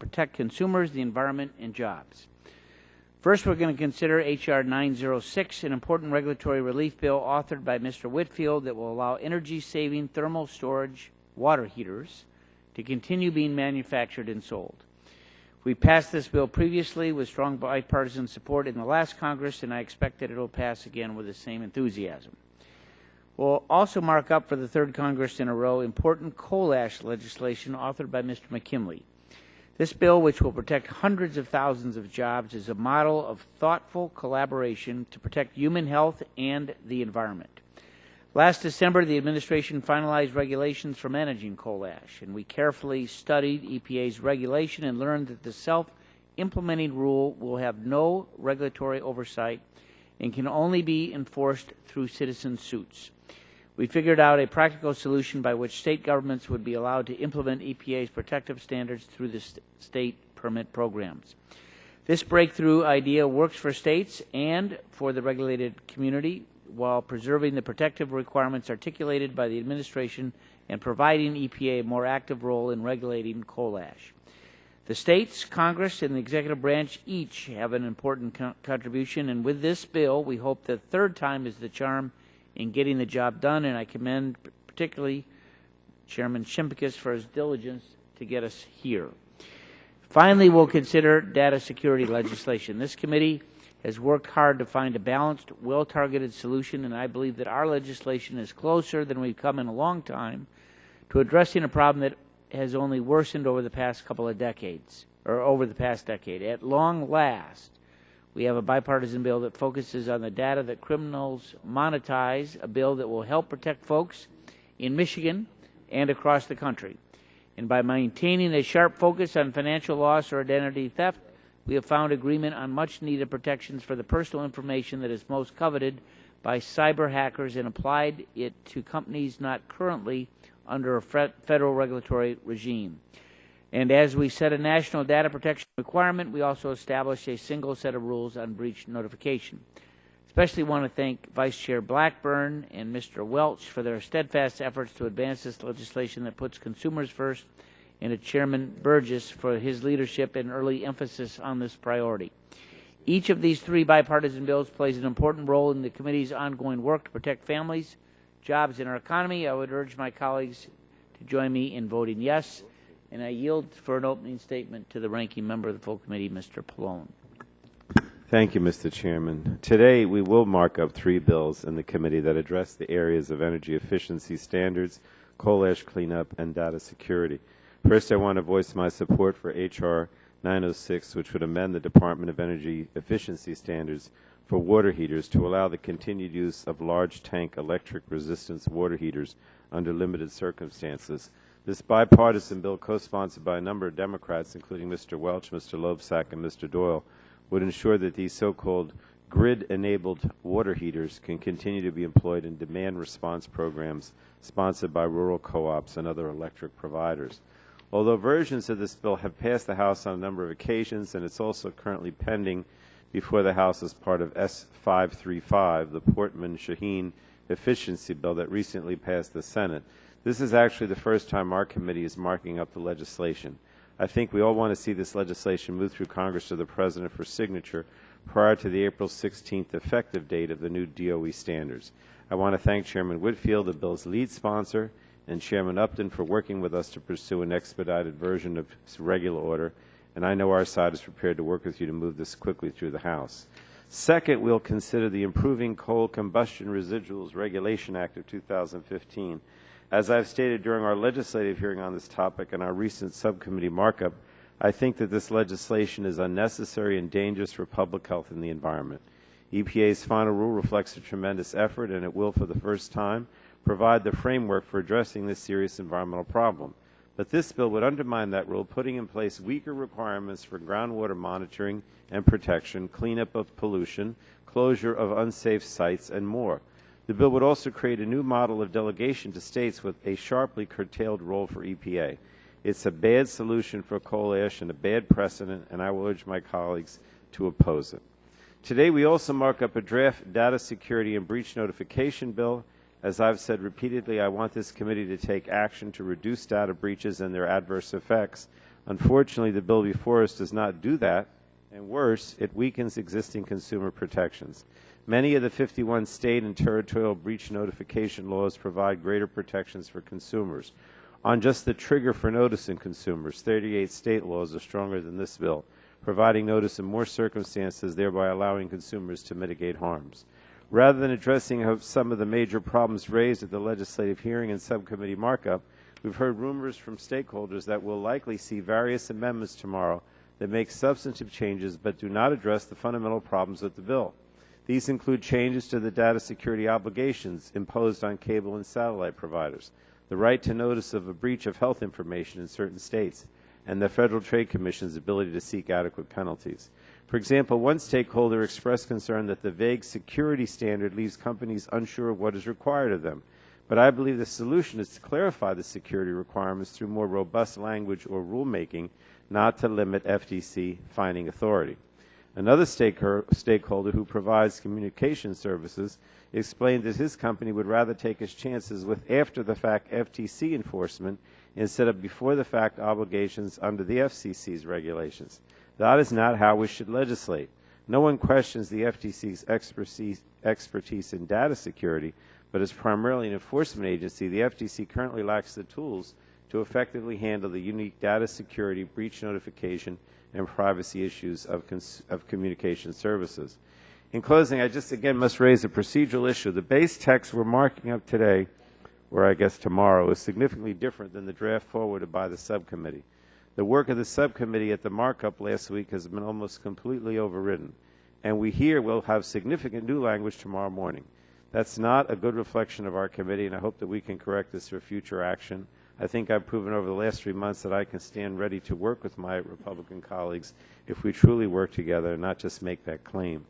protect consumers, the environment, and jobs. First, we're going to consider H.R. 906, an important regulatory relief bill authored by Mr. Whitfield that will allow energy-saving thermal storage water heaters to continue being manufactured and sold. We passed this bill previously with strong bipartisan support in the last Congress, and I expect that it will pass again with the same enthusiasm. We'll also mark up for the third Congress in a row important coal ash legislation authored by Mr. McKinley. This bill, which will protect hundreds of thousands of jobs, is a model of thoughtful collaboration to protect human health and the environment. Last December, the administration finalized regulations for managing coal ash, and we carefully studied EPA's regulation and learned that the self-implementing rule will have no regulatory oversight and can only be enforced through citizen suits. We figured out a practical solution by which state governments would be allowed to implement EPA's protective standards through the state permit programs. This breakthrough idea works for states and for the regulated community while preserving the protective requirements articulated by the administration and providing EPA a more active role in regulating coal ash. The states, Congress, and the executive branch each have an important contribution, and with this bill, we hope the third time is the charm in getting the job done, and I commend particularly Chairman Shimkus for his diligence to get us here. Finally, we'll consider data security legislation. This committee has worked hard to find a balanced, well-targeted solution, and I believe that our legislation is closer than we've come in a long time to addressing a problem that has only worsened over the past couple of decades, or over the past decade. At long last, we have a bipartisan bill that focuses on the data that criminals monetize, a bill that will help protect folks in Michigan and across the country. And by maintaining a sharp focus on financial loss or identity theft, we have found agreement on much-needed protections for the personal information that is most coveted by cyber hackers and applied it to companies not currently under a federal regulatory regime. And as we set a national data protection requirement, we also established a single set of rules on breach notification. Especially want to thank Vice Chair Blackburn and Mr. Welch for their steadfast efforts to advance this legislation that puts consumers first, and to Chairman Burgess for his leadership and early emphasis on this priority. Each of these three bipartisan bills plays an important role in the committee's ongoing work to protect families, jobs, and our economy. I would urge my colleagues to join me in voting yes, and I yield for an opening statement to the ranking member of the full committee, Mr. Pallone. Thank you, Mr. Chairman. Today, we will mark up three bills in the committee that address the areas of energy efficiency standards, coal ash cleanup, and data security. First, I want to voice my support for H.R. 906, which would amend the Department of Energy efficiency standards for water heaters to allow the continued use of large tank electric resistance water heaters under limited circumstances. This bipartisan bill, co-sponsored by a number of Democrats, including Mr. Welch, Mr. Loebsack, and Mr. Doyle, would ensure that these so-called grid-enabled water heaters can continue to be employed in demand response programs sponsored by rural co-ops and other electric providers. Although versions of this bill have passed the House on a number of occasions, and it's also currently pending before the House as part of S-535, the Portman-Shaheen efficiency bill that recently passed the Senate, this is actually the first time our committee is marking up the legislation. I think we all want to see this legislation move through Congress to the President for signature prior to the April 16th effective date of the new DOE standards. I want to thank Chairman Whitfield, the bill's lead sponsor, and Chairman Upton for working with us to pursue an expedited version of this regular order, and I know our side is prepared to work with you to move this quickly through the House. Second, we'll consider the Improving Coal Combustion Residuals Regulation Act of 2015. As I've stated during our legislative hearing on this topic and our recent subcommittee markup, I think that this legislation is unnecessary and dangerous for public health and the environment. EPA's final rule reflects a tremendous effort, and it will, for the first time, provide the framework for addressing this serious environmental problem. But this bill would undermine that rule, putting in place weaker requirements for groundwater monitoring and protection, cleanup of pollution, closure of unsafe sites, and more. The bill would also create a new model of delegation to states with a sharply curtailed role for EPA. It's a bad solution for coal ash and a bad precedent, and I will urge my colleagues to oppose it. Today, we also mark up a draft data security and breach notification bill. As I've said repeatedly, I want this committee to take action to reduce data breaches and their adverse effects Unfortunately, the bill before us does not do that, and worse, it weakens existing consumer protections. Many of the 51 state and territorial breach notification laws provide greater protections for consumers. On just the trigger for noticing consumers, 38 state laws are stronger than this bill, providing notice in more circumstances, thereby allowing consumers to mitigate harms. Rather than addressing some of the major problems raised at the legislative hearing and subcommittee markup, we've heard rumors from stakeholders that we'll likely see various amendments tomorrow that make substantive changes but do not address the fundamental problems with the bill. These include changes to the data security obligations imposed on cable and satellite providers, the right to notice of a breach of health information in certain states, and the Federal Trade Commission's ability to seek adequate penalties. For example, one stakeholder expressed concern that the vague security standard leaves companies unsure of what is required of them. But I believe the solution is to clarify the security requirements through more robust language or rulemaking, not to limit FTC fining authority. Another stakeholder who provides communication services explained that his company would rather take his chances with after-the-fact FTC enforcement instead of before-the-fact obligations under the FCC's regulations. That is not how we should legislate. No one questions the FTC's expertise in data security, but as primarily an enforcement agency, the FTC currently lacks the tools to effectively handle the unique data security, breach notification, and privacy issues of communication services. In closing, I just again must raise a procedural issue. The base text we're marking up today, or I guess tomorrow, is significantly different than the draft forwarded by the subcommittee. The work of the subcommittee at the markup last week has been almost completely overridden, and we here will have significant new language tomorrow morning. That's not a good reflection of our committee, and I hope that we can correct this for future action. I think I've proven over the last 3 months that I can stand ready to work with my Republican colleagues if we truly work together and not just make that claim.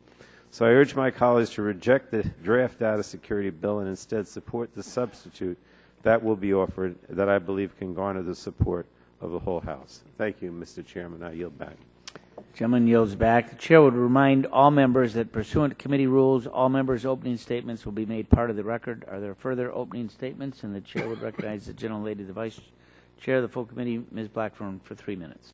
So I urge my colleagues to reject the draft data security bill and instead support the substitute that will be offered that I believe can garner the support of the whole House. Thank you, Mr. Chairman. I yield back. Gentleman yields back. The chair would remind all members that pursuant to committee rules, all members' opening statements will be made part of the record. Are there further opening statements? And the chair would recognize the gentlelady, the vice chair of the full committee, Ms. Blackburn, for 3 minutes.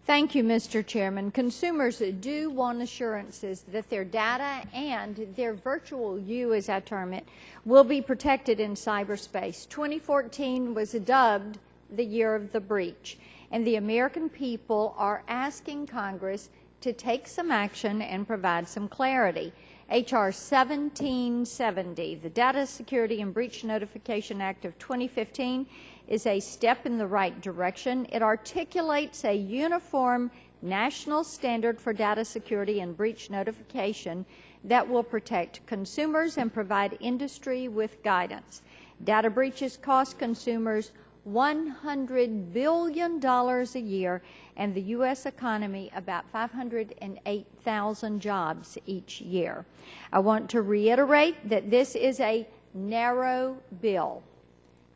Thank you, Mr. Chairman. Consumers do want assurances that their data and their virtual you, as I term it, will be protected in cyberspace. 2014 was dubbed the year of the breach, and the American people are asking Congress to take some action and provide some clarity. H.R. 1770, the Data Security and Breach Notification Act of 2015, is a step in the right direction. It articulates a uniform national standard for data security and breach notification that will protect consumers and provide industry with guidance. Data breaches cost consumers $100 billion a year, and the U.S. economy about 508,000 jobs each year. I want to reiterate that this is a narrow bill.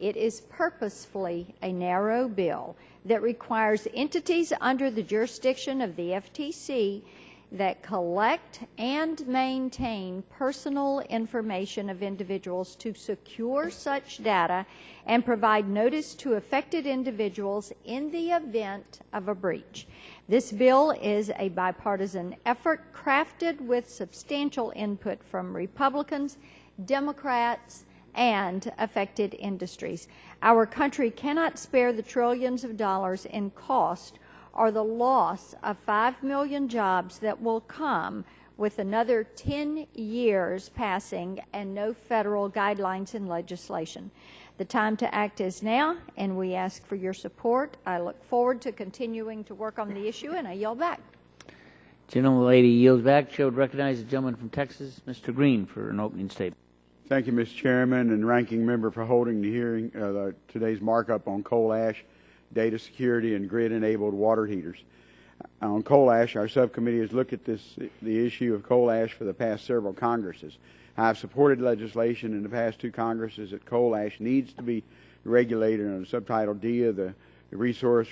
It is purposefully a narrow bill that requires entities under the jurisdiction of the FTC that collect and maintain personal information of individuals to secure such data and provide notice to affected individuals in the event of a breach. This bill is a bipartisan effort crafted with substantial input from Republicans, Democrats, and affected industries. Our country cannot spare the trillions of dollars in cost or the loss of 5 million jobs that will come with another 10 years passing and no federal guidelines and legislation. The time to act is now, and we ask for your support. I look forward to continuing to work on the issue, and I yield back. Gentlelady yields back. Chair would recognize the gentleman from Texas, Mr. Green, for an opening statement. Thank you, Mr. Chairman and Ranking Member, for holding the hearing, today's markup on coal ash, data security, and grid-enabled water heaters. On coal ash, our subcommittee has looked at the issue of coal ash for the past several Congresses. I have supported legislation in the past 2 Congresses that coal ash needs to be regulated under Subtitle D of the Resource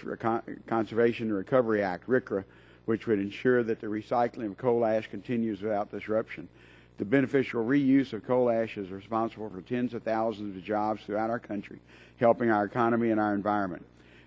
Conservation and Recovery Act, RCRA, which would ensure that the recycling of coal ash continues without disruption. The beneficial reuse of coal ash is responsible for tens of thousands of jobs throughout our country, helping our economy and our environment.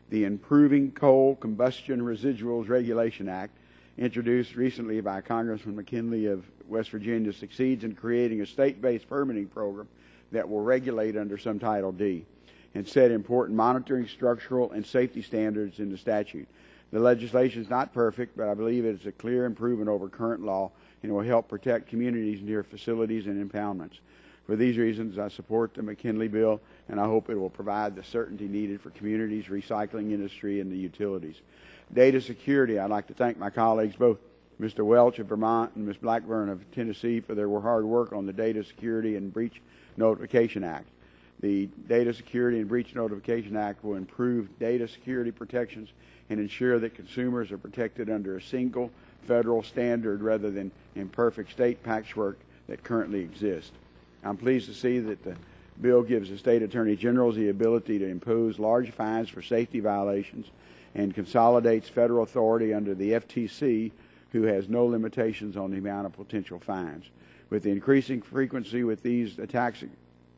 The Improving Coal Combustion Residuals Regulation Act, introduced recently by Congressman McKinley of West Virginia, succeeds in creating a state-based permitting program that will regulate under some Title D and set important monitoring, structural, and safety standards in the statute. The legislation is not perfect, but I believe it is a clear improvement over current law and will help protect communities near facilities and impoundments. For these reasons, I support the McKinley bill, and I hope it will provide the certainty needed for communities, recycling industry, and the utilities. Data security, I'd like to thank my colleagues, both Mr. Welch of Vermont and Ms. Blackburn of Tennessee, for their hard work on the Data Security and Breach Notification Act. The Data Security and Breach Notification Act will improve data security protections and ensure that consumers are protected under a single federal standard rather than imperfect state patchwork that currently exists. I'm pleased to see that the bill gives the state attorney generals the ability to impose large fines for safety violations and consolidates federal authority under the FTC, who has no limitations on the amount of potential fines. With the increasing frequency with these attacks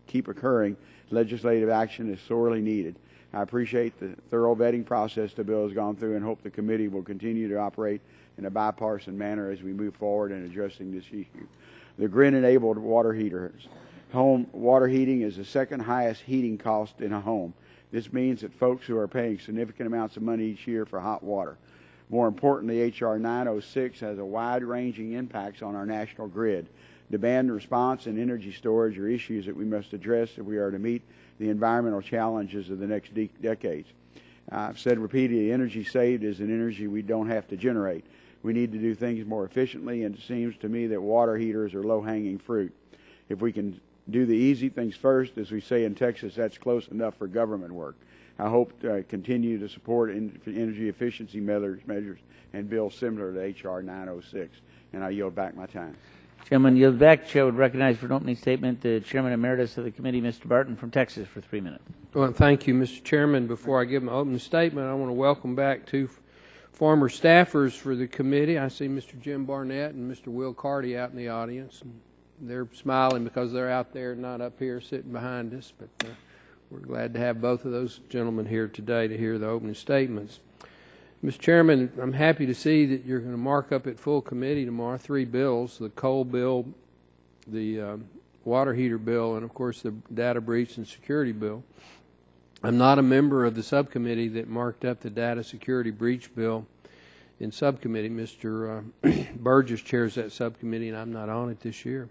keep occurring, legislative action is sorely needed. I appreciate the thorough vetting process the bill has gone through and hope the committee will continue to operate in a bipartisan manner as we move forward in addressing this issue. The grid-enabled water heaters. Home water heating is the second highest heating cost in a home. This means that folks who are paying significant amounts of money each year for hot water. More importantly, H.R. 906 has a wide-ranging impacts on our national grid. Demand response and energy storage are issues that we must address if we are to meet the environmental challenges of the next decades. I've said repeatedly, energy saved is an energy we don't have to generate. We need to do things more efficiently, and it seems to me that water heaters are low-hanging fruit. If we can do the easy things first, as we say in Texas, that's close enough for government work. I hope to continue to support energy efficiency measures and bills similar to H.R. 906. And I yield back my time. Chairman yield back. Chair would recognize for an opening statement the Chairman Emeritus of the committee, Mr. Barton from Texas, for 3 minutes. Well, thank you, Mr. Chairman. Before I give my opening statement, I want to welcome back two former staffers for the committee. I see Mr. Jim Barnett and Mr. Will Carty out in the audience. And they're smiling because they're out there, not up here sitting behind us. But we're glad to have both of those gentlemen here today to hear the opening statements. Mr. Chairman, I'm happy to see that you're going to mark up at full committee tomorrow 3 bills, the coal bill, the water heater bill, and, of course, the data breach and security bill. I'm not a member of the subcommittee that marked up the data security breach bill in subcommittee. Mr. Burgess chairs that subcommittee, and I'm not on it this year.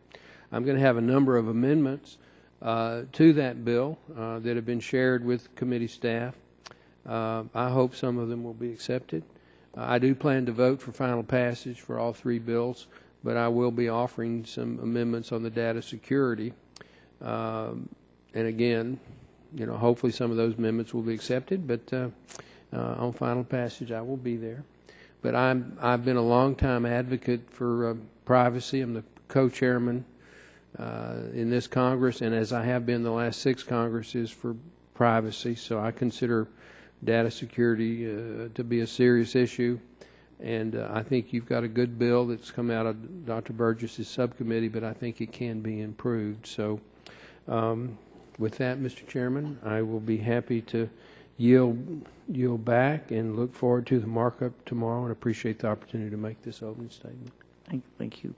I'm going to have a number of amendments to that bill that have been shared with committee staff. I hope some of them will be accepted. I do plan to vote for final passage for all 3 bills, but I will be offering some amendments on the data security. And again, you know, hopefully some of those amendments will be accepted, but on final passage I will be there. But I've been a long-time advocate for privacy. I'm the co-chairman in this Congress, and as I have been the last 6 Congresses, for privacy. So I consider data security to be a serious issue, and I think you've got a good bill that's come out of Dr. Burgess's subcommittee, but I think it can be improved. So with that, Mr. Chairman, I will be happy to yield back and look forward to the markup tomorrow, and appreciate the opportunity to make this opening statement. Thank you.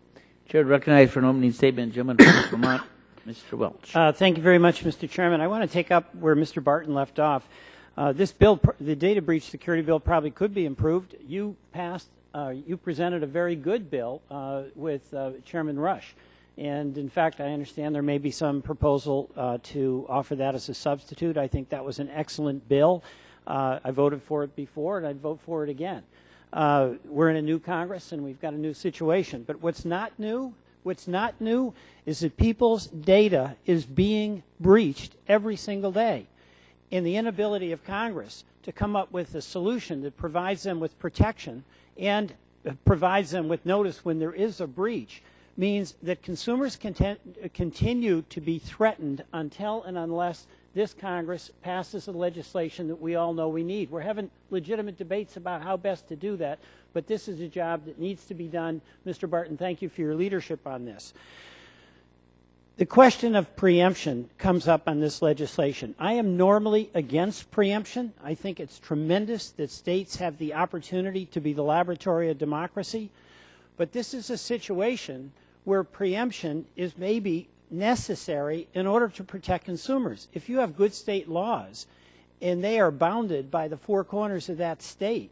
Chair would recognize for an opening statement, gentleman from Vermont, Mr. Welch. Thank you very much, Mr. Chairman. I want to take up where Mr. Barton left off. This bill, the data breach security bill, probably could be improved. You presented a very good bill with Chairman Rush. And in fact, I understand there may be some proposal to offer that as a substitute. I think that was an excellent bill. I voted for it before, and I'd vote for it again. We're in a new Congress, and we've got a new situation. But what's not new is that people's data is being breached every single day. And the inability of Congress to come up with a solution that provides them with protection and provides them with notice when there is a breach means that consumers continue to be threatened until and unless this Congress passes the legislation that we all know we need. We're having legitimate debates about how best to do that, but this is a job that needs to be done. Mr. Barton, thank you for your leadership on this. The question of preemption comes up on this legislation. I am normally against preemption. I think it's tremendous that states have the opportunity to be the laboratory of democracy. But this is a situation where preemption is maybe necessary in order to protect consumers. If you have good state laws and they are bounded by the four corners of that state,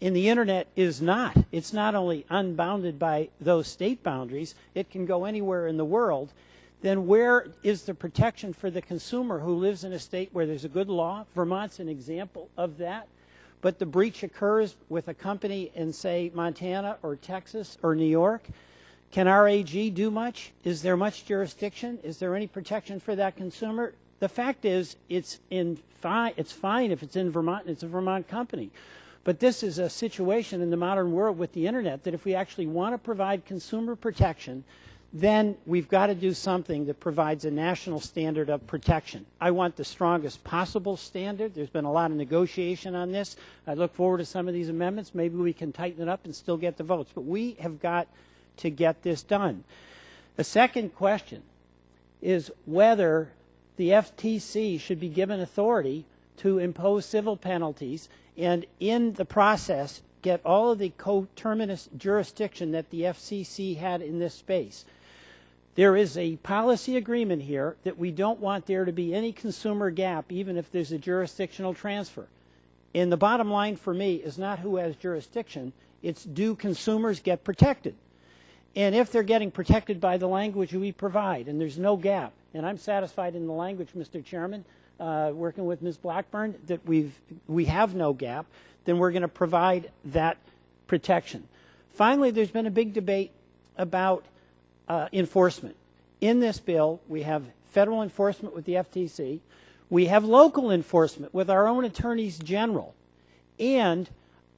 and the Internet is not, it's not only unbounded by those state boundaries, it can go anywhere in the world, then where is the protection for the consumer who lives in a state where there's a good law? Vermont's an example of that. But the breach occurs with a company in, say, Montana or Texas or New York. Can our AG do much? Is there much jurisdiction? Is there any protection for that consumer? The fact is, it's fine if it's in Vermont and it's a Vermont company. But this is a situation in the modern world with the Internet that if we actually want to provide consumer protection, then we've got to do something that provides a national standard of protection. I want the strongest possible standard. There's been a lot of negotiation on this. I look forward to some of these amendments. Maybe we can tighten it up and still get the votes. But we have got to get this done. The second question is whether the FTC should be given authority to impose civil penalties and in the process get all of the coterminous jurisdiction that the FCC had in this space. There is a policy agreement here that we don't want there to be any consumer gap, even if there's a jurisdictional transfer. And the bottom line for me is not who has jurisdiction, it's do consumers get protected? And if they're getting protected by the language we provide, and there's no gap, and I'm satisfied in the language, Mr. Chairman, working with Ms. Blackburn, that we have no gap, then we're going to provide that protection. Finally, there's been a big debate about enforcement. In this bill, we have federal enforcement with the FTC. We have local enforcement with our own attorneys general. And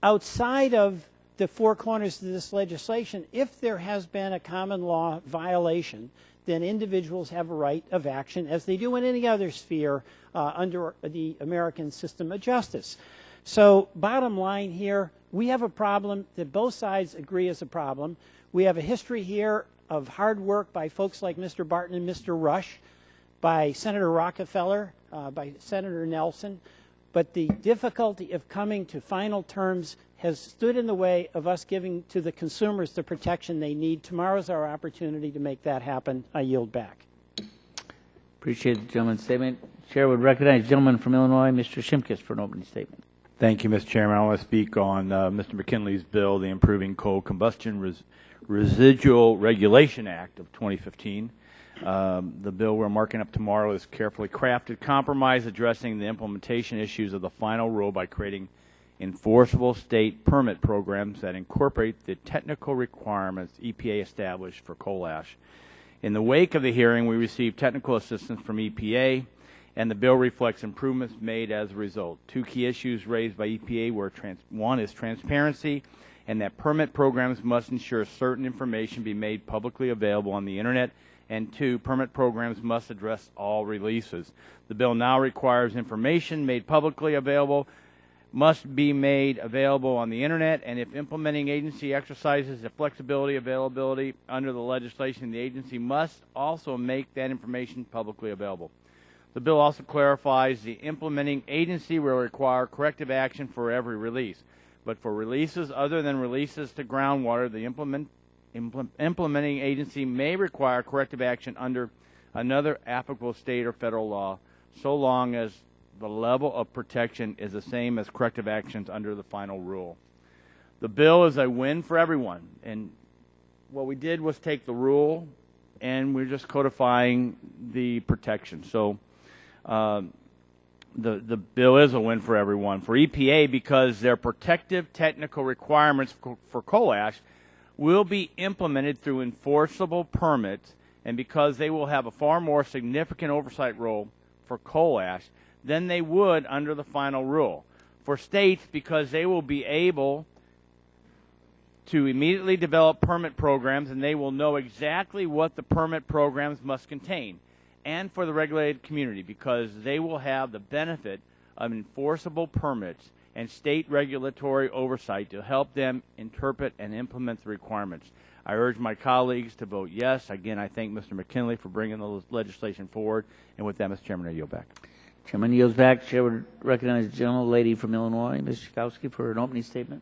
outside of the four corners of this legislation, if there has been a common law violation, then individuals have a right of action, as they do in any other sphere under the American system of justice. So bottom line here, we have a problem that both sides agree is a problem. We have a history here of hard work by folks like Mr. Barton and Mr. Rush, by Senator Rockefeller, by Senator Nelson. But the difficulty of coming to final terms has stood in the way of us giving to the consumers the protection they need. Tomorrow's our opportunity to make that happen. I yield back. Appreciate the gentleman's statement. Chair would recognize the gentleman from Illinois, Mr. Shimkus, for an opening statement. Thank you, Mr. Chairman. I want to speak on Mr. McKinley's bill, the Improving Coal Combustion Residual Regulation Act of 2015. The bill we're marking up tomorrow is carefully crafted compromise addressing the implementation issues of the final rule by creating enforceable state permit programs that incorporate the technical requirements EPA established for coal ash. In the wake of the hearing, we received technical assistance from EPA, and the bill reflects improvements made as a result. Two key issues raised by EPA were one is transparency, and that permit programs must ensure certain information be made publicly available on the Internet, and two, permit programs must address all releases. The bill now requires information made publicly available must be made available on the Internet, and if implementing agency exercises the flexibility availability under the legislation, the agency must also make that information publicly available. The bill also clarifies the implementing agency will require corrective action for every release, but for releases other than releases to groundwater, the implementing agency may require corrective action under another applicable state or federal law, so long as the level of protection is the same as corrective actions under the final rule. The bill is a win for everyone, and what we did was take the rule and we're just codifying the protection. So the bill is a win for everyone. For EPA, because their protective technical requirements for coal ash will be implemented through enforceable permits, and because they will have a far more significant oversight role for coal ash than they would under the final rule. For states, because they will be able to immediately develop permit programs and they will know exactly what the permit programs must contain. And for the regulated community, because they will have the benefit of enforceable permits and state regulatory oversight to help them interpret and implement the requirements. I urge my colleagues to vote yes. Again, I thank Mr. McKinley for bringing the legislation forward. And with that, Mr. Chairman, I yield back. Chairman yields back. Chair would recognize the gentlelady from Illinois, Ms. Schakowsky, for an opening statement.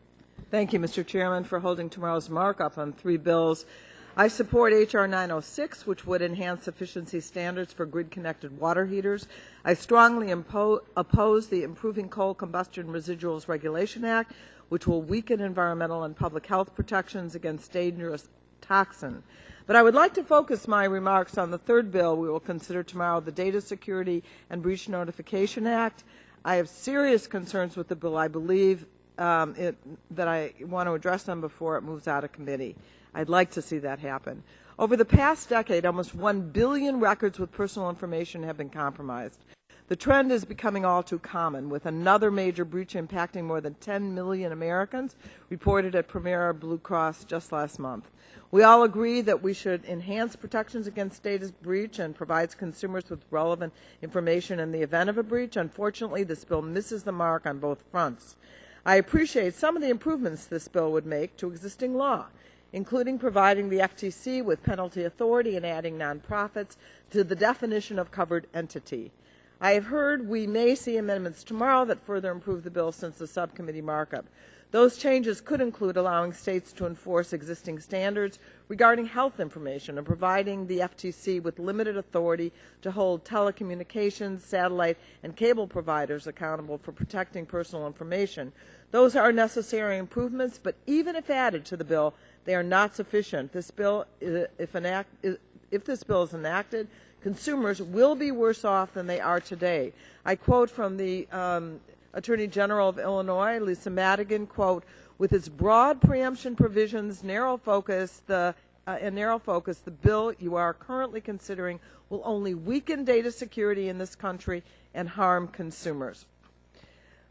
Thank you, Mr. Chairman, for holding tomorrow's markup on 3 bills. I support H.R. 906, which would enhance efficiency standards for grid-connected water heaters. I strongly oppose the Improving Coal Combustion Residuals Regulation Act, which will weaken environmental and public health protections against dangerous toxin. But I would like to focus my remarks on the 3rd bill we will consider tomorrow, the Data Security and Breach Notification Act. I have serious concerns with the bill. I believe that I want to address them before it moves out of committee. I'd like to see that happen. Over the past decade, almost 1 billion records with personal information have been compromised. The trend is becoming all too common, with another major breach impacting more than 10 million Americans reported at Premier Blue Cross just last month. We all agree that we should enhance protections against data breach and provides consumers with relevant information in the event of a breach. Unfortunately, this bill misses the mark on both fronts. I appreciate some of the improvements this bill would make to existing law, including providing the FTC with penalty authority and adding nonprofits to the definition of covered entity. I have heard we may see amendments tomorrow that further improve the bill since the subcommittee markup. Those changes could include allowing states to enforce existing standards regarding health information and providing the FTC with limited authority to hold telecommunications, satellite, and cable providers accountable for protecting personal information. Those are necessary improvements, but even if added to the bill, they are not sufficient. This bill, if this bill is enacted, consumers will be worse off than they are today. I quote from the Attorney General of Illinois, Lisa Madigan, quote, "With its broad preemption provisions, narrow focus, the bill you are currently considering will only weaken data security in this country and harm consumers."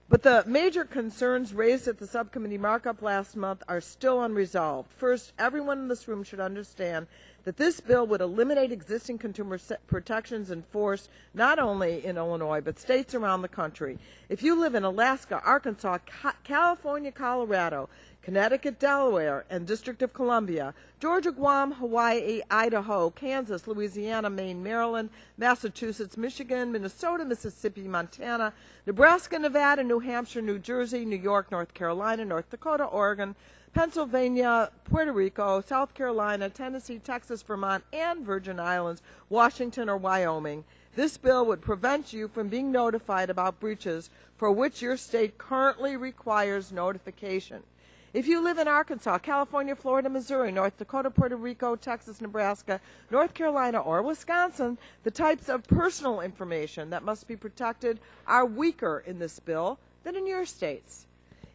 But the major concerns raised at the subcommittee markup last month are still unresolved. First, everyone in this room should understand that this bill would eliminate existing consumer protections enforced not only in Illinois but states around the country. If you live in Alaska, Arkansas, California, Colorado, Connecticut, Delaware, and District of Columbia, Georgia, Guam, Hawaii, Idaho, Kansas, Louisiana, Maine, Maryland, Massachusetts, Michigan, Minnesota, Mississippi, Montana, Nebraska, Nevada, New Hampshire, New Jersey, New York, North Carolina, North Dakota, Oregon, Pennsylvania, Puerto Rico, South Carolina, Tennessee, Texas, Vermont, and Virgin Islands, Washington, or Wyoming. This bill would prevent you from being notified about breaches for which your state currently requires notification. If you live in Arkansas, California, Florida, Missouri, North Dakota, Puerto Rico, Texas, Nebraska, North Carolina, or Wisconsin, the types of personal information that must be protected are weaker in this bill than in your states.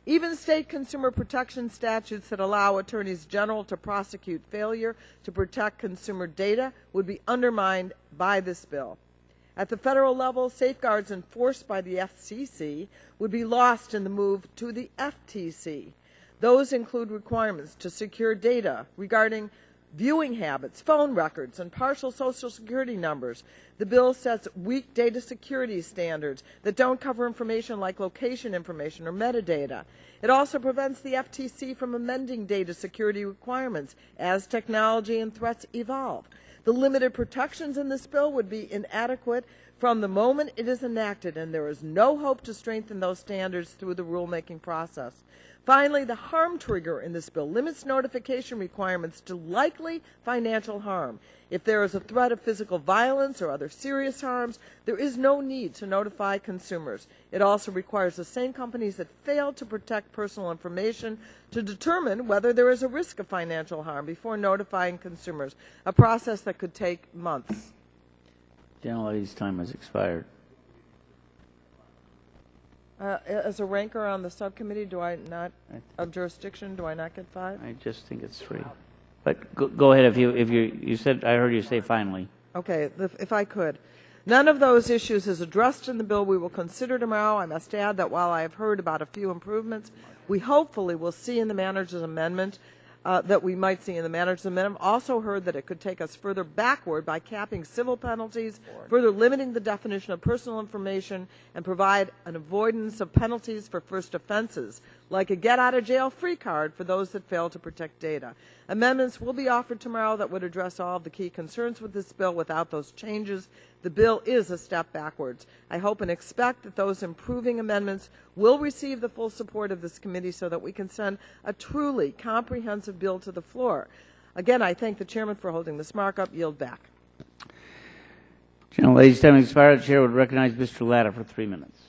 Even state consumer protection statutes that allow attorneys general to prosecute failure to protect consumer data would be undermined by this bill. At the federal level, safeguards enforced by the FCC would be lost in the move to the FTC. Those include requirements to secure data regarding viewing habits, phone records, and partial Social Security numbers. The bill sets weak data security standards that don't cover information like location information or metadata. It also prevents the FTC from amending data security requirements as technology and threats evolve. The limited protections in this bill would be inadequate from the moment it is enacted, and there is no hope to strengthen those standards through the rulemaking process. Finally, the harm trigger in this bill limits notification requirements to likely financial harm. If there is a threat of physical violence or other serious harms, there is no need to notify consumers. It also requires the same companies that fail to protect personal information to determine whether there is a risk of financial harm before notifying consumers, a process that could take months. Gentlelady's time has expired. As a ranker on the subcommittee, do I not, of jurisdiction, do I not get 5? I just think it's 3. But go ahead if you said, I heard you say finally. Okay, if I could. None of those issues is addressed in the bill we will consider tomorrow. I must add that while I have heard about a few improvements, we hopefully will see in the manager's amendment that we might see in the manager's amendment. I've also heard that it could take us further backward by capping civil penalties, further limiting the definition of personal information, and provide an avoidance of penalties for first offenses, like a get-out-of-jail-free card for those that fail to protect data. Amendments will be offered tomorrow that would address all of the key concerns with this bill without those changes. The bill is a step backwards. I hope and expect that those improving amendments will receive the full support of this committee so that we can send a truly comprehensive bill to the floor. Again, I thank the chairman for holding this markup. Yield back. Ladies' time expired. The chair would recognize Mr. Latta for 3 minutes.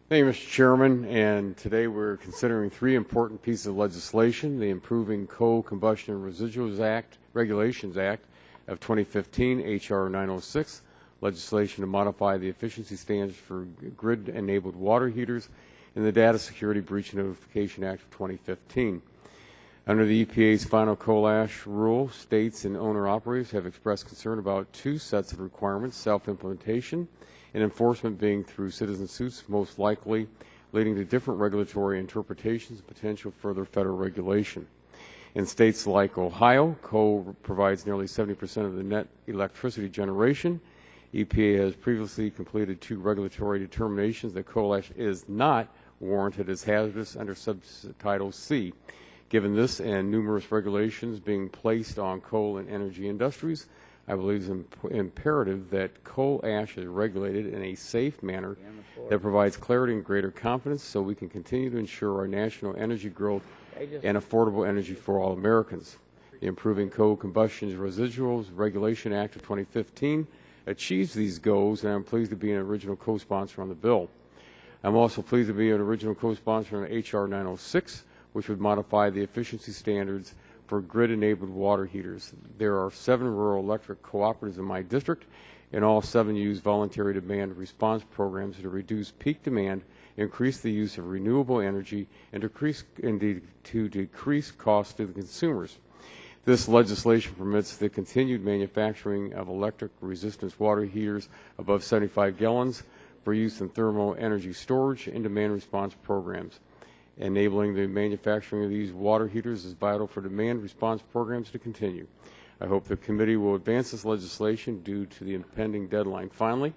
Thank you, Mr. Chairman. And today we're considering three important pieces of legislation: the Improving Coal Combustion Residuals Act, Regulations Act of 2015, H.R. 906, legislation to modify the efficiency standards for grid-enabled water heaters, and the Data Security Breach Notification Act of 2015. Under the EPA's final coal ash rule, states and owner-operators have expressed concern about two sets of requirements: self-implementation and enforcement being through citizen suits, most likely leading to different regulatory interpretations and potential further federal regulation. In states like Ohio, coal provides nearly 70% of the net electricity generation. EPA has previously completed two regulatory determinations that coal ash is not warranted as hazardous under Subtitle C. Given this and numerous regulations being placed on coal and energy industries, I believe it's imperative that coal ash is regulated in a safe manner that provides clarity and greater confidence so we can continue to ensure our national energy growth and affordable energy for all Americans. The Improving Coal Combustion Residuals Regulation Act of 2015 achieves these goals, and I'm pleased to be an original co-sponsor on the bill. I'm also pleased to be an original co-sponsor on H.R. 906, which would modify the efficiency standards for grid-enabled water heaters. There are 7 rural electric cooperatives in my district, and all 7 use voluntary demand response programs to reduce peak demand, increase the use of renewable energy, and to decrease costs to the consumers. This legislation permits the continued manufacturing of electric resistance water heaters above 75 gallons for use in thermal energy storage and demand response programs. Enabling the manufacturing of these water heaters is vital for demand response programs to continue. I hope the committee will advance this legislation due to the impending deadline. Finally,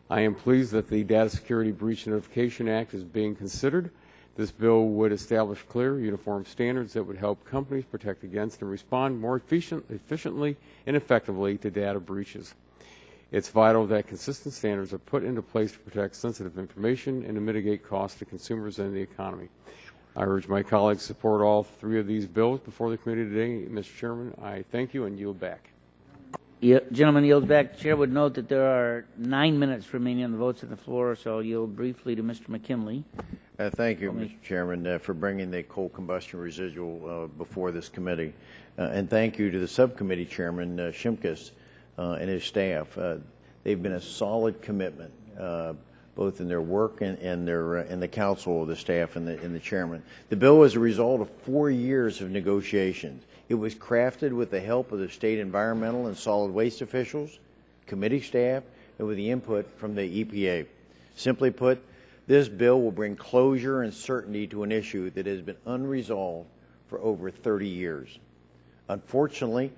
I am pleased that the Data Security Breach Notification Act is being considered. This bill would establish clear, uniform standards that would help companies protect against and respond more efficiently and effectively to data breaches. It's vital that consistent standards are put into place to protect sensitive information and to mitigate costs to consumers and the economy. I urge my colleagues to support all 3 of these bills before the committee today. Mr. Chairman, I thank you and yield back. Gentleman yields back. The chair would note that there are 9 minutes remaining on the votes on the floor, so I'll yield briefly to Mr. McKinley. Thank you, Mr. Chairman, for bringing the coal combustion residual before this committee. And thank you to the subcommittee chairman, Shimkus, and his staff. They've been a solid commitment, both in their work and in the council, the staff, and the chairman. The bill is a result of 4 years of negotiations. It was crafted with the help of the state environmental and solid waste officials, committee staff, and with the input from the EPA. Simply put, this bill will bring closure and certainty to an issue that has been unresolved for over 30 years. Unfortunately,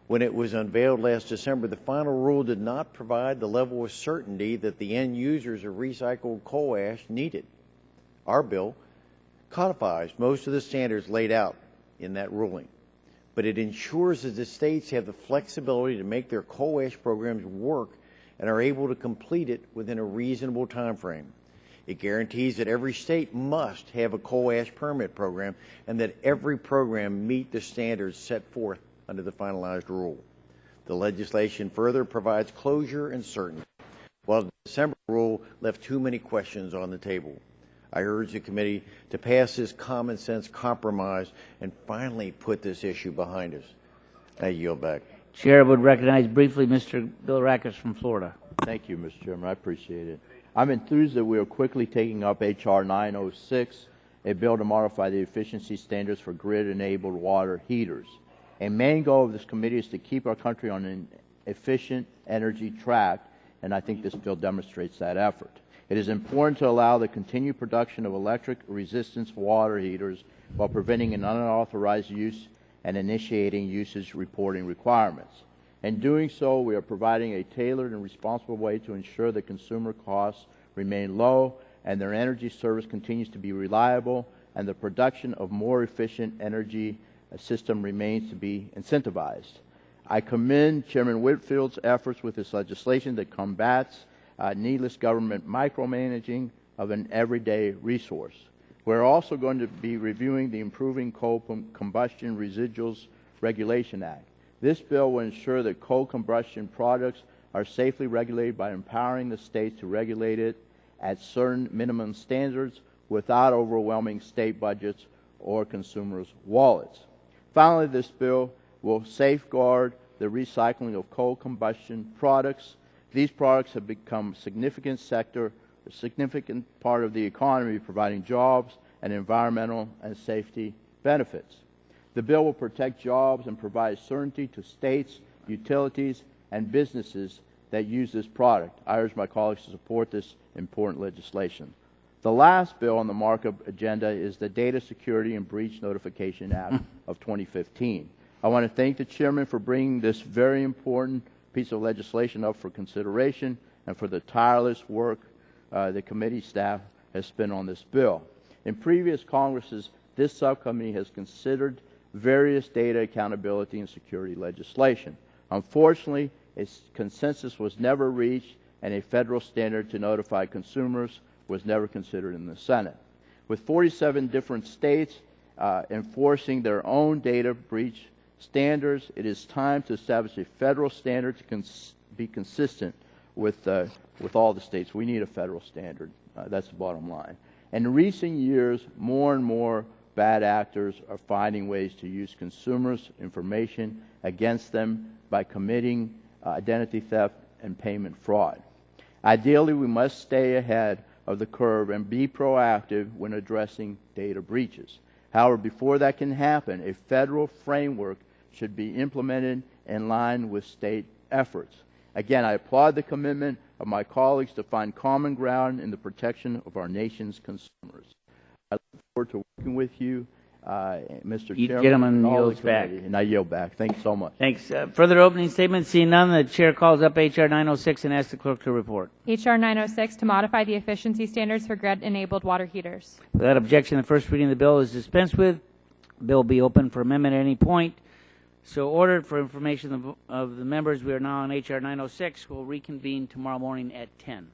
when it was unveiled last December, the final rule did not provide the level of certainty that the end users of recycled coal ash needed. Our bill codifies most of the standards laid out in that ruling, but it ensures that the states have the flexibility to make their coal ash programs work and are able to complete it within a reasonable time frame. It guarantees that every state must have a coal ash permit program and that every program meet the standards set forth under the finalized rule. The legislation further provides closure and certainty, while the December rule left too many questions on the table. I urge the committee to pass this common sense compromise and finally put this issue behind us. I yield back. Chair would recognize briefly Mr. Bill Rackus from Florida. Thank you, Mr. Chairman. I appreciate it. I'm enthused that we are quickly taking up H.R. 906, a bill to modify the efficiency standards for grid-enabled water heaters. A main goal of this committee is to keep our country on an efficient energy track, and I think this bill demonstrates that effort. It is important to allow the continued production of electric resistance water heaters while preventing an unauthorized use and initiating usage reporting requirements. In doing so, we are providing a tailored and responsible way to ensure that consumer costs remain low and their energy service continues to be reliable and the production of more efficient energy system remains to be incentivized. I commend Chairman Whitfield's efforts with this legislation that combats needless government micromanaging of an everyday resource. We're also going to be reviewing the Improving Coal Combustion Residuals Regulation Act. This bill will ensure that coal combustion products are safely regulated by empowering the states to regulate it at certain minimum standards without overwhelming state budgets or consumers' wallets. Finally, this bill will safeguard the recycling of coal combustion products. These products have become a significant part of the economy, providing jobs and environmental and safety benefits. The bill will protect jobs and provide certainty to states, utilities, and businesses that use this product. I urge my colleagues to support this important legislation. The last bill on the markup agenda is the Data Security and Breach Notification Act of 2015. I want to thank the Chairman for bringing this very important piece of legislation up for consideration and for the tireless work the committee staff has spent on this bill. In previous Congresses, this subcommittee has considered various data accountability and security legislation. Unfortunately, a consensus was never reached and a federal standard to notify consumers was never considered in the Senate. With 47 different states enforcing their own data breach standards, it is time to establish a federal standard to be consistent with all the states. We need a federal standard. That's the bottom line. In recent years, more and more bad actors are finding ways to use consumers' information against them by committing identity theft and payment fraud. Ideally, we must stay ahead of the curve and be proactive when addressing data breaches. However, before that can happen, a federal framework should be implemented in line with state efforts. Again, I applaud the commitment of my colleagues to find common ground in the protection of our nation's consumers. I look forward to working with you, Mr. Chairman. Gentleman yields back. And I yield back. Thank you so much. Thanks. Further opening statements? Seeing none, the Chair calls up H.R. 906 and asks the Clerk to report. H.R. 906 to modify the efficiency standards for grid-enabled water heaters. Without objection, the first reading of the bill is dispensed with. The bill will be open for amendment at any point. So ordered. For information of the members, we are now on H.R. 906. We'll reconvene tomorrow morning at 10.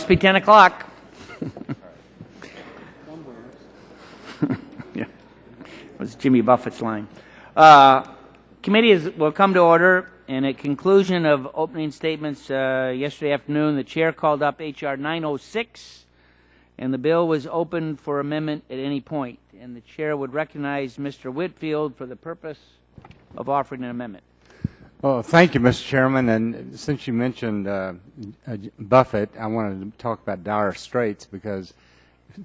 Must be 10 o'clock. Yeah, it was Jimmy Buffett's line. Committee will come to order. And at conclusion of opening statements yesterday afternoon, the Chair called up H.R. 906, and the bill was open for amendment at any point. And the Chair would recognize Mr. Whitfield for the purpose of offering an amendment. Well, thank you, Mr. Chairman. And since you mentioned Buffett, I wanted to talk about Dire Straits because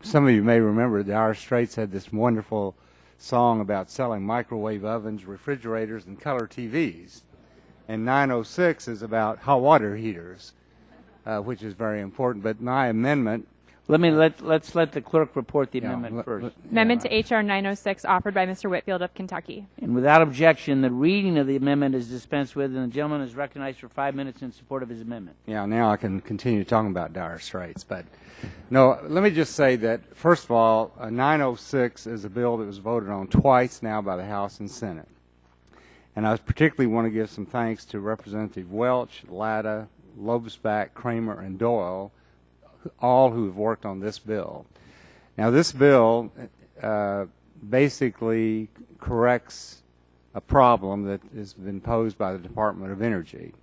some of you may remember Dire Straits had this wonderful song about selling microwave ovens, refrigerators, and color TVs. and 906 is about hot water heaters, which is very important. But my amendment. Let's let the clerk report the amendment first. Amendment to H.R. 906 offered by Mr. Whitfield of Kentucky. And without objection, the reading of the amendment is dispensed with, and the gentleman is recognized for 5 minutes in support of his amendment. Yeah, now I can continue talking about dire straits. But no, let me just say that, first of all, 906 is a bill that was voted on twice now by the House and Senate. And I particularly want to give some thanks to Representative Welch, Latta, Lobsback, Kramer, and Doyle, all who have worked on this bill. Now, this bill basically corrects a problem that has been posed by the Department of Energy.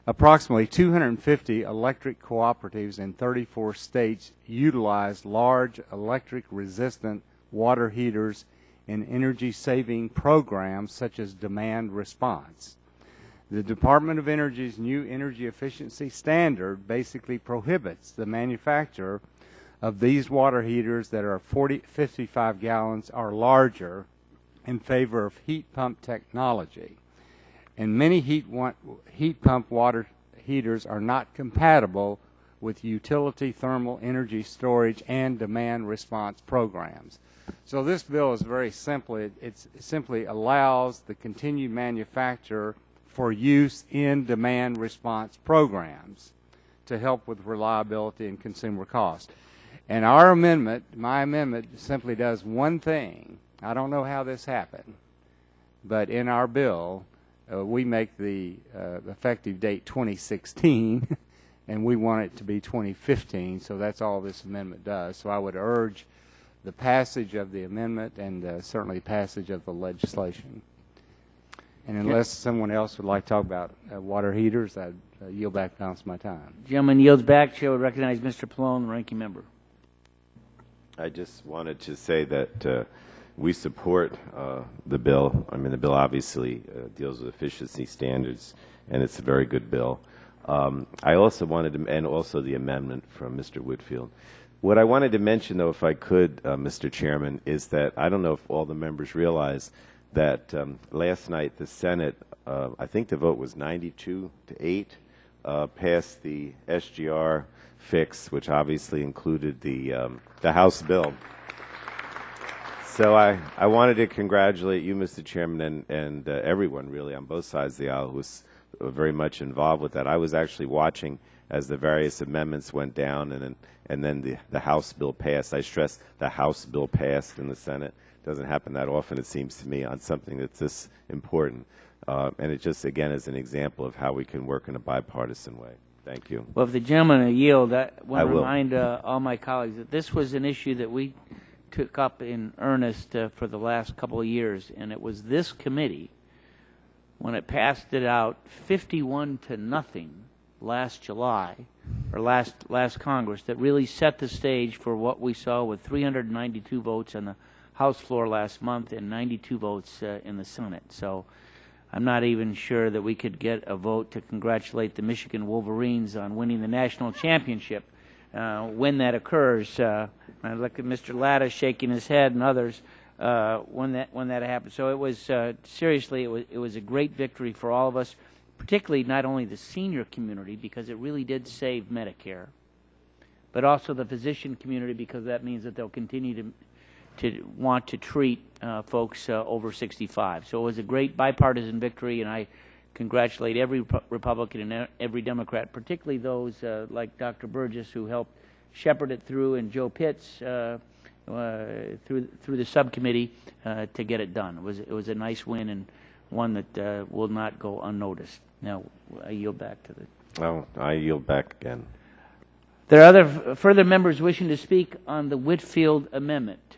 Approximately 250 electric cooperatives in 34 states utilize large electric-resistant water heaters in energy-saving programs such as demand response. The Department of Energy's new energy efficiency standard basically prohibits the manufacture of these water heaters that are 55 gallons or larger in favor of heat pump technology. And many heat pump water heaters are not compatible with utility thermal energy storage and demand response programs. So this bill is very simple. It simply allows the continued manufacture for use in demand response programs to help with reliability and consumer cost. And our amendment, my amendment, simply does one thing. I don't know how this happened, but in our bill, we make the effective date 2016, and we want it to be 2015, so that's all this amendment does. So I would urge the passage of the amendment and certainly passage of the legislation. And unless someone else would like to talk about water heaters, I'd yield back the balance of my time. Gentleman yields back. Chair would recognize Mr. Pallone, the ranking member. I just wanted to say that we support the bill. I mean, the bill obviously deals with efficiency standards, and it's a very good bill. I also wanted to, and also the amendment from Mr. Whitfield. What I wanted to mention, though, if I could, Mr. Chairman, is that I don't know if all the members realize that last night the Senate, I think the vote was 92-8, passed the SGR fix, which obviously included the House bill. So I wanted to congratulate you, Mr. Chairman, and everyone really on both sides of the aisle who was very much involved with that. I was actually watching as the various amendments went down, and then the House bill passed. I stress the House bill passed in the Senate. It doesn't happen that often, it seems to me, on something that's this important. And it just, again, is an example of how we can work in a bipartisan way. Thank you. Well, if the gentleman will yield, I want to remind all my colleagues that this was an issue that we took up in earnest for the last couple of years, and it was this committee, when it passed it out 51-0 last July, or last Congress, that really set the stage for what we saw with 392 votes on the House floor last month and 92 votes in the Senate. So I'm not even sure that we could get a vote to congratulate the Michigan Wolverines on winning the national championship when that occurs. I look at Mr. Latta shaking his head and others when that happened. So it was seriously, it was a great victory for all of us, particularly not only the senior community, because it really did save Medicare, but also the physician community, because that means that they'll continue to want to treat folks over 65. So it was a great bipartisan victory, and I congratulate every Republican and every Democrat, particularly those like Dr. Burgess, who helped shepherd it through, and Joe Pitts through the subcommittee to get it done. It was a nice win, and one that will not go unnoticed. Now I yield back to the. Oh, I yield back again. There are other further members wishing to speak on the Whitfield amendment.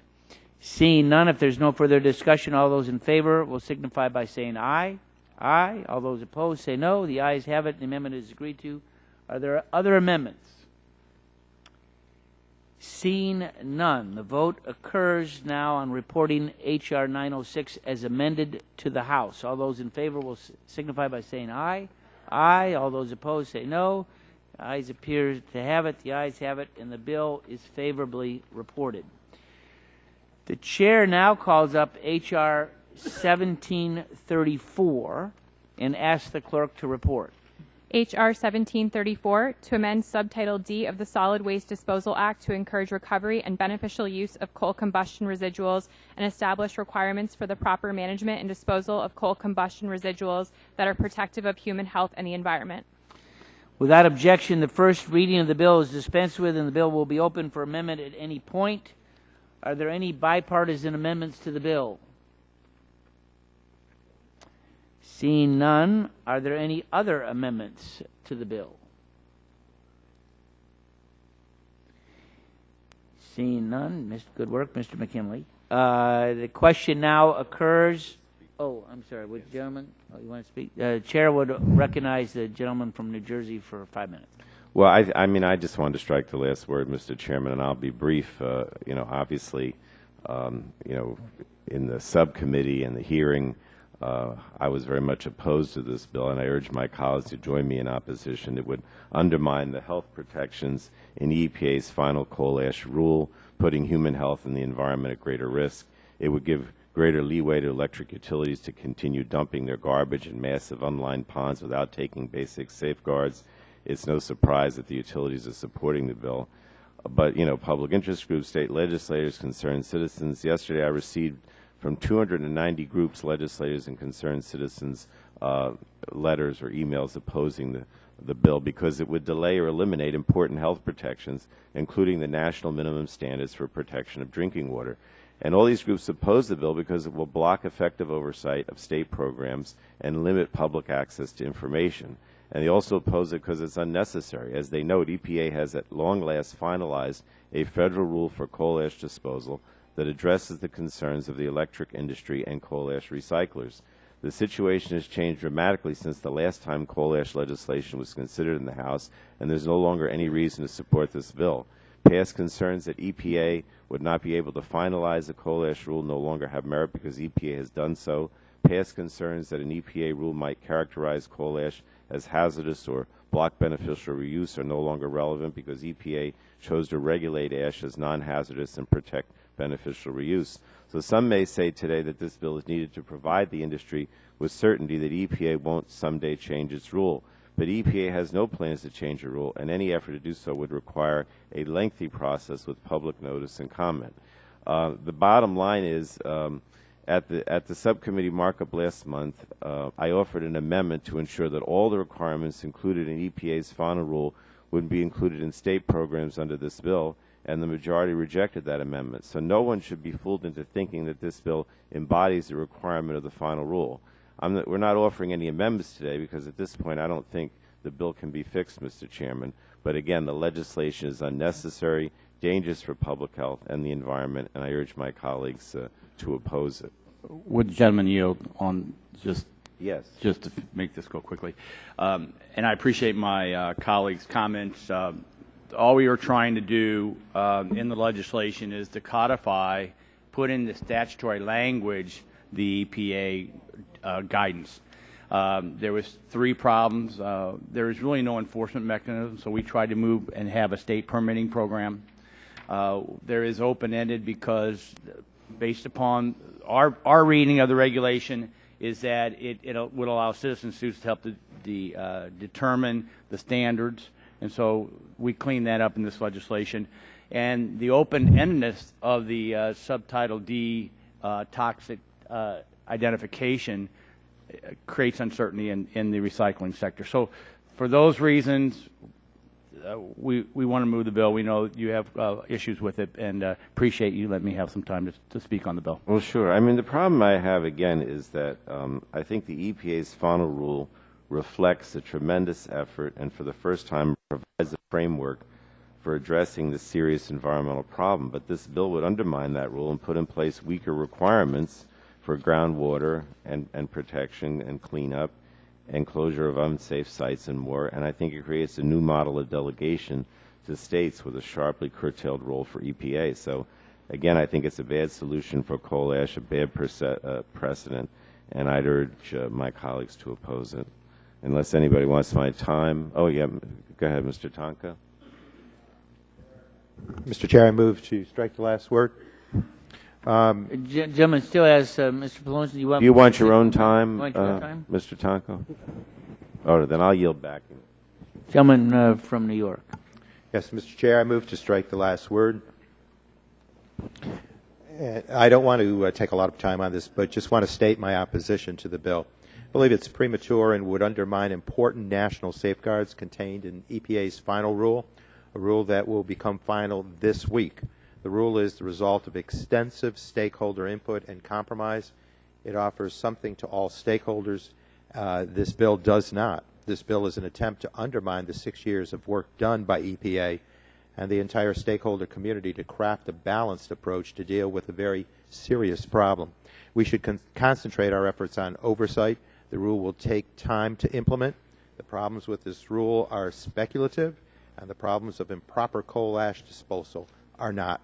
Seeing none, if there's no further discussion, all those in favor will signify by saying aye. Aye. All those opposed say no. The ayes have it. The amendment is agreed to. Are there other amendments? Seeing none, the vote occurs now on reporting H.R. 906 as amended to the House. All those in favor will signify by saying aye. Aye. All those opposed say no. The ayes appear to have it. The ayes have it, and the bill is favorably reported. The chair now calls up H.R. 1734, and ask the clerk to report. H.R. 1734, to amend Subtitle D of the Solid Waste Disposal Act to encourage recovery and beneficial use of coal combustion residuals and establish requirements for the proper management and disposal of coal combustion residuals that are protective of human health and the environment. Without objection, the first reading of the bill is dispensed with, and the bill will be open for amendment at any point. Are there any bipartisan amendments to the bill? Seeing none, are there any other amendments to the bill? Seeing none, good work, Mr. McKinley. The question now occurs. Oh, I'm sorry, which gentleman? Oh, you want to speak? Chair would recognize the gentleman from New Jersey for 5 minutes. Well, I mean, I just wanted to strike the last word, Mr. Chairman, and I'll be brief. You know, obviously, you know, in the subcommittee and the hearing, I was very much opposed to this bill, and I urge my colleagues to join me in opposition. It would undermine the health protections in EPA's final coal ash rule, putting human health and the environment at greater risk. It would give greater leeway to electric utilities to continue dumping their garbage in massive unlined ponds without taking basic safeguards. It's no surprise that the utilities are supporting the bill. But, you know, public interest groups, state legislators, concerned citizens. Yesterday I received from 290 groups, legislators, and concerned citizens letters or emails opposing the bill because it would delay or eliminate important health protections, including the national minimum standards for protection of drinking water. And all these groups oppose the bill because it will block effective oversight of state programs and limit public access to information. And they also oppose it because it's unnecessary. As they note, EPA has at long last finalized a federal rule for coal ash disposal that addresses the concerns of the electric industry and coal ash recyclers. The situation has changed dramatically since the last time coal ash legislation was considered in the House, and there's no longer any reason to support this bill. Past concerns that EPA would not be able to finalize the coal ash rule no longer have merit because EPA has done so. Past concerns that an EPA rule might characterize coal ash as hazardous or block beneficial reuse are no longer relevant because EPA chose to regulate ash as non-hazardous and protect beneficial reuse. So some may say today that this bill is needed to provide the industry with certainty that EPA won't someday change its rule. But EPA has no plans to change the rule, and any effort to do so would require a lengthy process with public notice and comment. The bottom line is, at the subcommittee markup last month, I offered an amendment to ensure that all the requirements included in EPA's final rule would be included in state programs under this bill, and the majority rejected that amendment. So no one should be fooled into thinking that this bill embodies the requirement of the final rule. We're not offering any amendments today because at this point I don't think the bill can be fixed, Mr. Chairman. But again, the legislation is unnecessary, dangerous for public health and the environment, and I urge my colleagues to oppose it. Would the gentleman yield on just Yes. Just to make this go quickly? And I appreciate my colleagues' comments. All we are trying to do in the legislation is to codify, put in the statutory language, the EPA guidance. There was 3 problems. There is really no enforcement mechanism, so we tried to move and have a state permitting program. There is open-ended because based upon our reading of the regulation is that it would allow citizen suits to help determine the standards, and so we cleaned that up in this legislation. And the open-endedness of the subtitle D toxic identification creates uncertainty in the recycling sector. So for those reasons, we want to move the bill. We know you have issues with it, and appreciate you letting me have some time to speak on the bill. Well, sure. I mean, the problem I have, again, is that I think the EPA's final rule reflects a tremendous effort and for the first time provides a framework for addressing this serious environmental problem. But this bill would undermine that rule and put in place weaker requirements for groundwater and protection and cleanup and closure of unsafe sites and more. And I think it creates a new model of delegation to states with a sharply curtailed role for EPA. So, again, I think it's a bad solution for coal ash, a bad precedent, and I'd urge my colleagues to oppose it. Unless anybody wants my time. Oh, yeah. Go ahead, Mr. Tonka. Mr. Chair, I move to strike the last word. Gentleman still has, Mr. Pelosi, do you want? Do you want your own time, You want your own time? Mr. Tonko? Oh, then I'll yield back. Gentleman from New York. Yes, Mr. Chair, I move to strike the last word. I don't want to take a lot of time on this, but just want to state my opposition to the bill. I believe it's premature and would undermine important national safeguards contained in EPA's final rule, a rule that will become final this week. The rule is the result of extensive stakeholder input and compromise. It offers something to all stakeholders. This bill does not. This bill is an attempt to undermine the 6 years of work done by EPA and the entire stakeholder community to craft a balanced approach to deal with a very serious problem. We should concentrate our efforts on oversight. The rule will take time to implement. The problems with this rule are speculative, and the problems of improper coal ash disposal are not.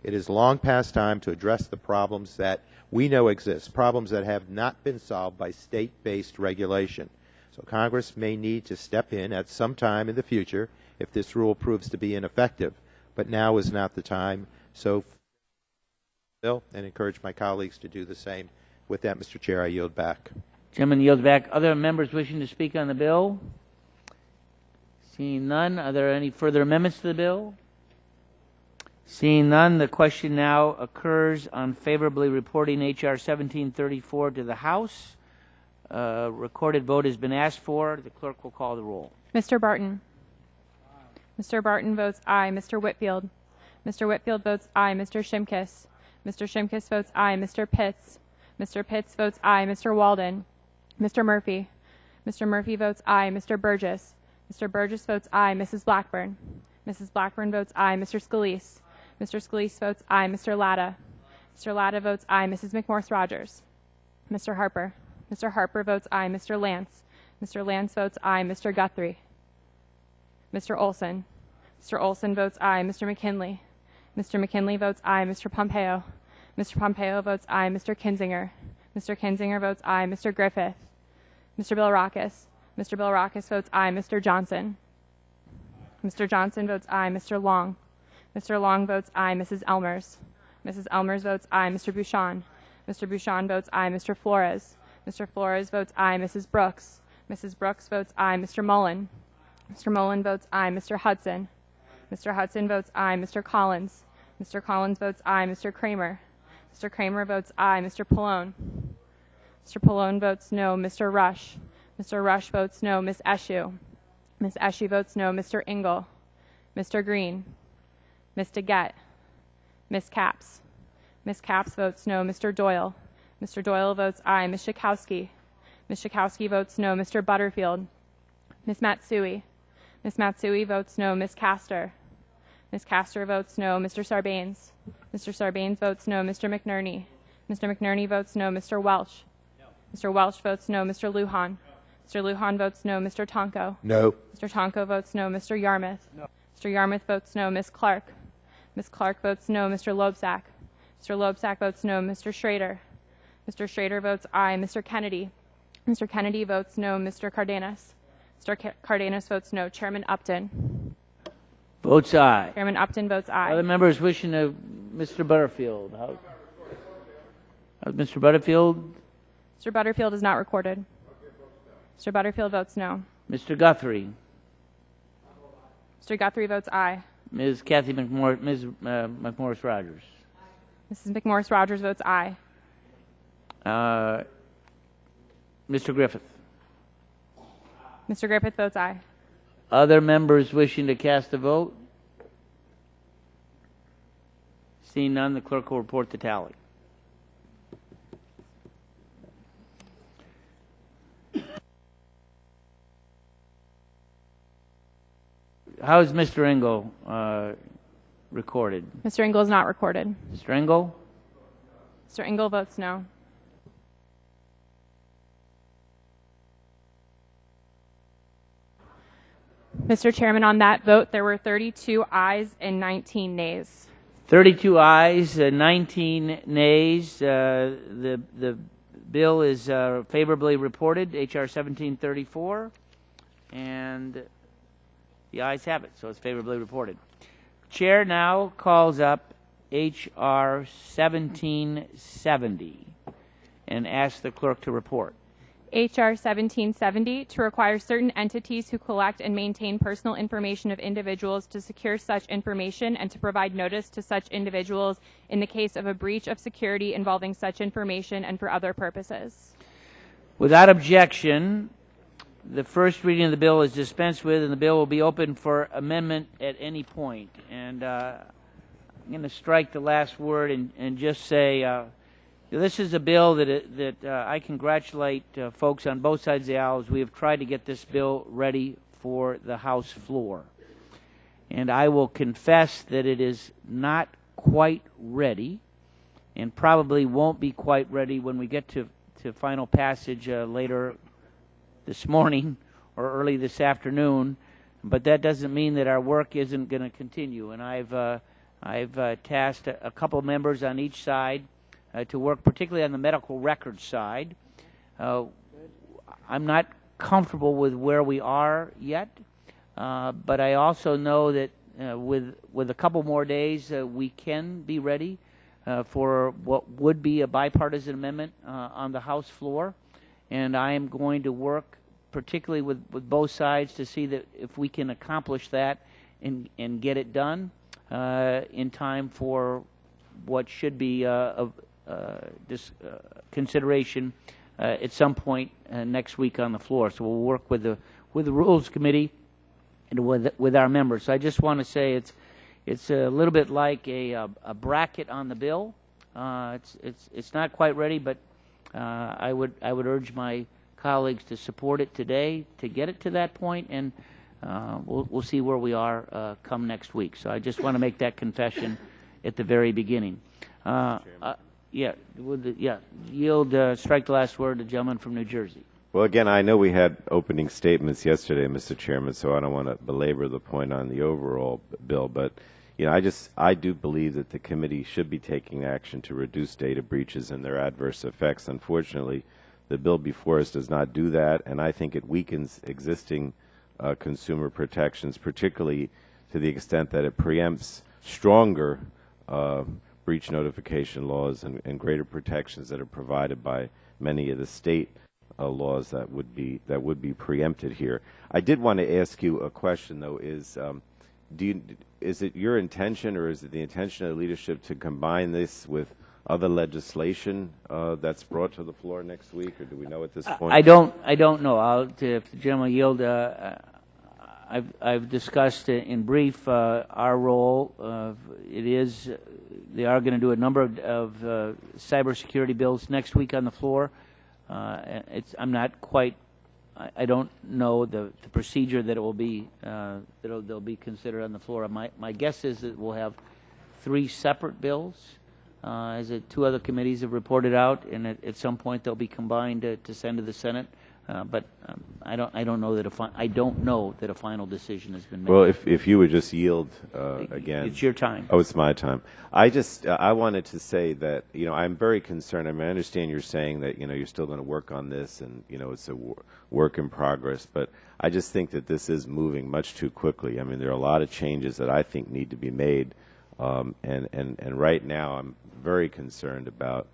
It is long past time to address the problems that we know exist, problems that have not been solved by state-based regulation. So Congress may need to step in at some time in the future if this rule proves to be ineffective, but now is not the time. So, Bill, and encourage my colleagues to do the same. With that, Mr. Chair, I yield back. Gentleman yields back. Other members wishing to speak on the bill? Seeing none, are there any further amendments to the bill? Seeing none, the question now occurs on favorably reporting H.R. 1734 to the House. Recorded vote has been asked for. The clerk will call the roll. Mr. Barton. Mr. Barton votes aye. Mr. Whitfield. Mr. Whitfield votes aye. Mr. Shimkus. Mr. Shimkus votes aye. Mr. Pitts. Mr. Pitts votes aye. Mr. Walden. Mr. Murphy. Mr. Murphy votes aye. Mr. Burgess. Mr. Burgess votes aye. Mrs. Blackburn. Mrs. Blackburn votes aye. Mr. Scalise. Mr. Scalise votes aye. Mr. Latta. Mr. Latta votes aye. Mrs. McMorris-Rogers. Mr. Harper. Mr. Harper votes aye. Mr. Lance. Mr. Lance votes aye. Mr. Guthrie. Mr. Olson. Mr. Olson votes aye. Mr. McKinley. Mr. McKinley votes aye. Mr. Pompeo. Mr. Pompeo votes aye. Mr. Kinzinger. Mr. Kinzinger votes aye. Mr. Griffith. Mr. Billrockus. Mr. Billrockus votes aye. Mr. Johnson. Mr. Johnson votes aye. Mr. Long. Mr. Long votes aye. Mrs. Elmers. Mrs. Elmers votes aye. Mr. Bouchon. Mr. Bouchon votes aye. Mr. Flores. Mr. Flores votes aye. Mrs. Brooks. Mrs. Brooks votes aye. Mr. Mullen. Mr. Mullen votes aye. Mr. Hudson. Mr. Hudson votes aye. Mr. Collins. Mr. Collins votes aye. Mr. Kramer. Mr. Kramer votes aye. Mr. Pallone. Mr. Pallone votes no. Mr. Rush. Mr. Rush votes no. Ms. Eshoo. Ms. Eshoo votes no. Mr. Engel. Mr. Green. Ms. DeGette. Ms. Capps. Ms. Capps votes no. Mr. Doyle. Mr. Doyle votes aye. Ms. Schakowsky. Ms. Schakowsky votes no. Mr. Butterfield. Ms. Matsui. Ms. Matsui votes no. Ms. Castor. Ms. Castor votes no. Mr. Sarbanes. Mr. Sarbanes votes no. Mr. McNerney. Mr. McNerney votes no. Mr. Welch. Mr. Welch votes no. Mr. Lujan. Mr. Lujan votes no. Mr. Tonko. No. Mr. Tonko votes no. Mr. Yarmouth. No. Mr. Yarmouth votes no. Ms. Clark. Ms. Clark votes no. Mr. Loebsack. Mr. Loebsack votes no. Mr. Schrader. Mr. Schrader votes aye. Mr. Kennedy. Mr. Kennedy votes no. Mr. Cardenas. Mr. Cardenas votes no. Chairman Upton. Votes aye. Chairman Upton votes aye. Other members wishing to, Mr. Butterfield. How's Mr. Butterfield? Mr. Butterfield is not recorded. Mr. Butterfield votes no. Mr. Guthrie. Mr. Guthrie votes aye. Ms. Kathy McMorris-Rogers. Mrs. McMorris-Rogers votes aye. Mr. Griffith. Mr. Griffith votes aye. Other members wishing to cast a vote? Seeing none, the clerk will report the tally. How is Mr. Engel recorded? Mr. Engel is not recorded. Mr. Engel? Mr. Engel votes no. Mr. Chairman, on that vote, there were 32 ayes and 19 nays. 32 ayes, 19 nays. The bill is favorably reported, H.R. 1734, and the ayes have it, so it's favorably reported. Chair now calls up H.R. 1770 and ask the clerk to report. H.R. 1770, to require certain entities who collect and maintain personal information of individuals to secure such information and to provide notice to such individuals in the case of a breach of security involving such information and for other purposes. Without objection, the first reading of the bill is dispensed with, and the bill will be open for amendment at any point. And I'm going to strike the last word and just say this is a bill that I congratulate folks on both sides of the aisle as we have tried to get this bill ready for the House floor. And I will confess that it is not quite ready and probably won't be quite ready when we get to final passage later this morning or early this afternoon. But that doesn't mean that our work isn't going to continue. And I've tasked a couple of members on each side to work particularly on the medical records side. I'm not comfortable with where we are yet, but I also know that with a couple more days we can be ready for what would be a bipartisan amendment on the House floor, and I am going to work particularly with both sides to see that if we can accomplish that and get it done in time for what should be consideration at some point next week on the floor. So we'll work with the Rules Committee and with our members. So I just want to say it's a little bit like a bracket on the bill. It's not quite ready, but I would urge my colleagues to support it today to get it to that point, and we'll see where we are come next week. So I just want to make that confession at the very beginning. Yield, strike the last word, the gentleman from New Jersey. Well, again, I know we had opening statements yesterday, Mr. Chairman, so I don't want to belabor the point on the overall bill, but I do believe that the committee should be taking action to reduce data breaches and their adverse effects. Unfortunately, the bill before us does not do that, and I think it weakens existing consumer protections, particularly to the extent that it preempts stronger breach notification laws and greater protections that are provided by many of the state laws that would be preempted here. I did want to ask you a question, though. Is it your intention, or is it the intention of the leadership to combine this with other legislation that's brought to the floor next week, or do we know at this point? I don't know. If the gentleman yield, I've discussed in brief our role. They are going to do a number of cybersecurity bills next week on the floor. I'm not quite. I don't know the procedure that it will be they'll be considered on the floor. My guess is that we'll have 3 separate bills, as the 2 other committees have reported out, and at some point they'll be combined to send to the Senate. But I don't know that a final decision has been made. Well, if you would just yield again. It's your time. Oh, it's my time. I wanted to say that I'm very concerned. I understand you're saying that you're still going to work on this, and it's a work in progress. But I just think that this is moving much too quickly. I mean, there are a lot of changes that I think need to be made, and right now I'm very concerned about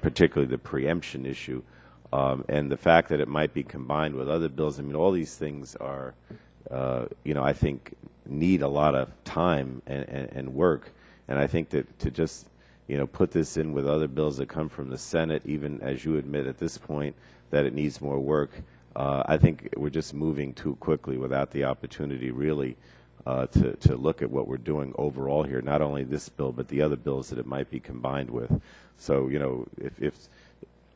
particularly the preemption issue. And the fact that it might be combined with other bills. I mean, all these things are, I think need a lot of time and work. And I think that to just, put this in with other bills that come from the Senate, even as you admit at this point that it needs more work, I think we're just moving too quickly without the opportunity really to look at what we're doing overall here, not only this bill, but the other bills that it might be combined with. So, if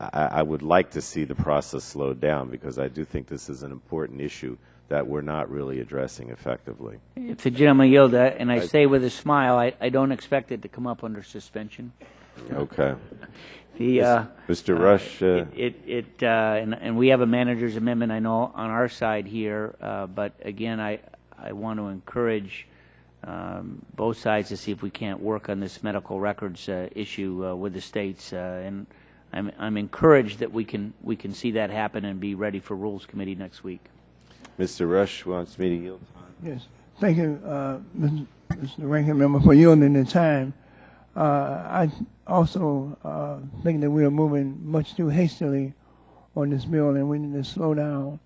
I would like to see the process slowed down, because I do think this is an important issue that we're not really addressing effectively. If the gentleman yield, and I say with a smile, I don't expect it to come up under suspension. Okay. Mr. Rush. And we have a manager's amendment, I know, on our side here, but again, I want to encourage both sides to see if we can't work on this medical records issue with the states, and I'm encouraged that we can see that happen and be ready for Rules Committee next week. Mr. Rush wants me to yield time. Yes. Thank you, Mr. Ranking Member, for yielding the time. I also think that we are moving much too hastily on this bill, and we need to slow down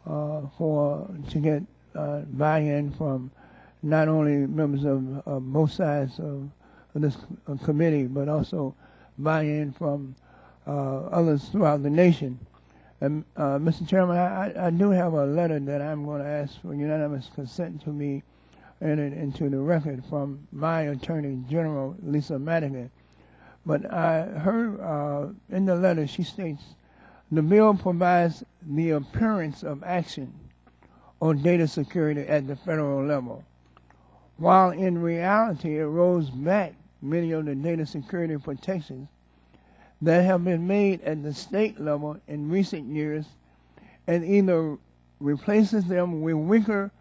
to get buy-in from not only members of both sides of this committee, but also buy-in from others throughout the nation. And, Mr. Chairman, I do have a letter that I'm going to ask for unanimous consent to be entered into the record from my Attorney General, Lisa Madigan. But I heard in the letter she states, the bill provides the appearance of action on data security at the federal level, while in reality it rolls back many of the data security protections that have been made at the state level in recent years and either replaces them with weaker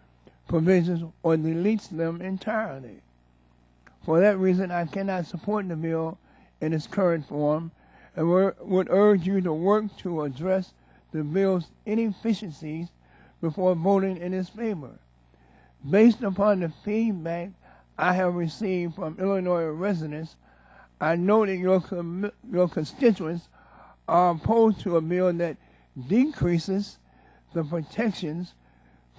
provisions or deletes them entirely. For that reason, I cannot support the bill in its current form and would urge you to work to address the bill's inefficiencies before voting in its favor. Based upon the feedback I have received from Illinois residents, I know that your constituents are opposed to a bill that decreases the protections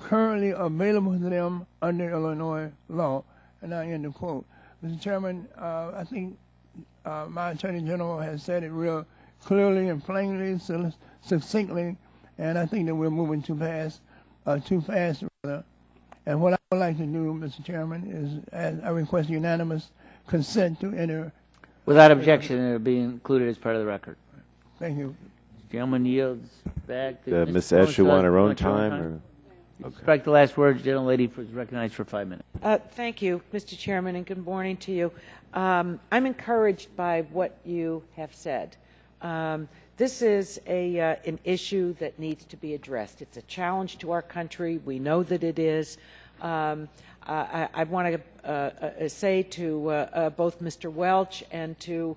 currently available to them under Illinois law. And I end the quote. Mr. Chairman, I think my Attorney General has said it real clearly and plainly, succinctly, and I think that we're moving too fast. And what I would like to do, Mr. Chairman, is I request unanimous consent to enter. Without objection, it will be included as part of the record. Thank you. Gentleman yields back to Ms. Esch, you want her own time? Or? Okay. Strike the last word. Gentlelady is recognized for 5 minutes. Thank you, Mr. Chairman, and good morning to you. I'm encouraged by what you have said. This is an issue that needs to be addressed. It's a challenge to our country. We know that it is. I want to say to both Mr. Welch and to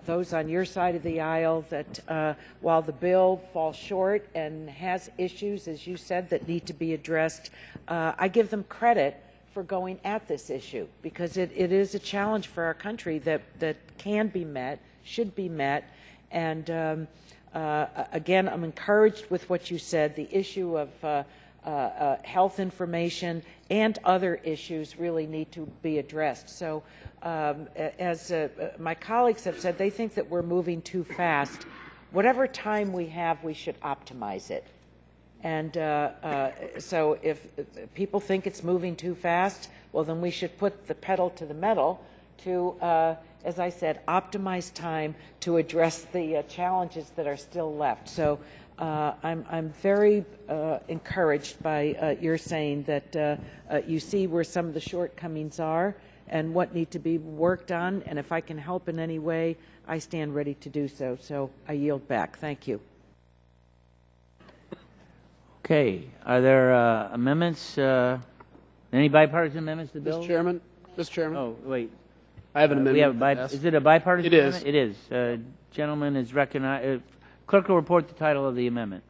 those on your side of the aisle that while the bill falls short and has issues, as you said, that need to be addressed, I give them credit for going at this issue because it is a challenge for our country that can be met, should be met, and again, I'm encouraged with what you said. The issue of health information and other issues really need to be addressed. So as my colleagues have said, they think that we're moving too fast. Whatever time we have, we should optimize it. And so if people think it's moving too fast, well, then we should put the pedal to the metal to, as I said, optimize time to address the challenges that are still left. So I'm very encouraged by your saying that you see where some of the shortcomings are and what need to be worked on, and if I can help in any way, I stand ready to do so. So I yield back. Thank you. Okay. Are there amendments? Any bipartisan amendments to the bill? Mr. Chairman. Oh, wait. I have an amendment. Is it a bipartisan amendment? It is. It is. Gentleman is recognized. Clerk will report the title of the amendment.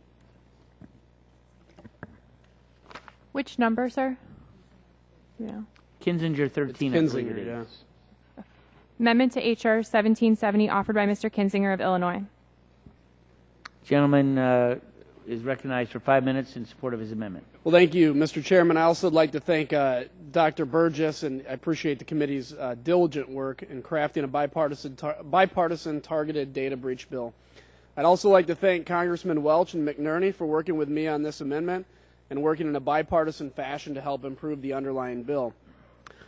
Which number, sir? Yeah. Kinzinger 13, I believe it is. Yes. Amendment to H.R. 1770 offered by Mr. Kinzinger of Illinois. Gentleman is recognized for 5 minutes in support of his amendment. Well, thank you, Mr. Chairman. I also would like to thank Dr. Burgess, and I appreciate the committee's diligent work in crafting a bipartisan targeted data breach bill. I'd also like to thank Congressman Welch and McNerney for working with me on this amendment and working in a bipartisan fashion to help improve the underlying bill.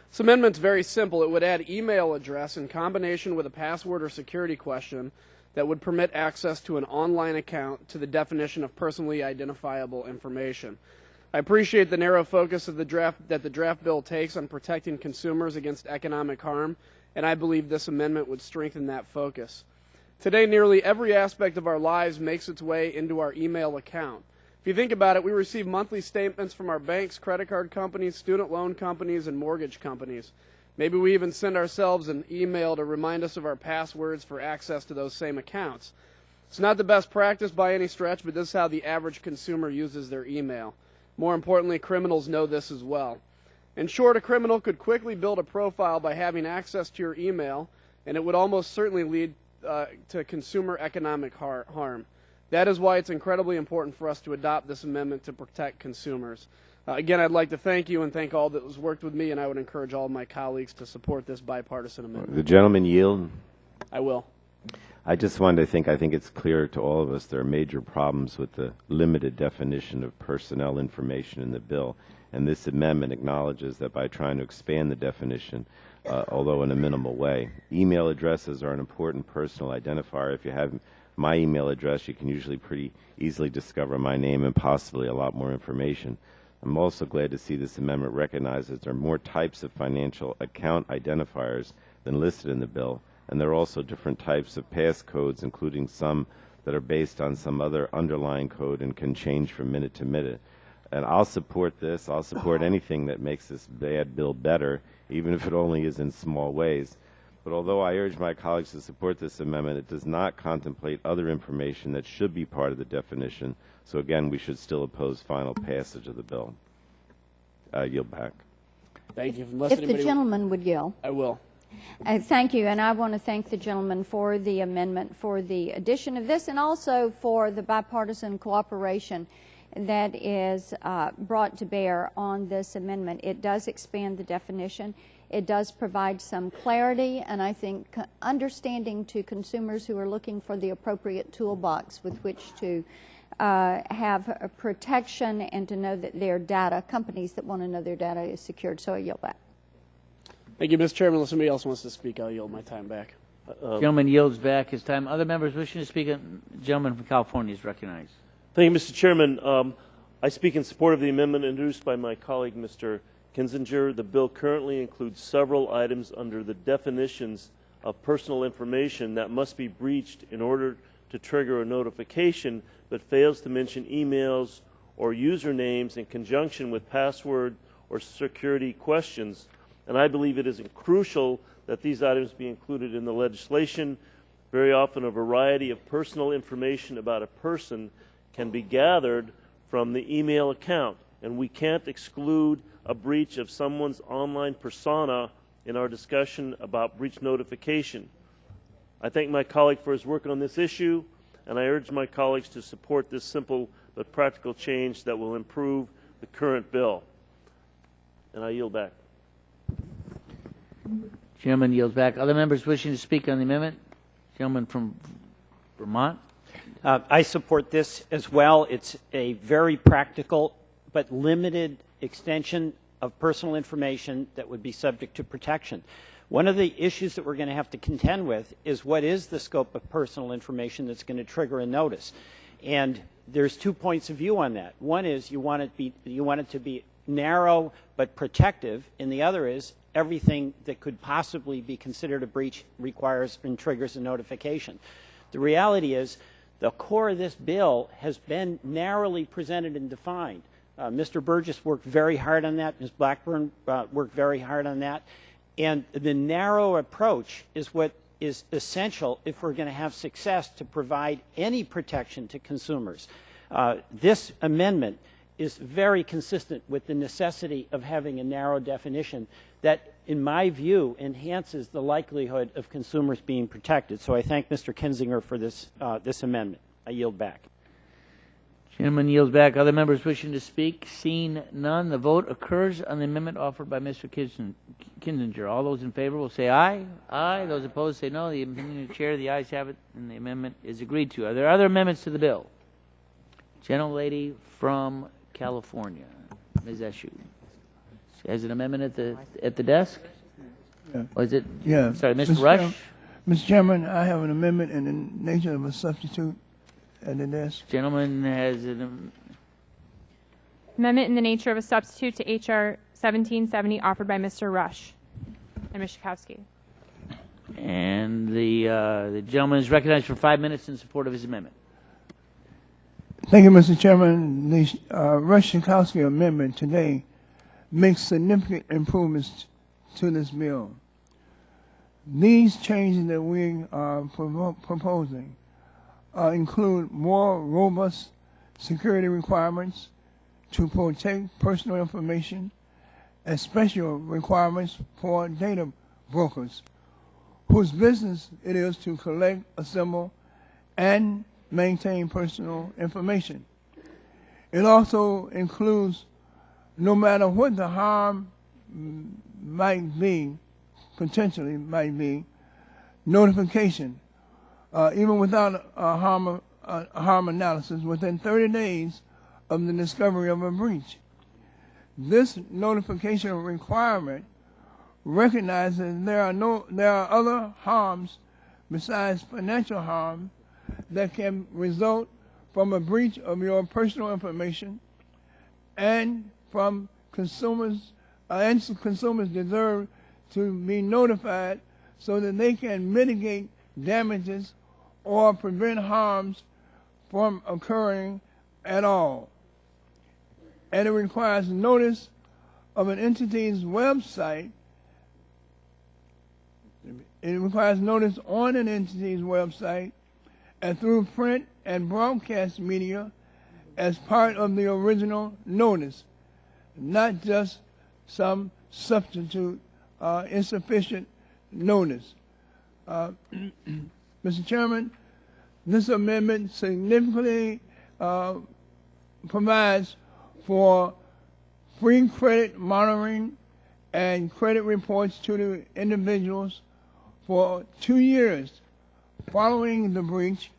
This amendment's very simple. It would add email address in combination with a password or security question that would permit access to an online account to the definition of personally identifiable information. I appreciate the narrow focus of the draft bill takes on protecting consumers against economic harm, and I believe this amendment would strengthen that focus. Today, nearly every aspect of our lives makes its way into our email account. If you think about it, we receive monthly statements from our banks, credit card companies, student loan companies, and mortgage companies. Maybe we even send ourselves an email to remind us of our passwords for access to those same accounts. It's not the best practice by any stretch, but this is how the average consumer uses their email. More importantly, criminals know this as well. In short, a criminal could quickly build a profile by having access to your email, and it would almost certainly lead to consumer economic harm. That is why it's incredibly important for us to adopt this amendment to protect consumers. Again, I'd like to thank you and thank all that has worked with me, and I would encourage all of my colleagues to support this bipartisan amendment. The gentleman yield. I will. I just wanted to I think it's clear to all of us there are major problems with the limited definition of personnel information in the bill, and this amendment acknowledges that by trying to expand the definition, although in a minimal way. Email addresses are an important personal identifier. If you have my email address, you can usually pretty easily discover my name and possibly a lot more information. I'm also glad to see this amendment recognizes there are more types of financial account identifiers than listed in the bill, and there are also different types of passcodes, including some that are based on some other underlying code and can change from minute to minute. And I'll support this. I'll support anything that makes this bad bill better, even if it only is in small ways. But although I urge my colleagues to support this amendment, it does not contemplate other information that should be part of the definition. So again, we should still oppose final passage of the bill. I yield back. Thank you. If the gentleman would yield. I will. Thank you, and I want to thank the gentleman for the amendment, for the addition of this, and also for the bipartisan cooperation that is brought to bear on this amendment. It does expand the definition. It does provide some clarity, and I think understanding to consumers who are looking for the appropriate toolbox with which to have a protection and to know that their data, companies that want to know their data is secured. So I yield back. Thank you, Mr. Chairman. Unless somebody else wants to speak, I'll yield my time back. Gentleman yields back his time. Other members wishing to speak? The gentleman from California is recognized. Thank you, Mr. Chairman. I speak in support of the amendment introduced by my colleague, Mr. Kinzinger. The bill currently includes several items under the definitions of personal information that must be breached in order to trigger a notification, but fails to mention emails or usernames in conjunction with password or security questions. And I believe it is crucial that these items be included in the legislation. Very often a variety of personal information about a person can be gathered from the email account, and we can't exclude a breach of someone's online persona in our discussion about breach notification. I thank my colleague for his work on this issue, and I urge my colleagues to support this simple but practical change that will improve the current bill. And I yield back. Gentleman yields back. Other members wishing to speak on the amendment? Gentleman from Vermont. I support this as well. It's a very practical but limited extension of personal information that would be subject to protection. One of the issues that we're going to have to contend with is what is the scope of personal information that's going to trigger a notice. And there's 2 points of view on that. One is you want it to be narrow but protective, and the other is everything that could possibly be considered a breach requires and triggers a notification. The reality is the core of this bill has been narrowly presented and defined. Mr. Burgess worked very hard on that. Ms. Blackburn worked very hard on that. And the narrow approach is what is essential if we're going to have success to provide any protection to consumers. This amendment is very consistent with the necessity of having a narrow definition that, in my view, enhances the likelihood of consumers being protected. So I thank Mr. Kinzinger for this, this amendment. I yield back. Gentleman yields back. Other members wishing to speak? Seeing none, the vote occurs on the amendment offered by Mr. Kinzinger. All those in favor will say aye. Aye. Those opposed say no. The opinion of the chair, the ayes have it, and the amendment is agreed to. Are there other amendments to the bill? Gentlelady from California, Ms. Eshu. Has an amendment at the desk? Yeah. Or is it? Yeah. Sorry, Mr. Rush? Mr. Chairman, I have an amendment in the nature of a substitute at the desk. Gentleman has an amendment in the nature of a substitute to H.R. 1770 offered by Mr. Rush and Ms. Schakowsky. And the gentleman is recognized for 5 minutes in support of his amendment. Thank you, Mr. Chairman. The Rush-Schakowsky amendment today makes significant improvements to this bill. These changes that we are proposing include more robust security requirements to protect personal information and special requirements for data brokers, whose business it is to collect, assemble, and maintain personal information. It also includes, no matter what the harm might be, potentially might be, notification, even without a harm analysis, within 30 days of the discovery of a breach. This notification requirement recognizes there are other harms besides financial harm that can result from a breach of your personal information, and from consumers, and consumers deserve to be notified so that they can mitigate damages or prevent harms from occurring at all. And it requires notice of an entity's website. It requires notice on an entity's website and through print and broadcast media as part of the original notice, not just some substitute insufficient notice. Mr. Chairman, this amendment significantly provides for free credit monitoring and credit reports to the individuals for 2 years following the breach,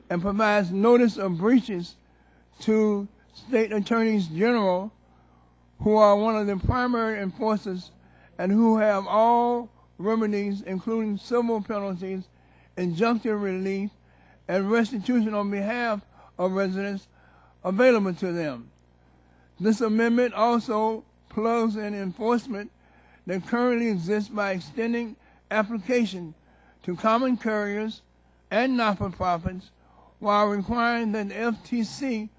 and provides notice of breaches to state attorneys general, who are one of the primary enforcers and who have all remedies, including civil penalties, injunctive relief, and restitution on behalf of residents available to them. This amendment also plugs in enforcement that currently exists by extending application to common carriers and not-for-profits, while requiring that the FTC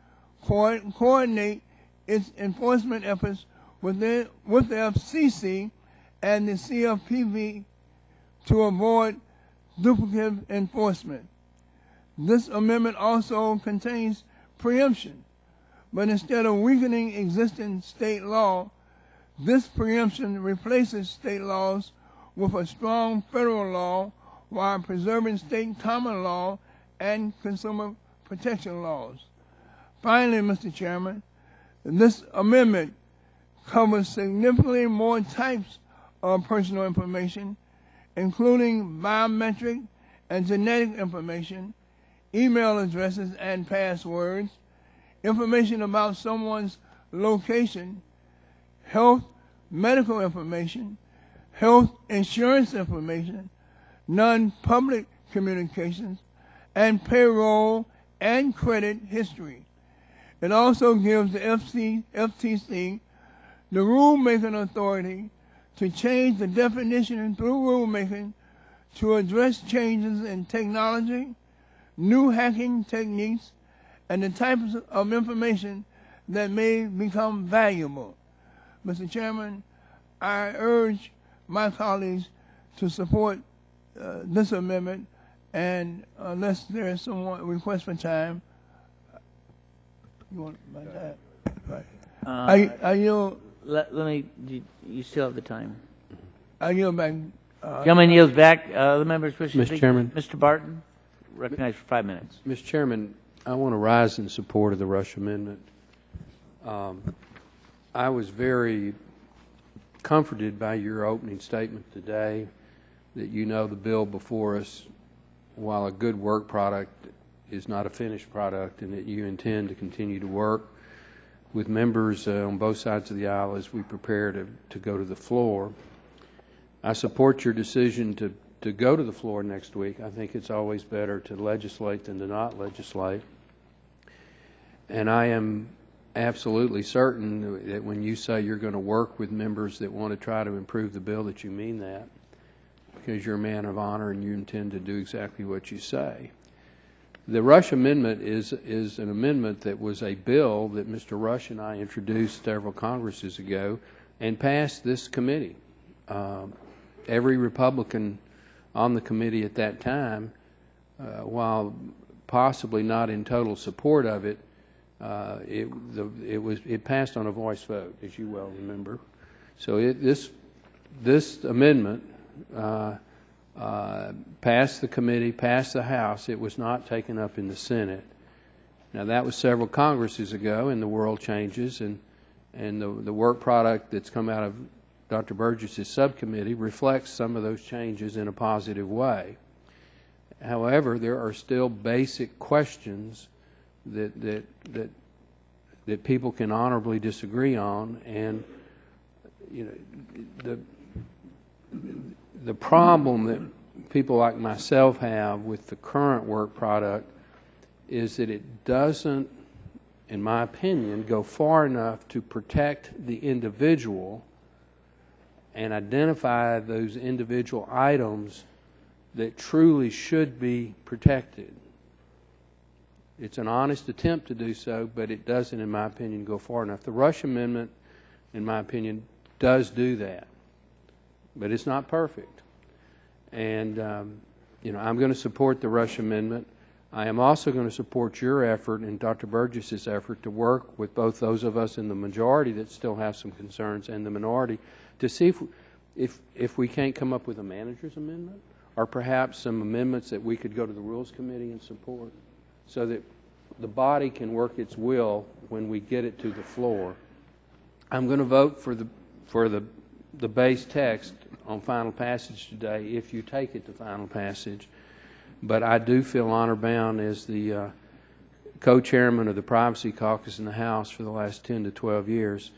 coordinate its enforcement efforts with the FCC and the CFPB to avoid duplicative enforcement. This amendment also contains preemption, but instead of weakening existing state law, this preemption replaces state laws with a strong federal law while preserving state common law and consumer protection laws. Finally, Mr. Chairman, this amendment covers significantly more types of personal information, including biometric and genetic information, email addresses and passwords, information about someone's location, health, medical information, health insurance information, non-public communications, and payroll and credit history. It also gives the FTC the rulemaking authority to change the definition through rulemaking to address changes in technology, new hacking techniques, and the types of information that may become valuable. Mr. Chairman, I urge my colleagues to support this amendment, and unless there is some request for time, you want my time? Right. I yield. Let me. You still have the time. I yield back. Gentleman yields back. The members wish to Mr. speak. Chairman. Mr. Barton, recognized for 5 minutes. Mr. Chairman, I want to rise in support of the Rush Amendment. I was very comforted by your opening statement today that you know the bill before us, while a good work product, is not a finished product, and that you intend to continue to work with members on both sides of the aisle as we prepare to go to the floor. I support your decision to go to the floor next week. I think it's always better to legislate than to not legislate. And I am absolutely certain that when you say you're going to work with members that want to try to improve the bill, that you mean that, because you're a man of honor and you intend to do exactly what you say. The Rush Amendment is an amendment that was a bill that Mr. Rush and I introduced several Congresses ago and passed this committee. Every Republican on the committee at that time, while possibly not in total support of it, it passed on a voice vote, as you well remember. So this amendment passed the committee, passed the House. It was not taken up in the Senate. Now, that was several Congresses ago, and the world changes, and the work product that's come out of Dr. Burgess's subcommittee reflects some of those changes in a positive way. However, there are still basic questions that people can honorably disagree on, and the problem that people like myself have with the current work product is that it doesn't, in my opinion, go far enough to protect the individual and identify those individual items that truly should be protected. It's an honest attempt to do so, but it doesn't, in my opinion, go far enough. The Rush Amendment, in my opinion, does do that, but it's not perfect. And, I'm going to support the Rush Amendment. I am also going to support your effort and Dr. Burgess's effort to work with both those of us in the majority that still have some concerns and the minority to see if we can't come up with a manager's amendment or perhaps some amendments that we could go to the Rules Committee and support so that the body can work its will when we get it to the floor. I'm going to vote for the base text on final passage today if you take it to final passage. But I do feel honor-bound as the co-chairman of the Privacy Caucus in the House for the last 10 to 12 years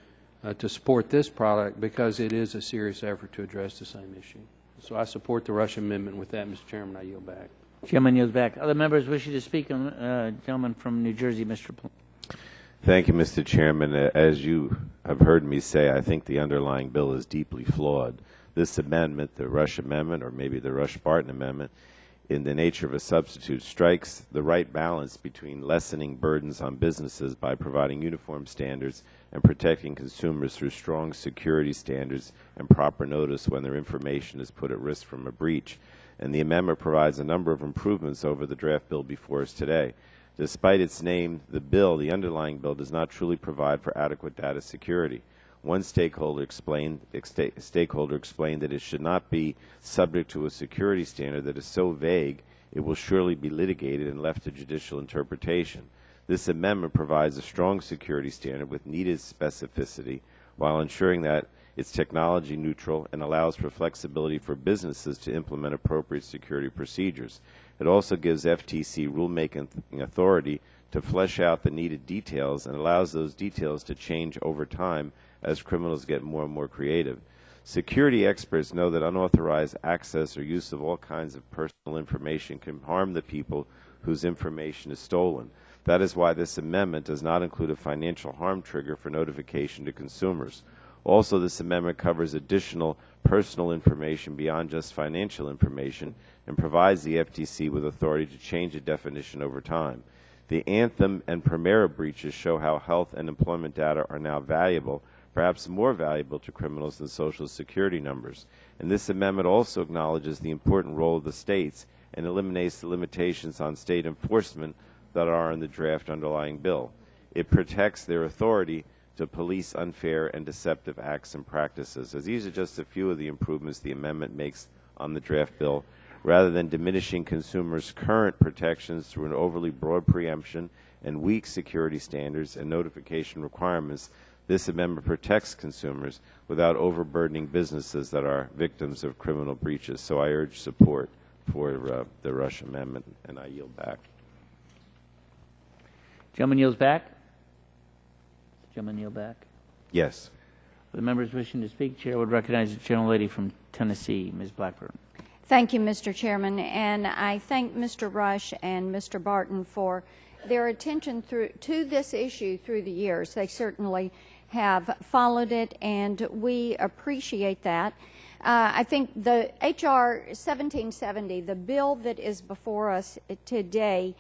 to support this product because it is a serious effort to address the same issue. So I support the Rush Amendment. With that, Mr. Chairman, I yield back. Chairman yields back. Other members wishing to speak? Gentleman from New Jersey, Mr. Thank you, Mr. Chairman. As you have heard me say, I think the underlying bill is deeply flawed. This amendment, the Rush Amendment, or maybe the Rush-Barton Amendment, in the nature of a substitute, strikes the right balance between lessening burdens on businesses by providing uniform standards and protecting consumers through strong security standards and proper notice when their information is put at risk from a breach. And the amendment provides a number of improvements over the draft bill before us today. Despite its name, the underlying bill, does not truly provide for adequate data security. One stakeholder explained that it should not be subject to a security standard that is so vague it will surely be litigated and left to judicial interpretation. This amendment provides a strong security standard with needed specificity while ensuring that it's technology neutral and allows for flexibility for businesses to implement appropriate security procedures. It also gives FTC rulemaking authority to flesh out the needed details and allows those details to change over time as criminals get more and more creative. Security experts know that unauthorized access or use of all kinds of personal information can harm the people whose information is stolen. That is why this amendment does not include a financial harm trigger for notification to consumers. Also, this amendment covers additional personal information beyond just financial information and provides the FTC with authority to change the definition over time. The Anthem and Primera breaches show how health and employment data are now valuable, perhaps more valuable to criminals than Social Security numbers. And this amendment also acknowledges the important role of the states and eliminates the limitations on state enforcement that are in the draft underlying bill. It protects their authority to police unfair and deceptive acts and practices. As these are just a few of the improvements the amendment makes on the draft bill, rather than diminishing consumers' current protections through an overly broad preemption and weak security standards and notification requirements, this amendment protects consumers without overburdening businesses that are victims of criminal breaches. So I urge support for the Rush Amendment, and I yield back. Gentleman yields back. Gentleman yield back. Yes. The members wishing to speak, Chair would recognize the gentlelady from Tennessee, Ms. Blackburn. Thank you, Mr. Chairman, and I thank Mr. Rush and Mr. Barton for their attention to this issue through the years. They certainly have followed it, and we appreciate that. I think the H.R. 1770, the bill that is before us today,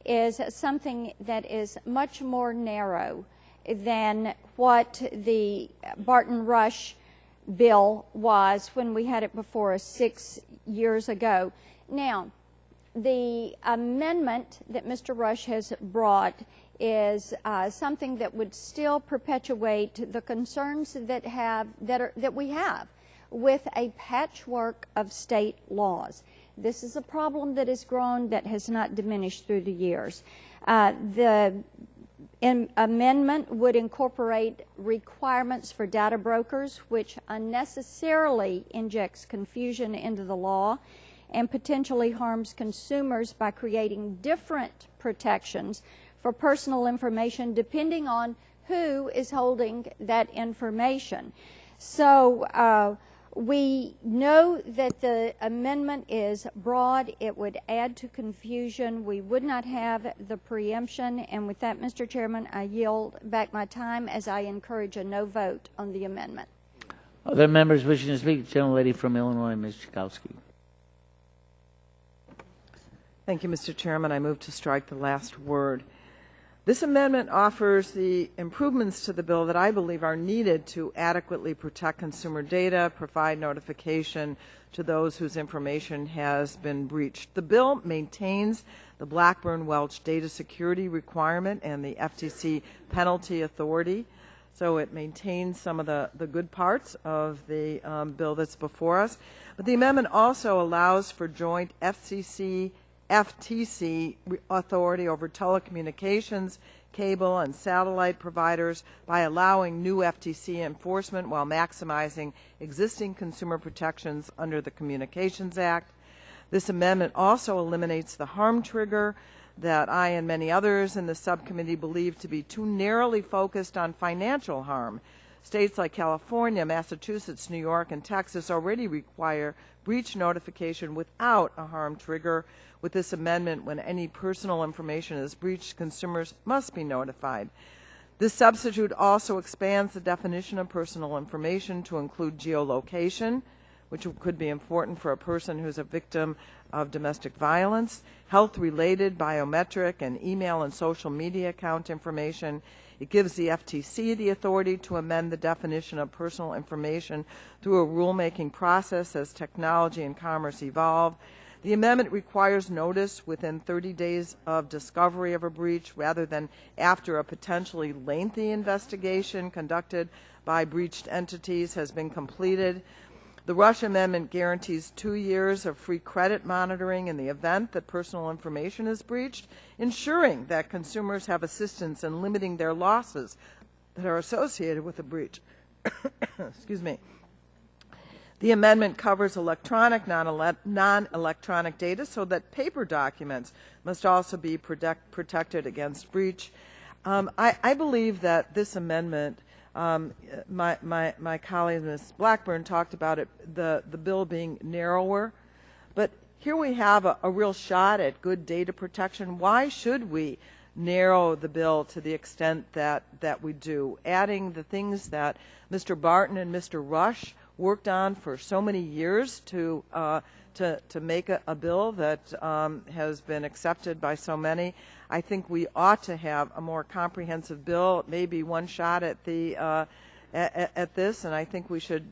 is something that is much more narrow than what the Barton-Rush bill was when we had it before us 6 years ago. Now, the amendment that Mr. Rush has brought is something that would still perpetuate the concerns that we have with a patchwork of state laws. This is a problem that has grown, that has not diminished through the years. The amendment would incorporate requirements for data brokers, which unnecessarily injects confusion into the law and potentially harms consumers by creating different protections for personal information depending on who is holding that information. So we know that the amendment is broad. It would add to confusion. We would not have the preemption. And with that, Mr. Chairman, I yield back my time as I encourage a no vote on the amendment. Other members wishing to speak? The gentlelady from Illinois, Ms. Chakowski. Thank you, Mr. Chairman. I move to strike the last word. This amendment offers the improvements to the bill that I believe are needed to adequately protect consumer data, provide notification to those whose information has been breached. The bill maintains the Blackburn-Welch data security requirement and the FTC penalty authority. So it maintains some of the good parts of the bill that's before us. But the amendment also allows for joint FTC authority over telecommunications, cable, and satellite providers by allowing new FTC enforcement while maximizing existing consumer protections under the Communications Act. This amendment also eliminates the harm trigger that I and many others in the subcommittee believe to be too narrowly focused on financial harm. States like California, Massachusetts, New York, and Texas already require breach notification without a harm trigger. With this amendment, when any personal information is breached, consumers must be notified. This substitute also expands the definition of personal information to include geolocation, which could be important for a person who's a victim of domestic violence, health-related, biometric, and email and social media account information. It gives the FTC the authority to amend the definition of personal information through a rulemaking process as technology and commerce evolve. The amendment requires notice within 30 days of discovery of a breach rather than after a potentially lengthy investigation conducted by breached entities has been completed. The Rush Amendment guarantees 2 years of free credit monitoring in the event that personal information is breached, ensuring that consumers have assistance in limiting their losses that are associated with a breach. Excuse me. The amendment covers electronic, non-electronic data so that paper documents must also be protected against breach. I believe that this amendment, my colleague Ms. Blackburn talked about it, the bill being narrower, but here we have a real shot at good data protection. Why should we narrow the bill to the extent that we do? Adding the things that Mr. Barton and Mr. Rush worked on for so many years to make a bill that has been accepted by so many. I think we ought to have a more comprehensive bill, maybe one shot at this, and I think we should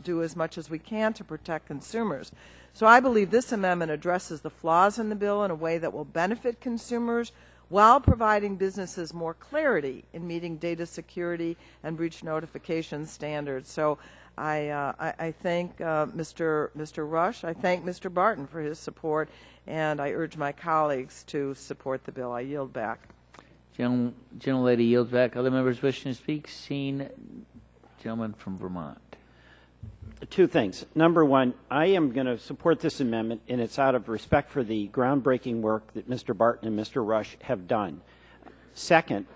do as much as we can to protect consumers. So I believe this amendment addresses the flaws in the bill in a way that will benefit consumers while providing businesses more clarity in meeting data security and breach notification standards. So I thank Mr. Rush. I thank Mr. Barton for his support, and I urge my colleagues to support the bill. I yield back. Gentlelady yields back. Other members wishing to speak? Seen. Gentleman from Vermont. Two things. Number one, I am going to support this amendment, and it's out of respect for the groundbreaking work that Mr. Barton and Mr. Rush have done. Second,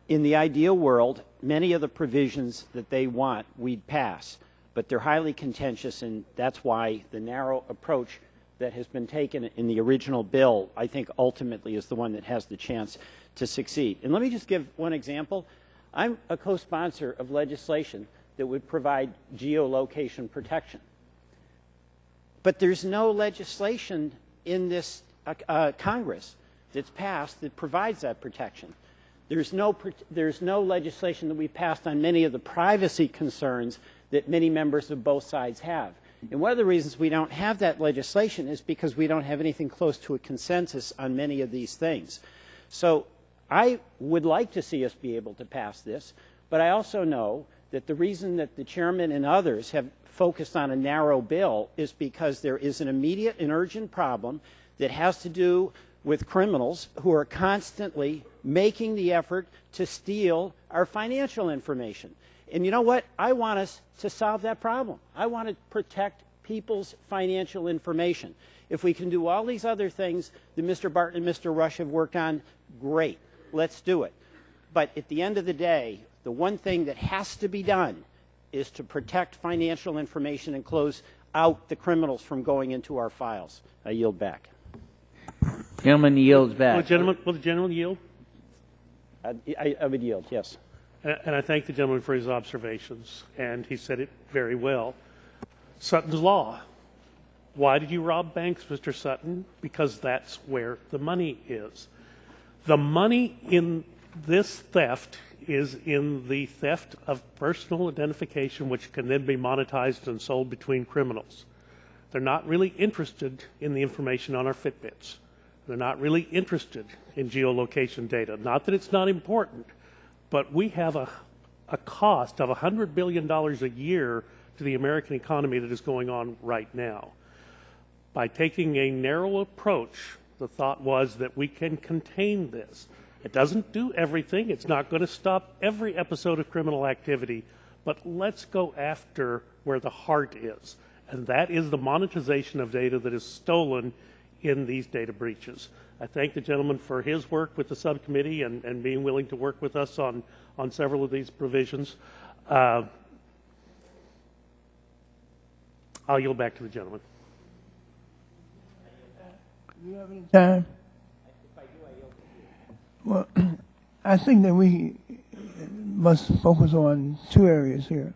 in the ideal world, many of the provisions that they want we'd pass, but they're highly contentious, and that's why the narrow approach that has been taken in the original bill, I think ultimately is the one that has the chance to succeed. And let me just give one example. I'm a co-sponsor of legislation that would provide geolocation protection. But there's no legislation in this Congress that's passed that provides that protection. There's no legislation that we passed on many of the privacy concerns that many members of both sides have. And one of the reasons we don't have that legislation is because we don't have anything close to a consensus on many of these things. So I would like to see us be able to pass this, but I also know that the reason that the chairman and others have focused on a narrow bill is because there is an immediate and urgent problem that has to do with criminals who are constantly making the effort to steal our financial information. And you know what? I want us to solve that problem. I want to protect people's financial information. If we can do all these other things that Mr. Barton and Mr. Rush have worked on, great. Let's do it. But at the end of the day, the one thing that has to be done is to protect financial information and close out the criminals from going into our files. I yield back. Gentleman yields back. Will the gentleman yield? I would yield, yes. And I thank the gentleman for his observations, and he said it very well. Sutton's Law. Why did you rob banks, Mr. Sutton? Because that's where the money is. The money in this theft is in the theft of personal identification, which can then be monetized and sold between criminals. They're not really interested in the information on our Fitbits. They're not really interested in geolocation data. Not that it's not important, but we have a cost of $100 billion a year to the American economy that is going on right now. By taking a narrow approach, the thought was that we can contain this. It doesn't do everything. It's not going to stop every episode of criminal activity, but let's go after where the heart is, and that is the monetization of data that is stolen in these data breaches. I thank the gentleman for his work with the subcommittee and being willing to work with us on several of these provisions. I'll yield back to the gentleman. Do you have any time? Well, I think that we must focus on two areas here.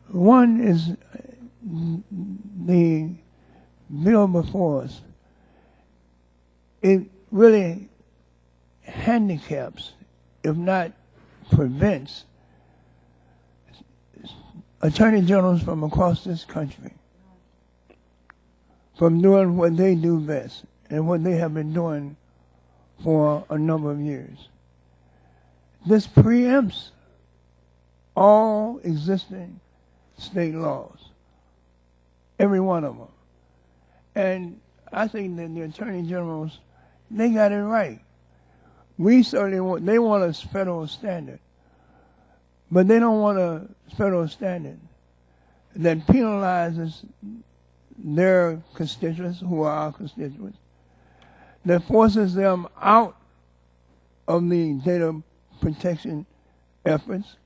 One is the bill before us. It really handicaps, if not prevents, attorney generals from across this country from doing what they do best and what they have been doing for a number of years. This preempts all existing state laws, every one of them. And I think that the attorney generals, they got it right. We certainly they want a federal standard, but they don't want a federal standard that penalizes their constituents, who are our constituents, that forces them out of the data protection efforts.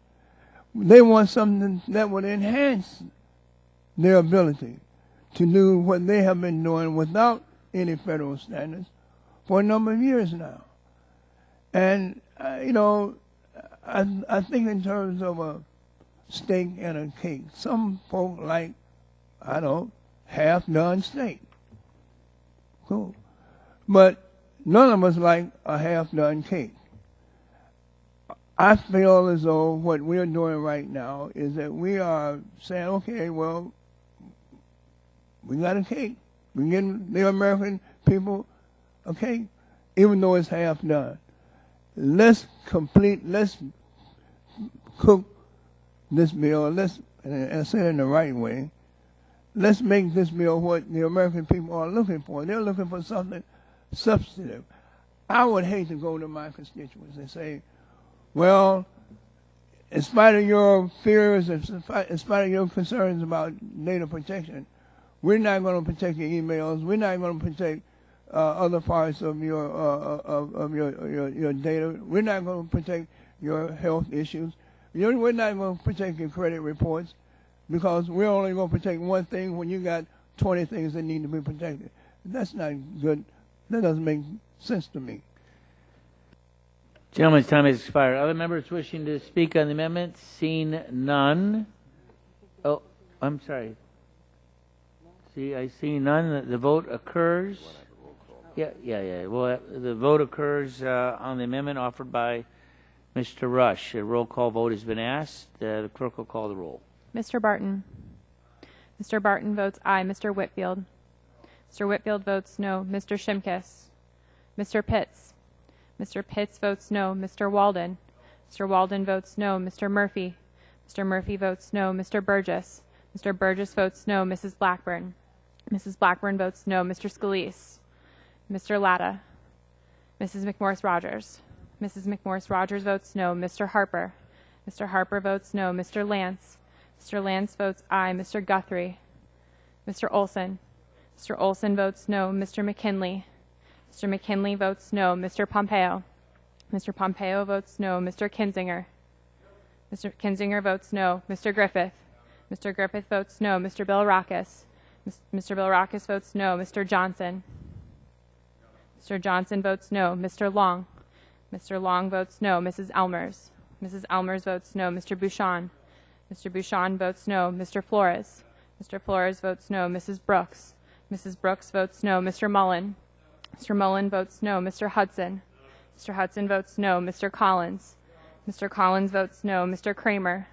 They want something that would enhance their ability to do what they have been doing without any federal standards for a number of years now. And, you know, I think in terms of a steak and a cake, some folk like, I don't know, half-done steak. Cool. But none of us like a half-done cake. I feel as though what we're doing right now is that we are saying, okay, well, we got a cake. We get the American people a cake, even though it's half done. Let's cook this meal, and say it in the right way, let's make this meal what the American people are looking for. They're looking for something substantive. I would hate to go to my constituents and say, well, in spite of your fears, in spite of your concerns about data protection, we're not going to protect your emails. We're not going to protect other parts of your data. We're not going to protect your health issues. We're not going to protect your credit reports because we're only going to protect one thing when you got 20 things that need to be protected. That's not good. That doesn't make sense to me. Gentleman's time has expired. Other members wishing to speak on the amendment? Seeing none. Oh, I'm sorry. I see none. The vote occurs. Yeah. Well, the vote occurs on the amendment offered by Mr. Rush. A roll call vote has been asked. The clerk will call the roll. Mr. Barton. Mr. Barton votes aye. Mr. Whitfield. Mr. Whitfield votes no. Mr. Shimkus. Mr. Pitts. Mr. Pitts votes no. Mr. Walden. Mr. Walden votes no. Mr. Murphy. Mr. Murphy votes no. Mr. Burgess. Mr. Burgess votes no. Mrs. Blackburn. Mrs. Blackburn votes no. Mr. Scalise. Mr. Latta. Mrs. McMorris-Rogers. Mrs. McMorris-Rogers votes no. Mr. Harper. Mr. Harper votes no. Mr. Lance. Mr. Lance votes aye. Mr. Guthrie. Mr. Olson. Mr. Olson votes no. Mr. McKinley. Mr. McKinley votes no. Mr. Pompeo. Mr. Pompeo votes no. Mr. Kinzinger. Mr. Kinzinger votes no. Mr. Griffith. Mr. Griffith votes no. Mr. Billrakis. Mr. Billrakis votes no. Mr. Johnson. Mr. Johnson votes no. Mr. Long. Mr. Long votes no. Mrs. Elmers. Mrs. Elmers votes no. Mr. Bouchon. Mr. Bouchon votes no. Mr. Flores. Mr. Flores votes no. Mrs. Brooks. Mrs. Brooks votes no. Mr. Mullen. Mr. Mullen votes no. Mr. Hudson. Mr. Hudson votes no. Mr. Collins. Mr. Collins votes no. Mr. Kramer.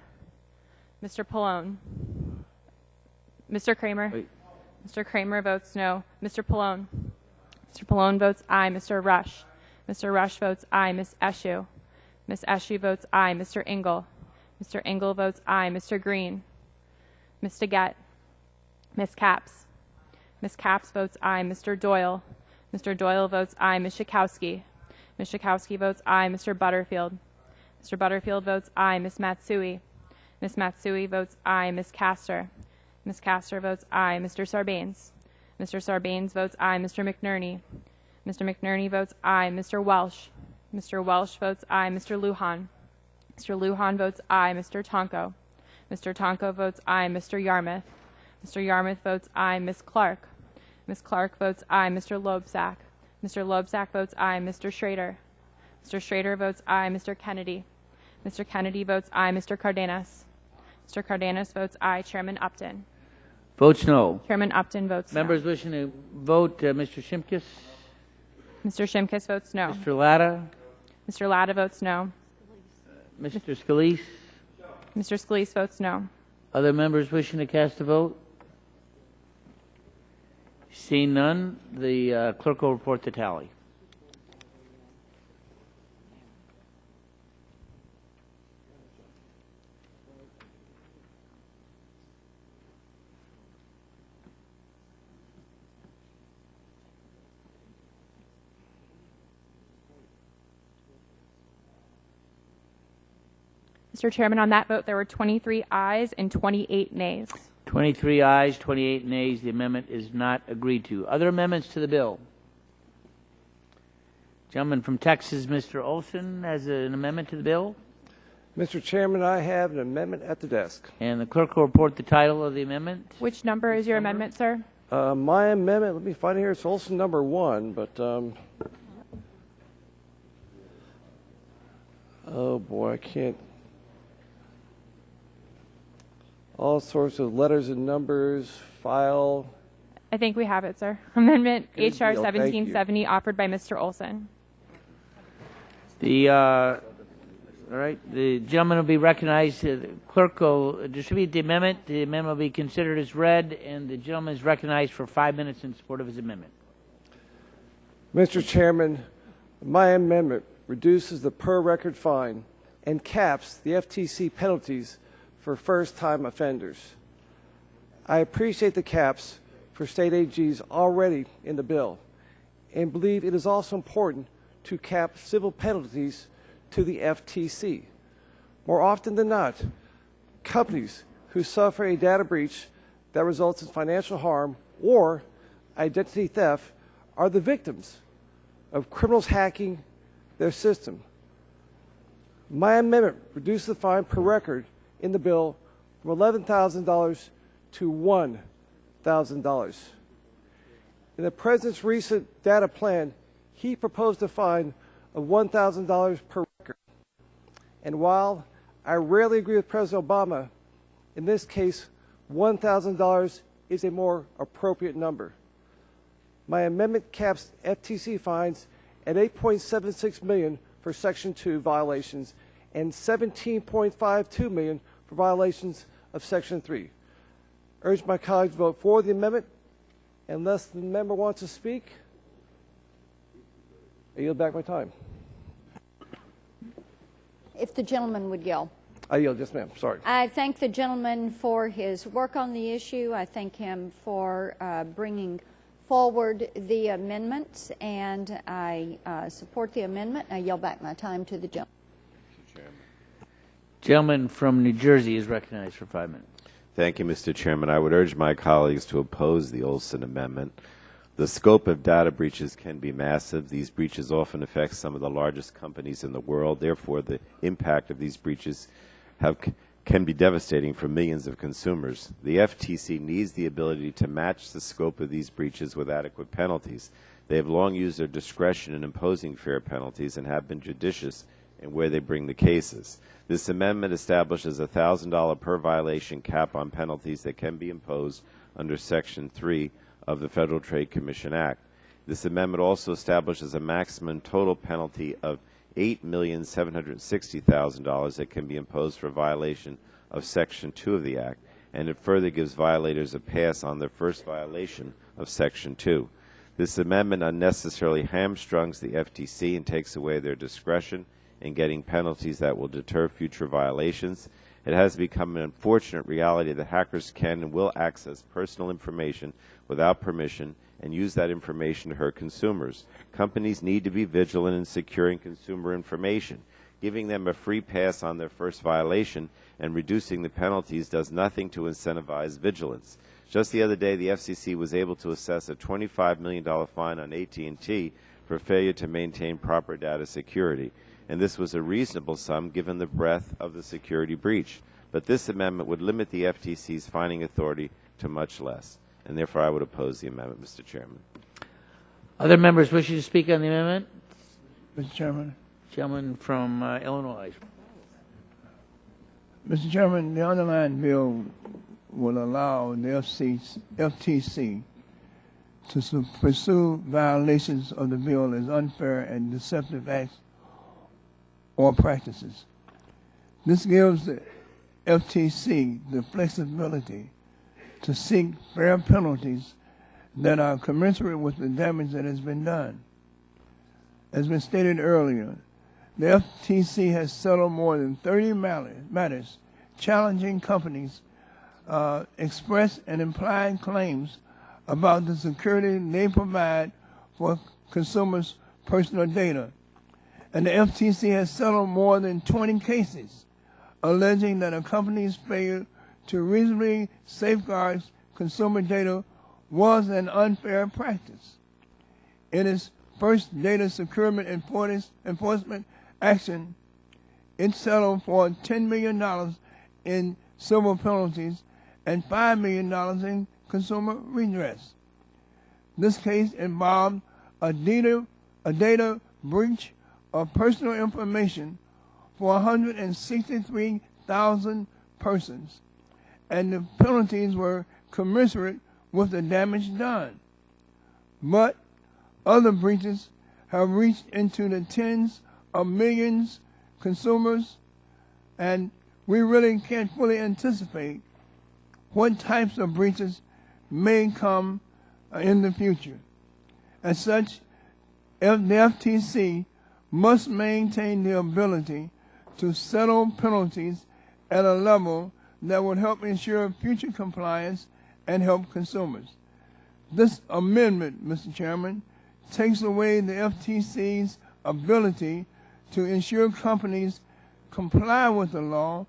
Mr. Pallone. Mr. Kramer. Wait. Mr. Kramer votes no. Mr. Pallone. Mr. Pallone votes aye. Mr. Rush. Mr. Rush votes aye. Miss Eshue. Miss Eshue votes aye. Mr. Engel. Mr. Engel votes aye. Mr. Green. Ms. Daggett. Miss Capps. Miss Capps votes aye. Mr. Doyle. Mr. Doyle votes aye. Ms. Schakowsky. Ms. Schakowsky votes aye. Mr. Butterfield. Mr. Butterfield votes aye. Ms. Matsui. Ms. Matsui votes aye. Ms. Castor. Ms. Castor votes aye. Mr. Sarbanes. Mr. Sarbanes votes aye. Mr. McNerney. Mr. McNerney votes aye. Mr. Welsh. Mr. Welsh votes aye. Mr. Lujan. Mr. Lujan votes aye. Mr. Tonko. Mr. Tonko votes aye. Mr. Yarmouth. Mr. Yarmouth votes aye. Ms. Clark. Ms. Clark votes aye. Mr. Loebsack. Mr. Loebsack votes aye. Mr. Schrader. Mr. Schrader votes aye. Mr. Kennedy. Mr. Kennedy votes aye. Mr. Cardenas. Mr. Cardenas votes aye. Chairman Upton. Votes no. Chairman Upton votes Members wishing to vote, Mr. Shimkus? no. Mr. Shimkus votes no. Mr. Latta? Mr. Latta votes no. Mr. Scalise? Mr. Scalise votes no. Other members wishing to cast a vote? Seeing none, the clerk will report the tally. Mr. Chairman, on that vote, there were 23 ayes and 28 nays. 23 ayes, 28 nays. The amendment is not agreed to. Other amendments to the bill? Gentleman from Texas, Mr. Olson, has an amendment to the bill. Mr. Chairman, I have an amendment at the desk. And the clerk will report the title of the amendment. Which number is your amendment, sir? My amendment, let me find it here. It's Olson number 1, but oh boy, I can't. All sorts of letters and numbers, file. I think we have it, sir. Amendment Good HR deal. Thank 1770 offered by Mr. Olson. All right, the gentleman will be recognized. The clerk will distribute the amendment. The amendment will be considered as read, and the gentleman is recognized for 5 minutes in support of his amendment. Mr. Chairman, my amendment reduces the per record fine and caps the FTC penalties for first-time offenders. I appreciate the caps for state AGs already in the bill and believe it is also important to cap civil penalties to the FTC. More often than not, companies who suffer a data breach that results in financial harm or identity theft are the victims of criminals hacking their system. My amendment reduces the fine per record in the bill from $11,000 to $1,000. In the President's recent data plan, he proposed a fine of $1,000 per record. And while I rarely agree with President Obama, in this case, $1,000 is a more appropriate number. My amendment caps FTC fines at $8.76 million for Section 2 violations and $17.52 million for violations of Section 3. Urge my colleagues to vote for the amendment. Unless the member wants to speak, I yield back my time. If the gentleman would yield. I yield. Yes, ma'am. Sorry. I thank the gentleman for his work on the issue. I thank him for bringing forward the amendments, and I support the amendment. I yield back my time to the gentleman. Gentleman from New Jersey is recognized for 5 minutes. Thank you, Mr. Chairman. I would urge my colleagues to oppose the Olson Amendment. The scope of data breaches can be massive. These breaches often affect some of the largest companies in the world. Therefore, the impact of these breaches can be devastating for millions of consumers. The FTC needs the ability to match the scope of these breaches with adequate penalties. They have long used their discretion in imposing fair penalties and have been judicious in where they bring the cases. This amendment establishes a $1,000 per violation cap on penalties that can be imposed under Section 3 of the Federal Trade Commission Act. This amendment also establishes a maximum total penalty of $8,760,000 that can be imposed for violation of Section 2 of the Act, and it further gives violators a pass on their first violation of Section 2. This amendment unnecessarily hamstrings the FTC and takes away their discretion in getting penalties that will deter future violations. It has become an unfortunate reality that hackers can and will access personal information without permission and use that information to hurt consumers. Companies need to be vigilant in securing consumer information. Giving them a free pass on their first violation and reducing the penalties does nothing to incentivize vigilance. Just the other day, the FCC was able to assess a $25 million fine on AT&T for failure to maintain proper data security. And this was a reasonable sum given the breadth of the security breach. But this amendment would limit the FTC's fining authority to much less. And therefore, I would oppose the amendment, Mr. Chairman. Other members wishing to speak on the amendment? Mr. Chairman. Gentleman from Illinois. Mr. Chairman, the underlying bill will allow the FTC to pursue violations of the bill as unfair and deceptive acts or practices. This gives the FTC the flexibility to seek fair penalties that are commensurate with the damage that has been done. As been stated earlier, the FTC has settled more than 30 matters challenging companies' express and implied claims about the security they provide for consumers' personal data. And the FTC has settled more than 20 cases alleging that a company's failure to reasonably safeguard consumer data was an unfair practice. In its first data security enforcement action, it settled for $10 million in civil penalties and $5 million in consumer redress. This case involved a data breach of personal information for 163,000 persons, and the penalties were commensurate with the damage done. But other breaches have reached into the tens of millions consumers, and we really can't fully anticipate what types of breaches may come in the future. As such, the FTC must maintain the ability to settle penalties at a level that would help ensure future compliance and help consumers. This amendment, Mr. Chairman, takes away the FTC's ability to ensure companies comply with the law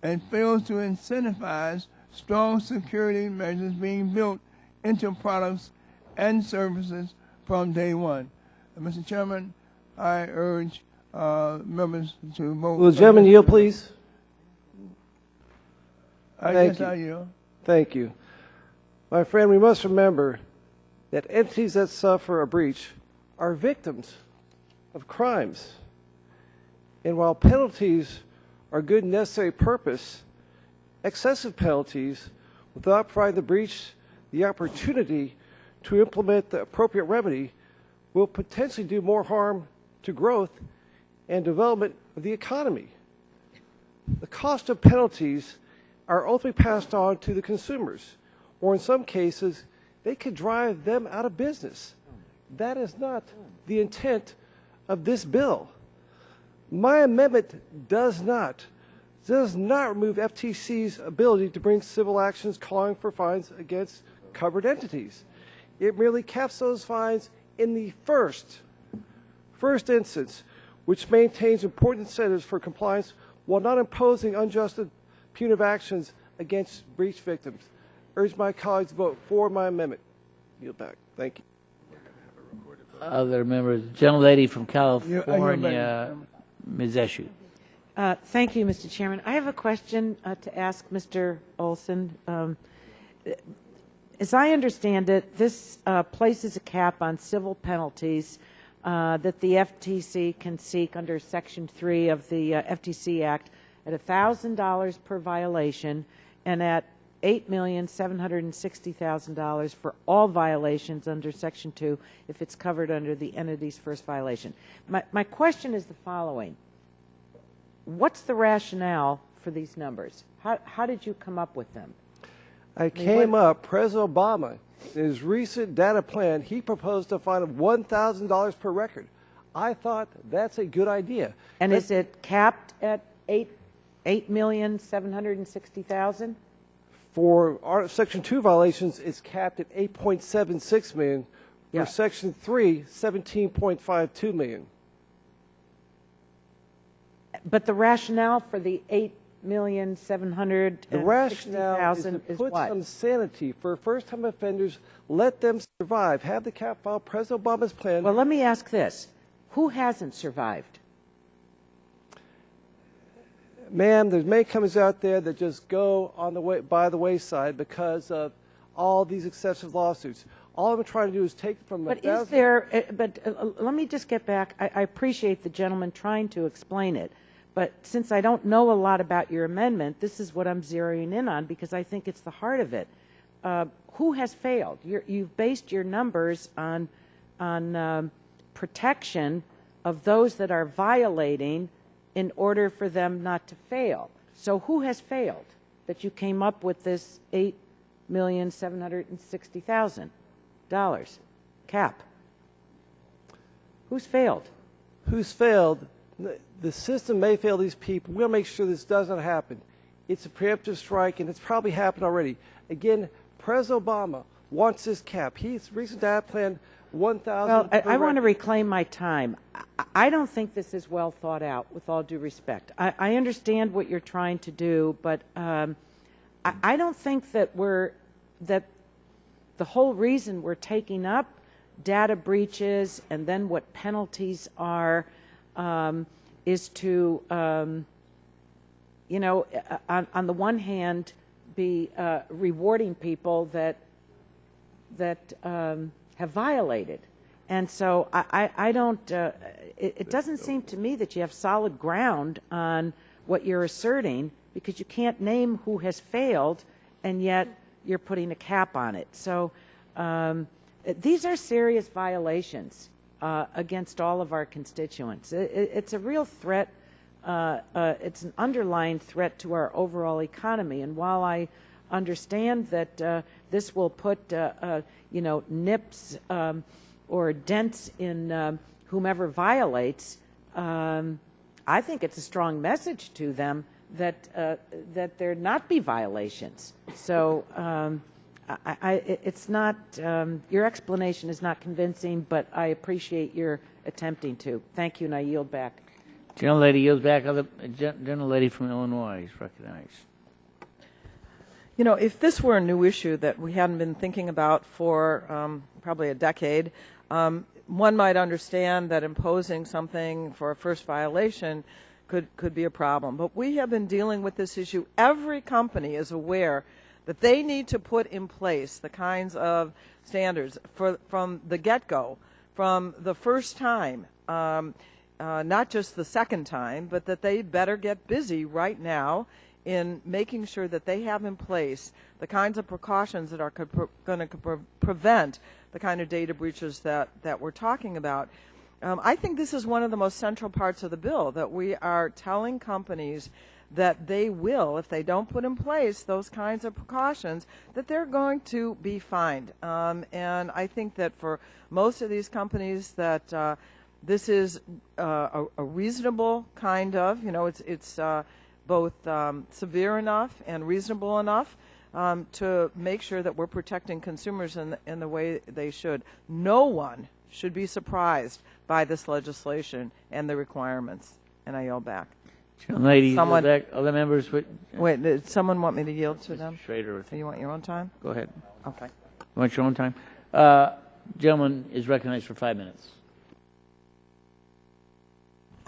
and fails to incentivize strong security measures being built into products and services from day one. Mr. Chairman, I urge members to vote. Will the gentleman yield, please? Yes, I yield. Thank you. My friend, we must remember that entities that suffer a breach are victims of crimes. And while penalties are a good and necessary purpose, excessive penalties without providing the breach the opportunity to implement the appropriate remedy will potentially do more harm to growth and development of the economy. The cost of penalties are ultimately passed on to the consumers, or in some cases, they could drive them out of business. That is not the intent of this bill. My amendment does not remove FTC's ability to bring civil actions calling for fines against covered entities. It merely caps those fines in the first instance, which maintains important incentives for compliance while not imposing unjust punitive actions against breach victims. Urge my colleagues to vote for my amendment. Yield back. Thank you. Other members, gentlelady from California, Ms. Eshu. Thank you, Mr. Chairman. I have a question to ask Mr. Olson. As I understand it, this places a cap on civil penalties that the FTC can seek under Section 3 of the FTC Act at $1,000 per violation and at $8,760,000 for all violations under Section 2 if it's covered under the entity's first violation. My question is the following. What's the rationale for these numbers? How did you come up with them? President Obama, in his recent data plan, he proposed a fine of $1,000 per record. I thought that's a good idea. And is it capped at $8,760,000? For our Section 2 violations, it's capped at $8.76 million. For Section 3, $17.52 million. But the rationale for the $8,760,000 the rationale is to put some sanity for first-time offenders. Let them survive. Have the cap follow President Obama's plan. Well, let me ask this: who hasn't survived? Ma'am, there's many companies out there that just go on by the wayside because of all these excessive lawsuits. All I'm trying to do is take from But is there? Let me just get back. I appreciate the gentleman trying to explain it, but since I don't know a lot about your amendment, this is what I'm zeroing in on because I think it's the heart of it. Who has failed? You've based your numbers on protection of those that are violating in order for them not to fail. So who has failed that you came up with this $8,760,000 cap? Who's failed? Who's failed? The system may fail these people. We'll make sure this doesn't happen. It's a preemptive strike, and it's probably happened already. Again, President Obama wants this cap. His recent data plan, 1,000. Well, I want to reclaim my time. I don't think this is well thought out, with all due respect. I understand what you're trying to do, but I don't think that the whole reason we're taking up data breaches and then what penalties are is to, on the one hand, be rewarding people that have violated. And so I don't, it doesn't seem to me that you have solid ground on what you're asserting because you can't name who has failed and yet you're putting a cap on it. So these are serious violations against all of our constituents. It's a real threat. It's an underlying threat to our overall economy. And while I understand that this will put, nips or dents in whomever violates, I think it's a strong message to them that there not be violations. So it's not, your explanation is not convincing, but I appreciate your attempting to. Thank you, and I yield back. Gentlelady yields back. Gentlelady from Illinois is recognized. You know, if this were a new issue that we hadn't been thinking about for probably a decade, one might understand that imposing something for a first violation could be a problem. But we have been dealing with this issue. Every company is aware that they need to put in place the kinds of standards from the get-go, from the first time, not just the second time, but that they better get busy right now in making sure that they have in place the kinds of precautions that are going to prevent the kind of data breaches that we're talking about. I think this is one of the most central parts of the bill, that we are telling companies that they will, if they don't put in place those kinds of precautions, that they're going to be fined. And I think that for most of these companies that This is a reasonable kind of, it's both severe enough and reasonable enough to make sure that we're protecting consumers in the way they should. No one should be surprised by this legislation and the requirements. And I yield back. Ladies, other members. Wait, did someone want me to yield to them? Schrader. You want your own time? Go ahead. Okay. You want your own time? Gentleman is recognized for 5 minutes.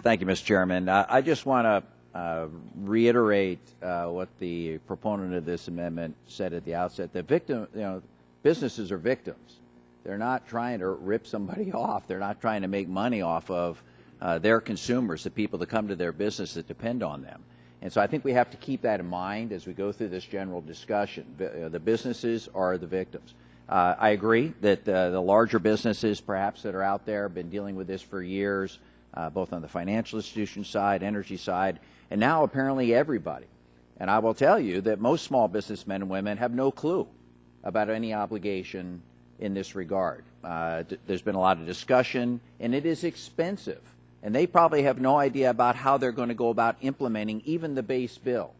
Thank you, Mr. Chairman. I just want to reiterate what the proponent of this amendment said at the outset. The businesses are victims. They're not trying to rip somebody off. They're not trying to make money off of their consumers, the people that come to their business that depend on them. And so I think we have to keep that in mind as we go through this general discussion. The businesses are the victims. I agree that the larger businesses perhaps that are out there have been dealing with this for years, both on the financial institution side, energy side, and now apparently everybody. And I will tell you that most small businessmen and women have no clue about any obligation in this regard. There's been a lot of discussion, and it is expensive. And they probably have no idea about how they're going to go about implementing even the base bill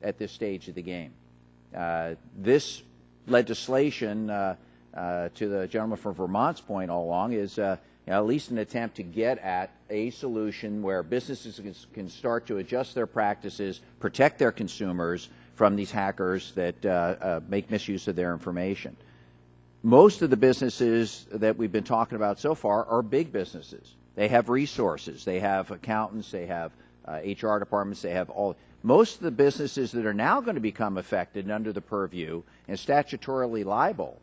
at this stage of the game. This legislation, to the gentleman from Vermont's point all along, is at least an attempt to get at a solution where businesses can start to adjust their practices, protect their consumers from these hackers that make misuse of their information. Most of the businesses that we've been talking about so far are big businesses. They have resources. They have accountants. They have HR departments. They have all. Most of the businesses that are now going to become affected under the purview and statutorily liable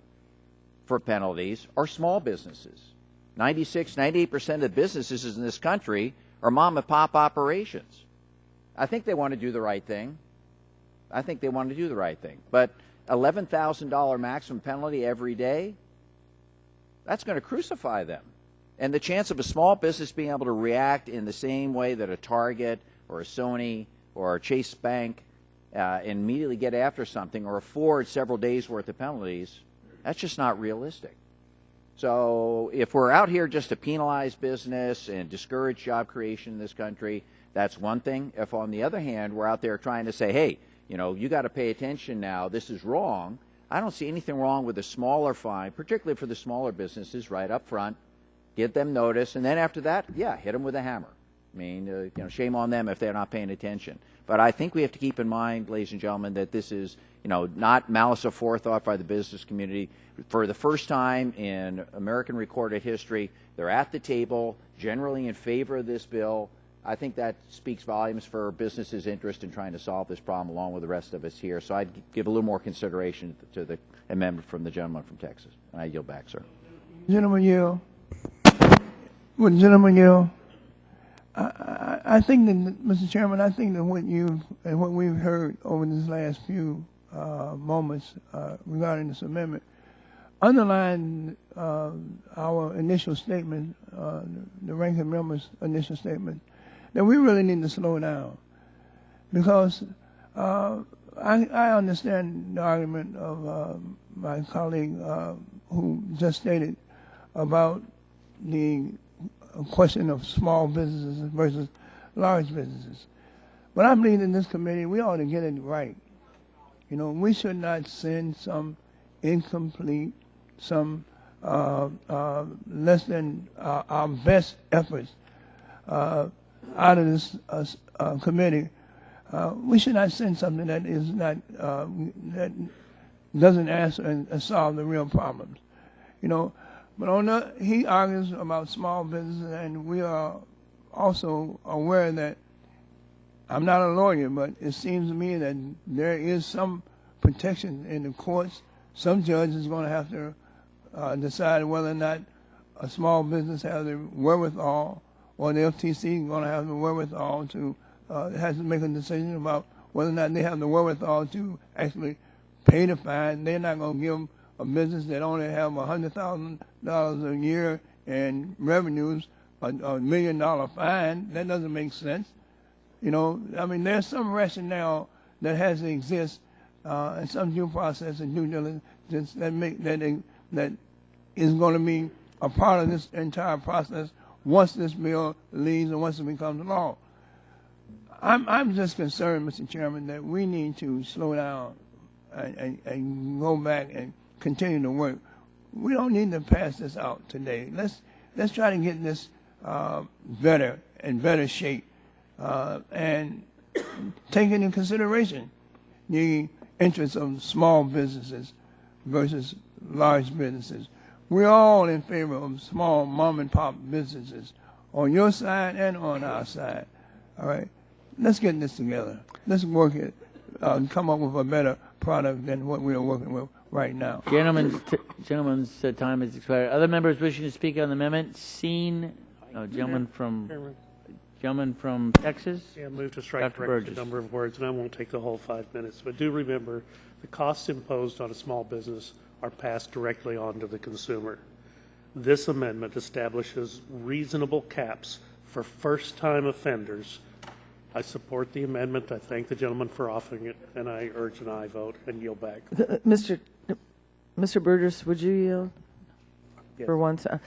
for penalties are small businesses. 98% of the businesses in this country are mom and pop operations. I think they want to do the right thing. But $11,000 maximum penalty every day, that's going to crucify them. And the chance of a small business being able to react in the same way that a Target or a Sony or a Chase Bank and immediately get after something or afford several days' worth of penalties, that's just not realistic. So if we're out here just to penalize business and discourage job creation in this country, that's one thing. If, on the other hand, we're out there trying to say, hey, you got to pay attention now, this is wrong, I don't see anything wrong with a smaller fine, particularly for the smaller businesses, right up front. Give them notice, and then after that, hit them with a hammer. I mean, shame on them if they're not paying attention. But I think we have to keep in mind, ladies and gentlemen, that this is, not malice aforethought by the business community. For the first time in American recorded history, they're at the table, generally in favor of this bill. I think that speaks volumes for businesses' interest in trying to solve this problem along with the rest of us here. So I'd give a little more consideration to the amendment from the gentleman from Texas. And I yield back, sir. Gentleman yield. Would gentleman yield? I think that, Mr. Chairman, I think that what we've heard over these last few moments regarding this amendment underline our initial statement, the ranking member's initial statement, that we really need to slow down. Because I understand the argument of my colleague who just stated about the question of small businesses versus large businesses. But I believe in this committee we ought to get it right. We should not send some incomplete, some less than our best efforts out of this committee. We should not send something that is not that doesn't answer and solve the real problems. But he argues about small business, and we are also aware that, I'm not a lawyer, but it seems to me that there is some protection in the courts. Some judge is going to have to decide whether or not a small business has the wherewithal, or the FTC is going to have the wherewithal to has to make a decision about whether or not they have the wherewithal to actually pay the fine. They're not going to give a business that only have $100,000 a year in revenues a $1 million fine. That doesn't make sense. There's some rationale that has to exist and some due process and due diligence that is going to be a part of this entire process once this bill leaves and once it becomes law. I'm just concerned, Mr. Chairman, that we need to slow down and go back and continue to work. We don't need to pass this out today. Let's try to get this better in better shape and take into consideration the interests of small businesses versus large businesses. We're all in favor of small mom and pop businesses on your side and on our side. All right, let's get this together. Let's work it, come up with a better product than what we are working with right now. Gentlemen's time has expired. Other members wishing to speak on the amendment? Gentleman from Texas. Yeah, move to strike Dr. correct Burgess. the number of words, and I won't take the whole 5 minutes. But do remember, the costs imposed on a small business are passed directly on to the consumer. This amendment establishes reasonable caps for first-time offenders. I support the amendment. I thank the gentleman for offering it, and I urge an aye vote and yield back. Mr. Burgess, would you yield Yes. for one second?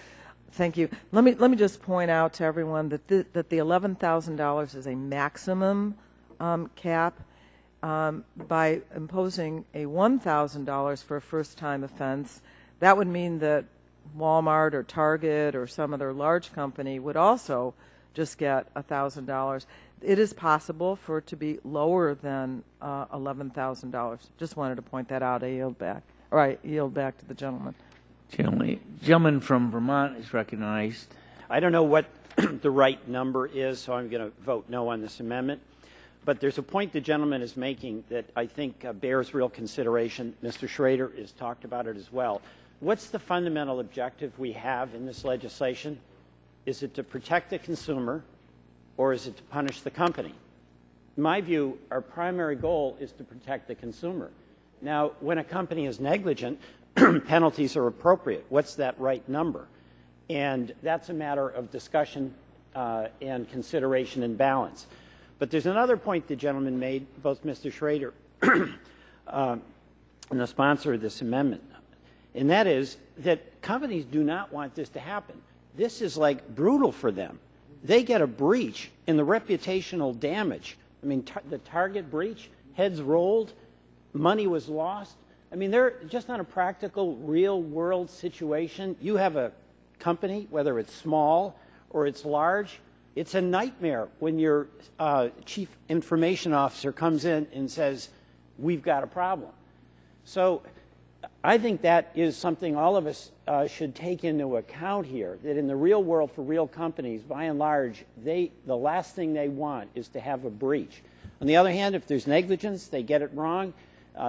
Thank you. Let me just point out to everyone that the $11,000 is a maximum cap. By imposing a $1,000 for a first-time offense, that would mean that Walmart or Target or some other large company would also just get $1,000. It is possible for it to be lower than $11,000. Just wanted to point that out. I yield back. All right, yield back to the gentleman. Gentleman from Vermont is recognized. I don't know what the right number is, so I'm going to vote no on this amendment. But there's a point the gentleman is making that I think bears real consideration. Mr. Schrader has talked about it as well. What's the fundamental objective we have in this legislation? Is it to protect the consumer, or is it to punish the company? In my view, our primary goal is to protect the consumer. Now, when a company is negligent, penalties are appropriate. What's that right number? And that's a matter of discussion and consideration and balance. But there's another point the gentleman made, both Mr. Schrader and the sponsor of this amendment, and that is that companies do not want this to happen. This is like brutal for them. They get a breach in the reputational damage. I mean, the Target breach, heads rolled, money was lost. I mean, they're just not a practical, real-world situation. You have a company, whether it's small or it's large, it's a nightmare when your chief information officer comes in and says, we've got a problem. So I think that is something all of us should take into account here, that in the real world for real companies, by and large, the last thing they want is to have a breach. On the other hand, if there's negligence, they get it wrong,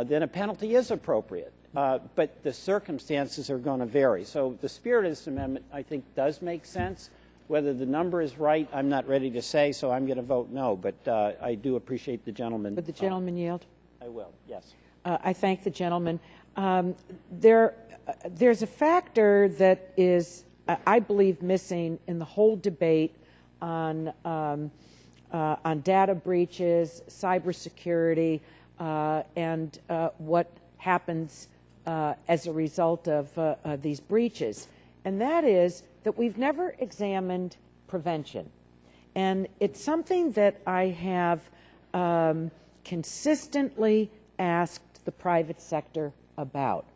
then a penalty is appropriate. But the circumstances are going to vary. So the spirit of this amendment, I think, does make sense. Whether the number is right, I'm not ready to say, so I'm going to vote no. But I do appreciate the gentleman. Would the gentleman yield? I will, yes. I thank the gentleman. There's a factor that is, I believe, missing in the whole debate on data breaches, cybersecurity, and what happens as a result of these breaches. And that is that we've never examined prevention. And it's something that I have consistently asked the private sector about.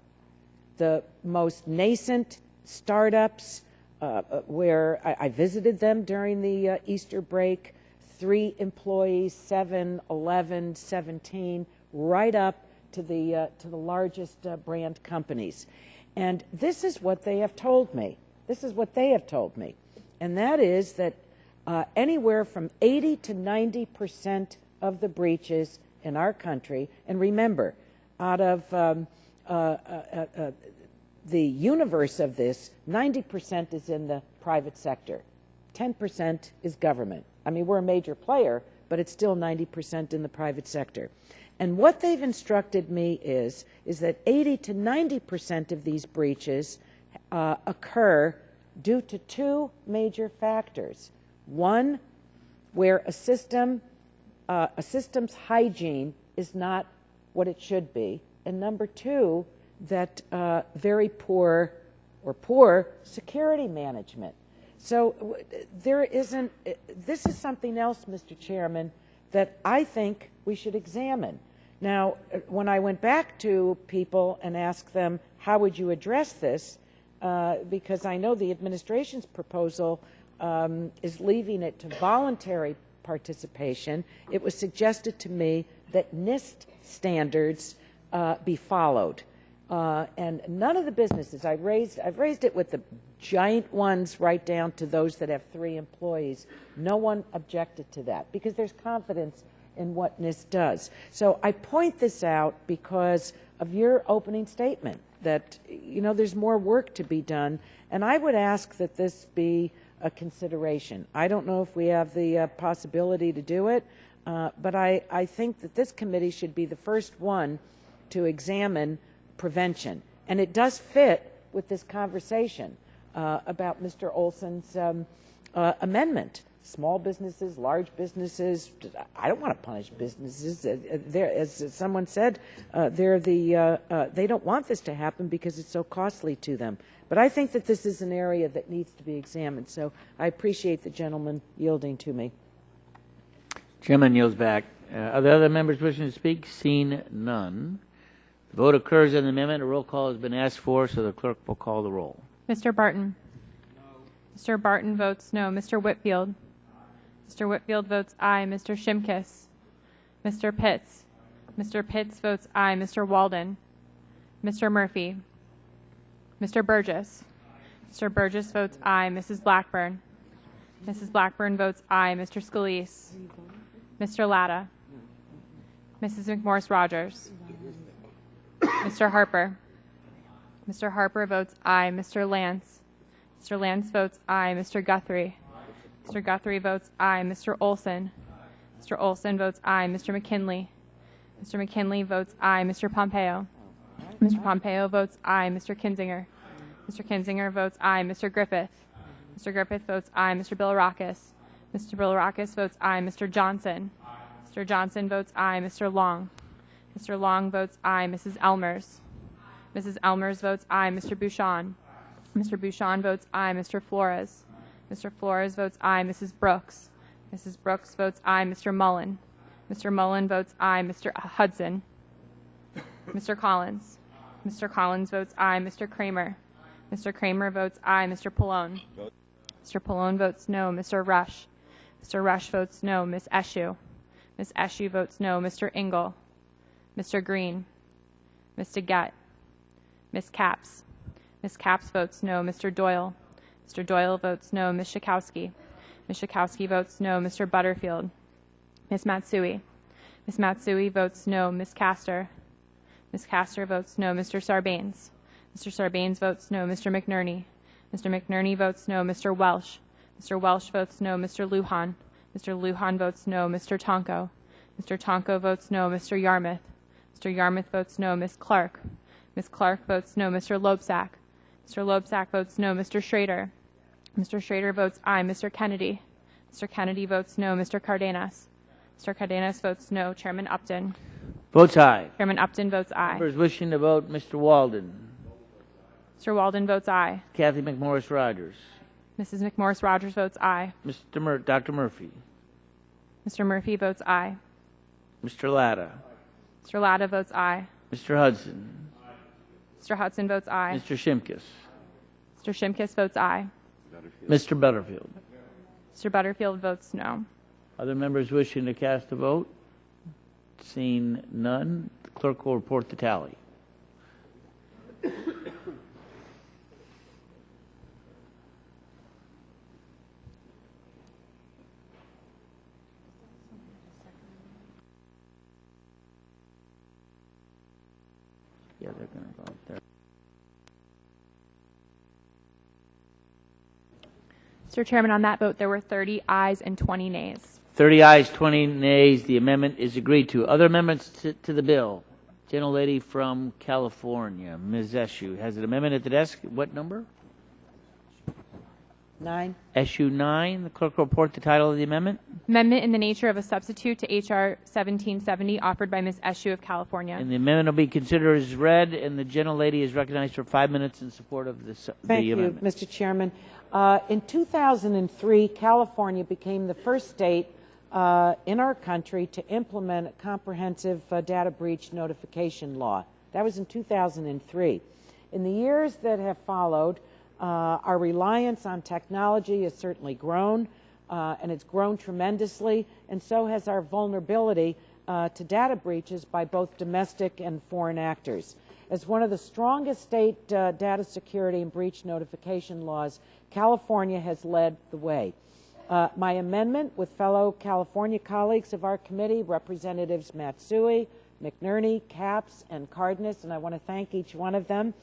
The most nascent startups, where I visited them during the Easter break, 3 employees, 7, 11, 17, right up to the largest brand companies. And this is what they have told me. This is what they have told me. And that is that anywhere from 80 to 90% of the breaches in our country, and remember, out of the universe of this, 90% is in the private sector. 10% is government. I mean, we're a major player, but it's still 90% in the private sector. And what they've instructed me is that 80 to 90% of these breaches occur due to 2 major factors. One, where a system's hygiene is not what it should be. And number 2, that very poor security management. So there isn't, this is something else, Mr. Chairman, that I think we should examine. Now, when I went back to people and asked them, how would you address this, because I know the administration's proposal is leaving it to voluntary participation, it was suggested to me that NIST standards be followed. And none of the businesses, I've raised it with the giant ones right down to those that have 3 employees. No one objected to that because there's confidence in what NIST does. So I point this out because of your opening statement that, you know, there's more work to be done. And I would ask that this be a consideration. I don't know if we have the possibility to do it, but I think that this committee should be the first one to examine prevention. And it does fit with this conversation about Mr. Olson's amendment. Small businesses, large businesses, I don't want to punish businesses. As someone said, they don't want this to happen because it's so costly to them. But I think that this is an area that needs to be examined. So I appreciate the gentleman yielding to me. Chairman yields back. Are there other members wishing to speak? Seen none. The vote occurs on the amendment. A roll call has been asked for, so the clerk will call the roll. Mr. Barton? No. Mr. Barton votes no. Mr. Whitfield? Mr. Whitfield votes aye. Mr. Shimkus? Mr. Pitts? Mr. Pitts votes aye. Mr. Walden? Mr. Murphy? Mr. Burgess? Mr. Burgess votes aye. Mrs. Blackburn? Mrs. Blackburn votes aye. Mr. Scalise? Mr. Latta? Mrs. McMorris-Rogers? Mr. Harper? Mr. Harper votes aye. Mr. Lance? Mr. Lance votes aye. Mr. Guthrie? Mr. Guthrie votes aye. Mr. Olson? Mr. Olson votes aye. Mr. McKinley? Mr. McKinley votes aye. Mr. Pompeo? Mr. Pompeo votes aye. Mr. Kinzinger? Mr. Kinzinger votes aye. Mr. Griffith? Mr. Griffith votes aye. Mr. Billirakis? Mr. Billirakis votes aye. Mr. Johnson? Mr. Johnson votes aye. Mr. Long? Mr. Long votes aye. Mrs. Elmers? Mrs. Elmers votes aye. Mr. Bouchon? Mr. Bouchon votes aye. Mr. Flores? Mr. Flores votes aye. Mrs. Brooks? Mrs. Brooks votes aye. Mr. Mullen? Mr. Mullen votes aye. Mr. Hudson? Mr. Collins? Mr. Collins votes aye. Mr. Kramer? Mr. Kramer votes aye. Mr. Pallone? Mr. Pallone votes no. Mr. Rush? Mr. Rush votes no. Ms. Eshoo? Ms. Eshoo votes no. Mr. Engel? Mr. Green? Ms. DeGette? Ms. Capps? Ms. Capps votes no. Mr. Doyle? Mr. Doyle votes no. Ms. Schakowsky? Ms. Schakowsky votes no. Mr. Butterfield? Ms. Matsui? Ms. Matsui votes no. Ms. Castor? Ms. Castor votes no. Mr. Sarbanes? Mr. Sarbanes votes no. Mr. McNerney? Mr. McNerney votes no. Mr. Welsh? Mr. Welsh votes no. Mr. Lujan? Mr. Lujan votes no. Mr. Tonko? Mr. Tonko votes no. Mr. Yarmouth? Mr. Yarmouth votes no. Ms. Clark? Ms. Clark votes no. Mr. Loebsack? Mr. Loebsack votes no. Mr. Schrader? Mr. Schrader votes aye. Mr. Kennedy? Mr. Kennedy votes no. Mr. Cardenas? Mr. Cardenas votes no. Chairman Upton? Votes aye. Chairman Upton votes aye. Members wishing to vote, Mr. Walden? Mr. Walden votes aye. Kathy McMorris-Rogers? Mrs. McMorris-Rogers votes aye. Dr. Murphy? Mr. Murphy votes aye. Mr. Latta? Mr. Latta votes aye. Mr. Hudson? Mr. Hudson votes aye. Mr. Shimkus? Mr. Shimkus votes aye. Mr. Butterfield? Mr. Butterfield votes no. Other members wishing to cast a vote? Seeing none, the clerk will report the tally. Yeah, they're going to vote there. Mr. Chairman, on that vote, there were 30 ayes and 20 nays. 30 ayes, 20 nays. The amendment is agreed to. Other amendments to the bill? Gentlelady from California, Ms. Eshoo, has an amendment at the desk. What number? 9. SU 9. The clerk will report the title of the amendment. Amendment in the nature of a substitute to H.R. 1770, offered by Ms. Eshu of California. And the amendment will be considered as read, and the gentlelady is recognized for 5 minutes in support of this, Thank the you, amendment. Mr. Chairman. In 2003, California became the first state in our country to implement a comprehensive data breach notification law. That was in 2003. In the years that have followed, our reliance on technology has certainly grown, and it's grown tremendously, and so has our vulnerability to data breaches by both domestic and foreign actors. As one of the strongest state data security and breach notification laws, California has led the way. My amendment with fellow California colleagues of our committee, Representatives Matsui, McNerney, Capps, and Cardenas, and I want to thank each one of them,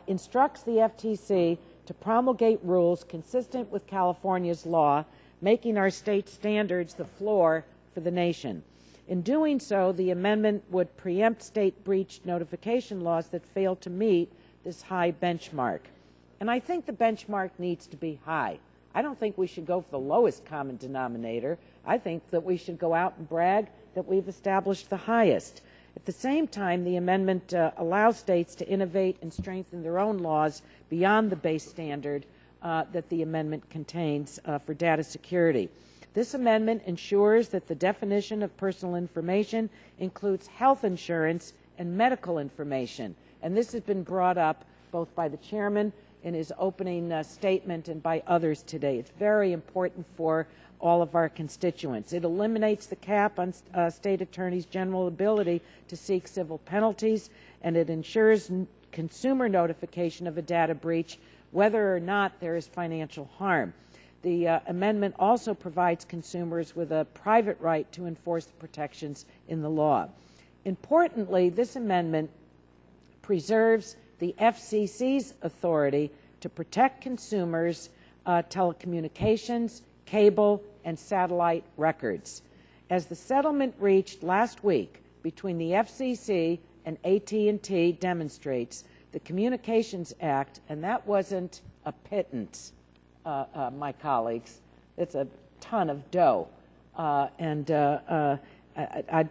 instructs the FTC to promulgate rules consistent with California's law, making our state standards the floor for the nation. In doing so, the amendment would preempt state breach notification laws that fail to meet this high benchmark. And I think the benchmark needs to be high. I don't think we should go for the lowest common denominator. I think that we should go out and brag that we've established the highest. At the same time, the amendment allows states to innovate and strengthen their own laws beyond the base standard that the amendment contains for data security. This amendment ensures that the definition of personal information includes health insurance and medical information. And this has been brought up both by the chairman in his opening statement and by others today. It's very important for all of our constituents. It eliminates the cap on state attorneys' general ability to seek civil penalties, and it ensures consumer notification of a data breach whether or not there is financial harm. The amendment also provides consumers with a private right to enforce the protections in the law. Importantly, this amendment preserves the FCC's authority to protect consumers' telecommunications, cable, and satellite records. As the settlement reached last week between the FCC and AT&T demonstrates, the Communications Act, and that wasn't a pittance, my colleagues, it's a ton of dough. I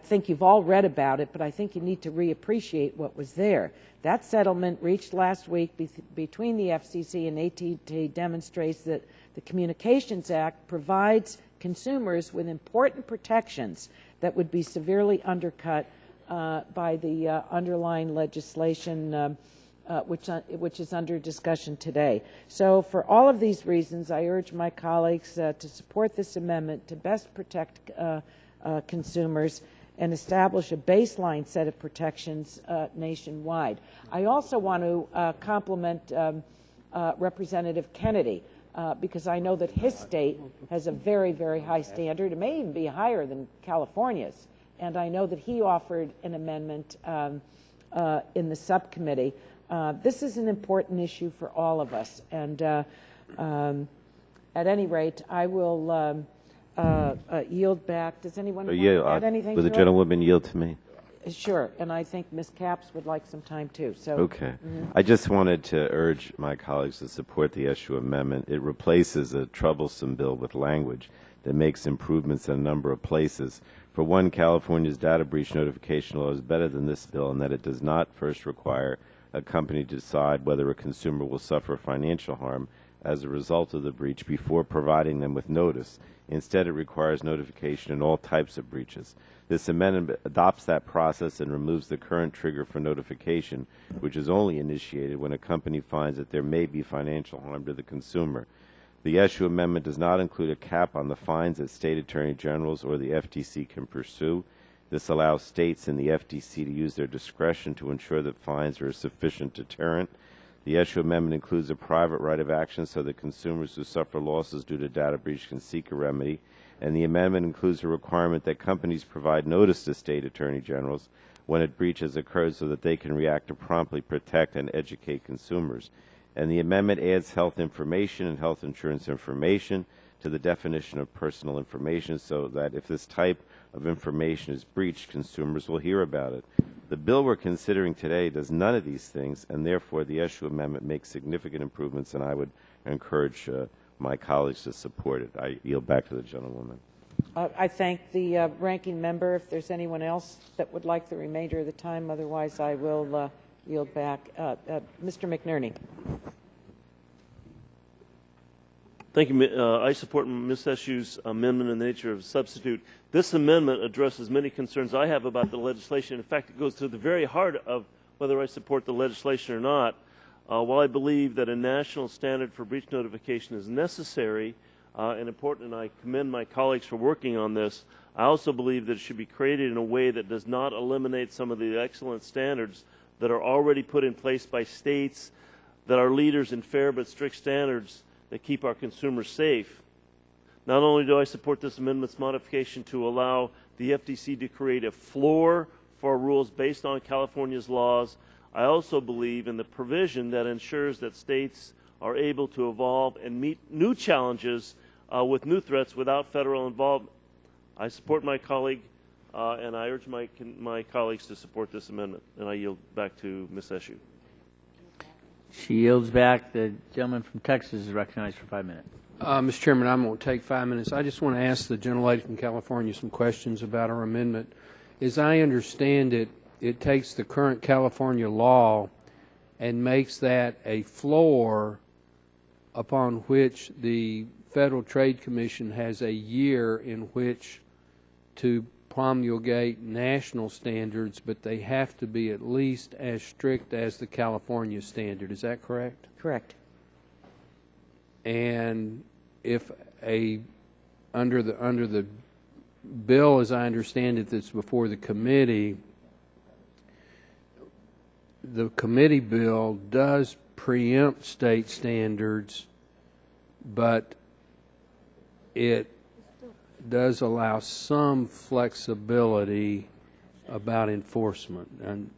think you've all read about it, but I think you need to reappreciate what was there. That settlement reached last week between the FCC and AT&T demonstrates that the Communications Act provides consumers with important protections that would be severely undercut by the underlying legislation which is under discussion today. So for all of these reasons, I urge my colleagues to support this amendment to best protect consumers and establish a baseline set of protections nationwide. I also want to compliment Representative Kennedy because I know that his state has a very, very high standard. It may even be higher than California's. And I know that he offered an amendment in the subcommittee. This is an important issue for all of us. And at any rate, I will yield back. Does anyone want to add anything? Will the gentlewoman yield to me? Sure, and I think Ms. Capps would like some time too. So okay. I just wanted to urge my colleagues to support the SU amendment. It replaces a troublesome bill with language that makes improvements in a number of places. For one, California's data breach notification law is better than this bill in that it does not first require a company to decide whether a consumer will suffer financial harm as a result of the breach before providing them with notice. Instead, it requires notification in all types of breaches. This amendment adopts that process and removes the current trigger for notification, which is only initiated when a company finds that there may be financial harm to the consumer. The SU amendment does not include a cap on the fines that state attorney generals or the FTC can pursue. This allows states and the FTC to use their discretion to ensure that fines are a sufficient deterrent. The SU amendment includes a private right of action so that consumers who suffer losses due to data breach can seek a remedy. And the amendment includes a requirement that companies provide notice to state attorney generals when a breach has occurred so that they can react to promptly protect and educate consumers. And the amendment adds health information and health insurance information to the definition of personal information so that if this type of information is breached, consumers will hear about it. The bill we're considering today does none of these things, and therefore the SU amendment makes significant improvements, and I would encourage my colleagues to support it. I yield back to the gentlewoman. I thank the ranking member. If there's anyone else that would like the remainder of the time, otherwise I will yield back. Mr. McNerney. Thank you. I support Ms. Eshu's amendment in the nature of a substitute. This amendment addresses many concerns I have about the legislation. In fact, it goes to the very heart of whether I support the legislation or not. While I believe that a national standard for breach notification is necessary and important, and I commend my colleagues for working on this, I also believe that it should be created in a way that does not eliminate some of the excellent standards that are already put in place by states that are leaders in fair but strict standards that keep our consumers safe. Not only do I support this amendment's modification to allow the FTC to create a floor for rules based on California's laws, I also believe in the provision that ensures that states are able to evolve and meet new challenges with new threats without federal involvement. I support my colleague, and I urge my colleagues to support this amendment. And I yield back to Ms. Eshu. She yields back. The gentleman from Texas is recognized for 5 minutes. Mr. Chairman, I'm going to take 5 minutes. I just want to ask the gentlelady from California some questions about our amendment. As I understand it, it takes the current California law and makes that a floor upon which the Federal Trade Commission has a year in which to promulgate national standards, but they have to be at least as strict as the California standard. Is that correct? Correct. And if under the bill, as I understand it, that's before the committee bill does preempt state standards, but it does allow some flexibility about enforcement. And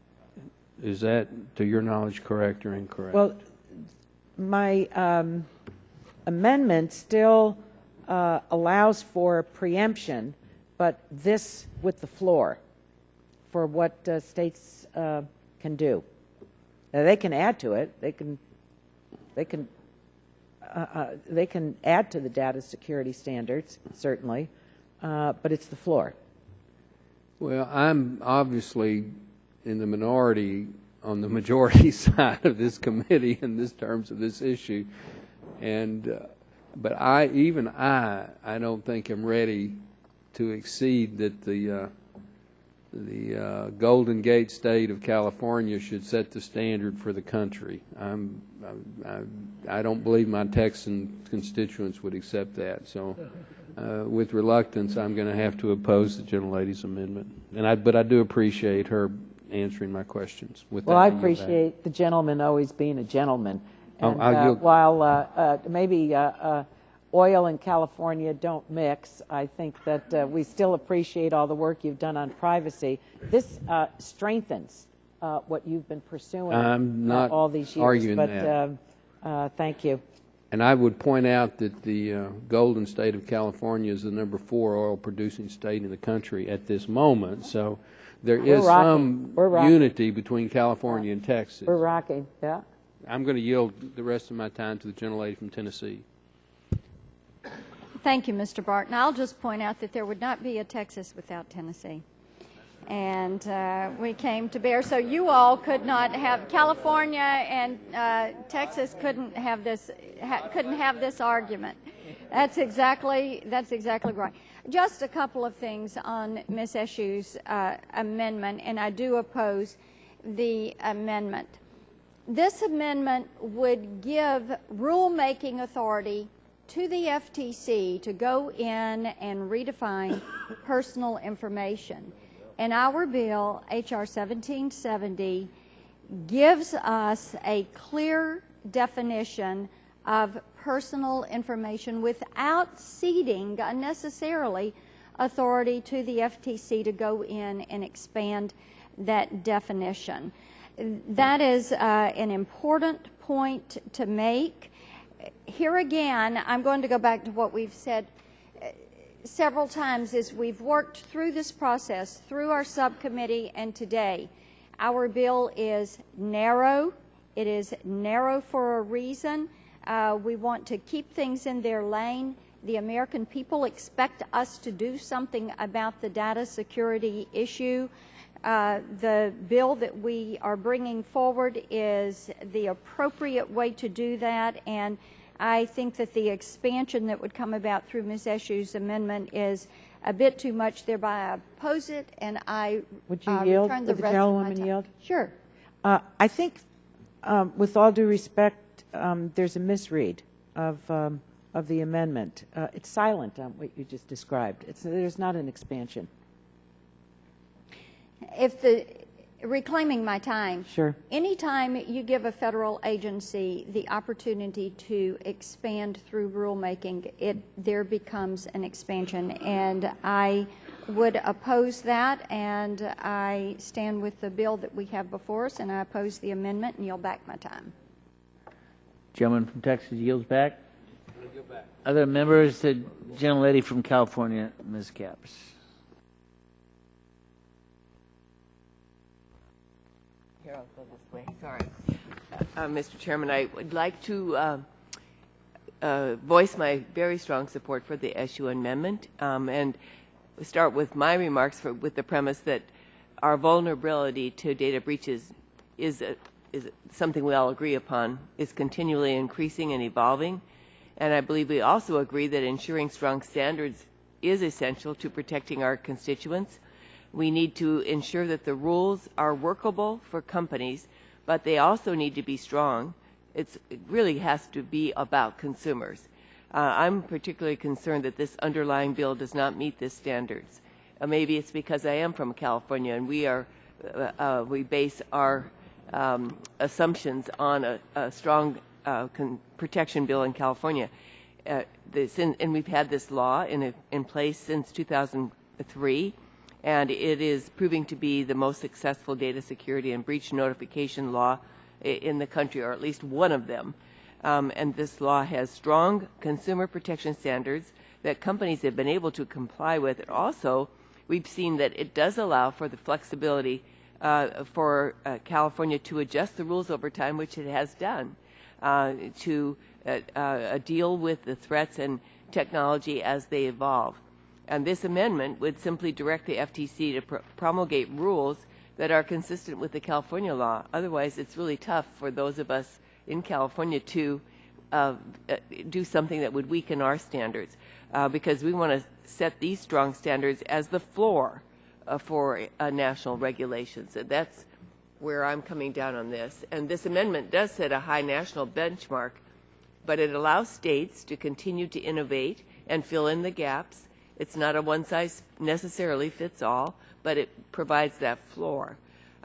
is that, to your knowledge, correct or incorrect? Well, my amendment still allows for preemption, but this with the floor for what states can do. Now, they can add to it. They can add to the data security standards, certainly, but it's the floor. Well, I'm obviously in the minority on the majority side of this committee in this terms of this issue, and but I don't think I'm ready to exceed that the Golden Gate State of California should set the standard for the country. I don't believe my Texan constituents would accept that. So, with reluctance, I'm going to have to oppose the gentlelady's amendment. But I do appreciate her answering my questions. With Well, that, I appreciate the gentleman always being a gentleman. And while maybe oil and California don't mix, I think that we still appreciate all the work you've done on privacy. This strengthens what you've been pursuing all these years. Arguing but that. Thank you. And I would point out that the Golden State of California is the number 4 oil-producing state in the country at this moment. So there is some unity between California and Texas. We're rocking, yeah. I'm going to yield the rest of my time to the gentlelady from Tennessee. Thank you, Mr. Barton. I'll just point out that there would not be a Texas without Tennessee. And we came to bear, so you all could not have, California and Texas couldn't have this argument. That's exactly right. Just a couple of things on Ms. Eshu's amendment, and I do oppose the amendment. This amendment would give rulemaking authority to the FTC to go in and redefine personal information. And our bill, H.R. 1770, gives us a clear definition of personal information without ceding unnecessarily authority to the FTC to go in and expand that definition. That is an important point to make. Here again, I'm going to go back to what we've said several times as we've worked through this process, through our subcommittee and today. Our bill is narrow. It is narrow for a reason. We want to keep things in their lane. The American people expect us to do something about the data security issue. The bill that we are bringing forward is the appropriate way to do that, and I think that the expansion that would come about through Ms. Eshu's amendment is a bit too much. Thereby, I oppose it, and I Would you yield? return the Would the rest of my gentlewoman time. yield? Sure. I think, with all due respect, there's a misread of the amendment. It's silent on what you just described. There's not an expansion. If reclaiming my time. Sure. Anytime you give a federal agency the opportunity to expand through rulemaking, there becomes an expansion, and I would oppose that, and I stand with the bill that we have before us, and I oppose the amendment and yield back my time. Gentleman from Texas yields back. Other members, the gentlelady from California, Ms. Capps. Here, I'll go this way. Sorry. Mr. Chairman, I would like to voice my very strong support for the Eshu amendment, and start with my remarks with the premise that our vulnerability to data breaches is something we all agree upon, is continually increasing and evolving. And I believe we also agree that ensuring strong standards is essential to protecting our constituents. We need to ensure that the rules are workable for companies, but they also need to be strong. It really has to be about consumers. I'm particularly concerned that this underlying bill does not meet these standards. Maybe it's because I am from California, and we base our assumptions on a strong protection bill in California. And we've had this law in place since 2003. And it is proving to be the most successful data security and breach notification law in the country, or at least one of them. And this law has strong consumer protection standards that companies have been able to comply with. And also, we've seen that it does allow for the flexibility for California to adjust the rules over time, which it has done, to deal with the threats and technology as they evolve. And this amendment would simply direct the FTC to promulgate rules that are consistent with the California law. Otherwise, it's really tough for those of us in California to do something that would weaken our standards, because we want to set these strong standards as the floor for national regulations. And that's where I'm coming down on this. And this amendment does set a high national benchmark, but it allows states to continue to innovate and fill in the gaps. It's not a one-size-necessarily-fits-all, but it provides that floor.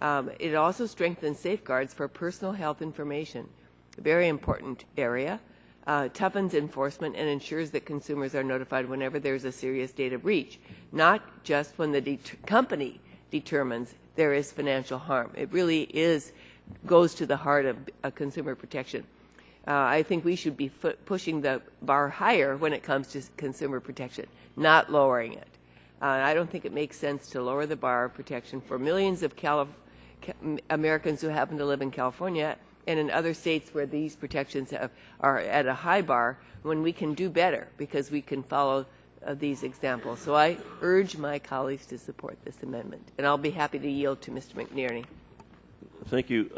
It also strengthens safeguards for personal health information, a very important area, toughens enforcement, and ensures that consumers are notified whenever there's a serious data breach, not just when the company determines there is financial harm. It really goes to the heart of consumer protection. I think we should be pushing the bar higher when it comes to consumer protection, not lowering it. I don't think it makes sense to lower the bar of protection for millions of Americans who happen to live in California and in other states where these protections are at a high bar, when we can do better because we can follow these examples. So I urge my colleagues to support this amendment, and I'll be happy to yield to Mr. McNerney. Thank you.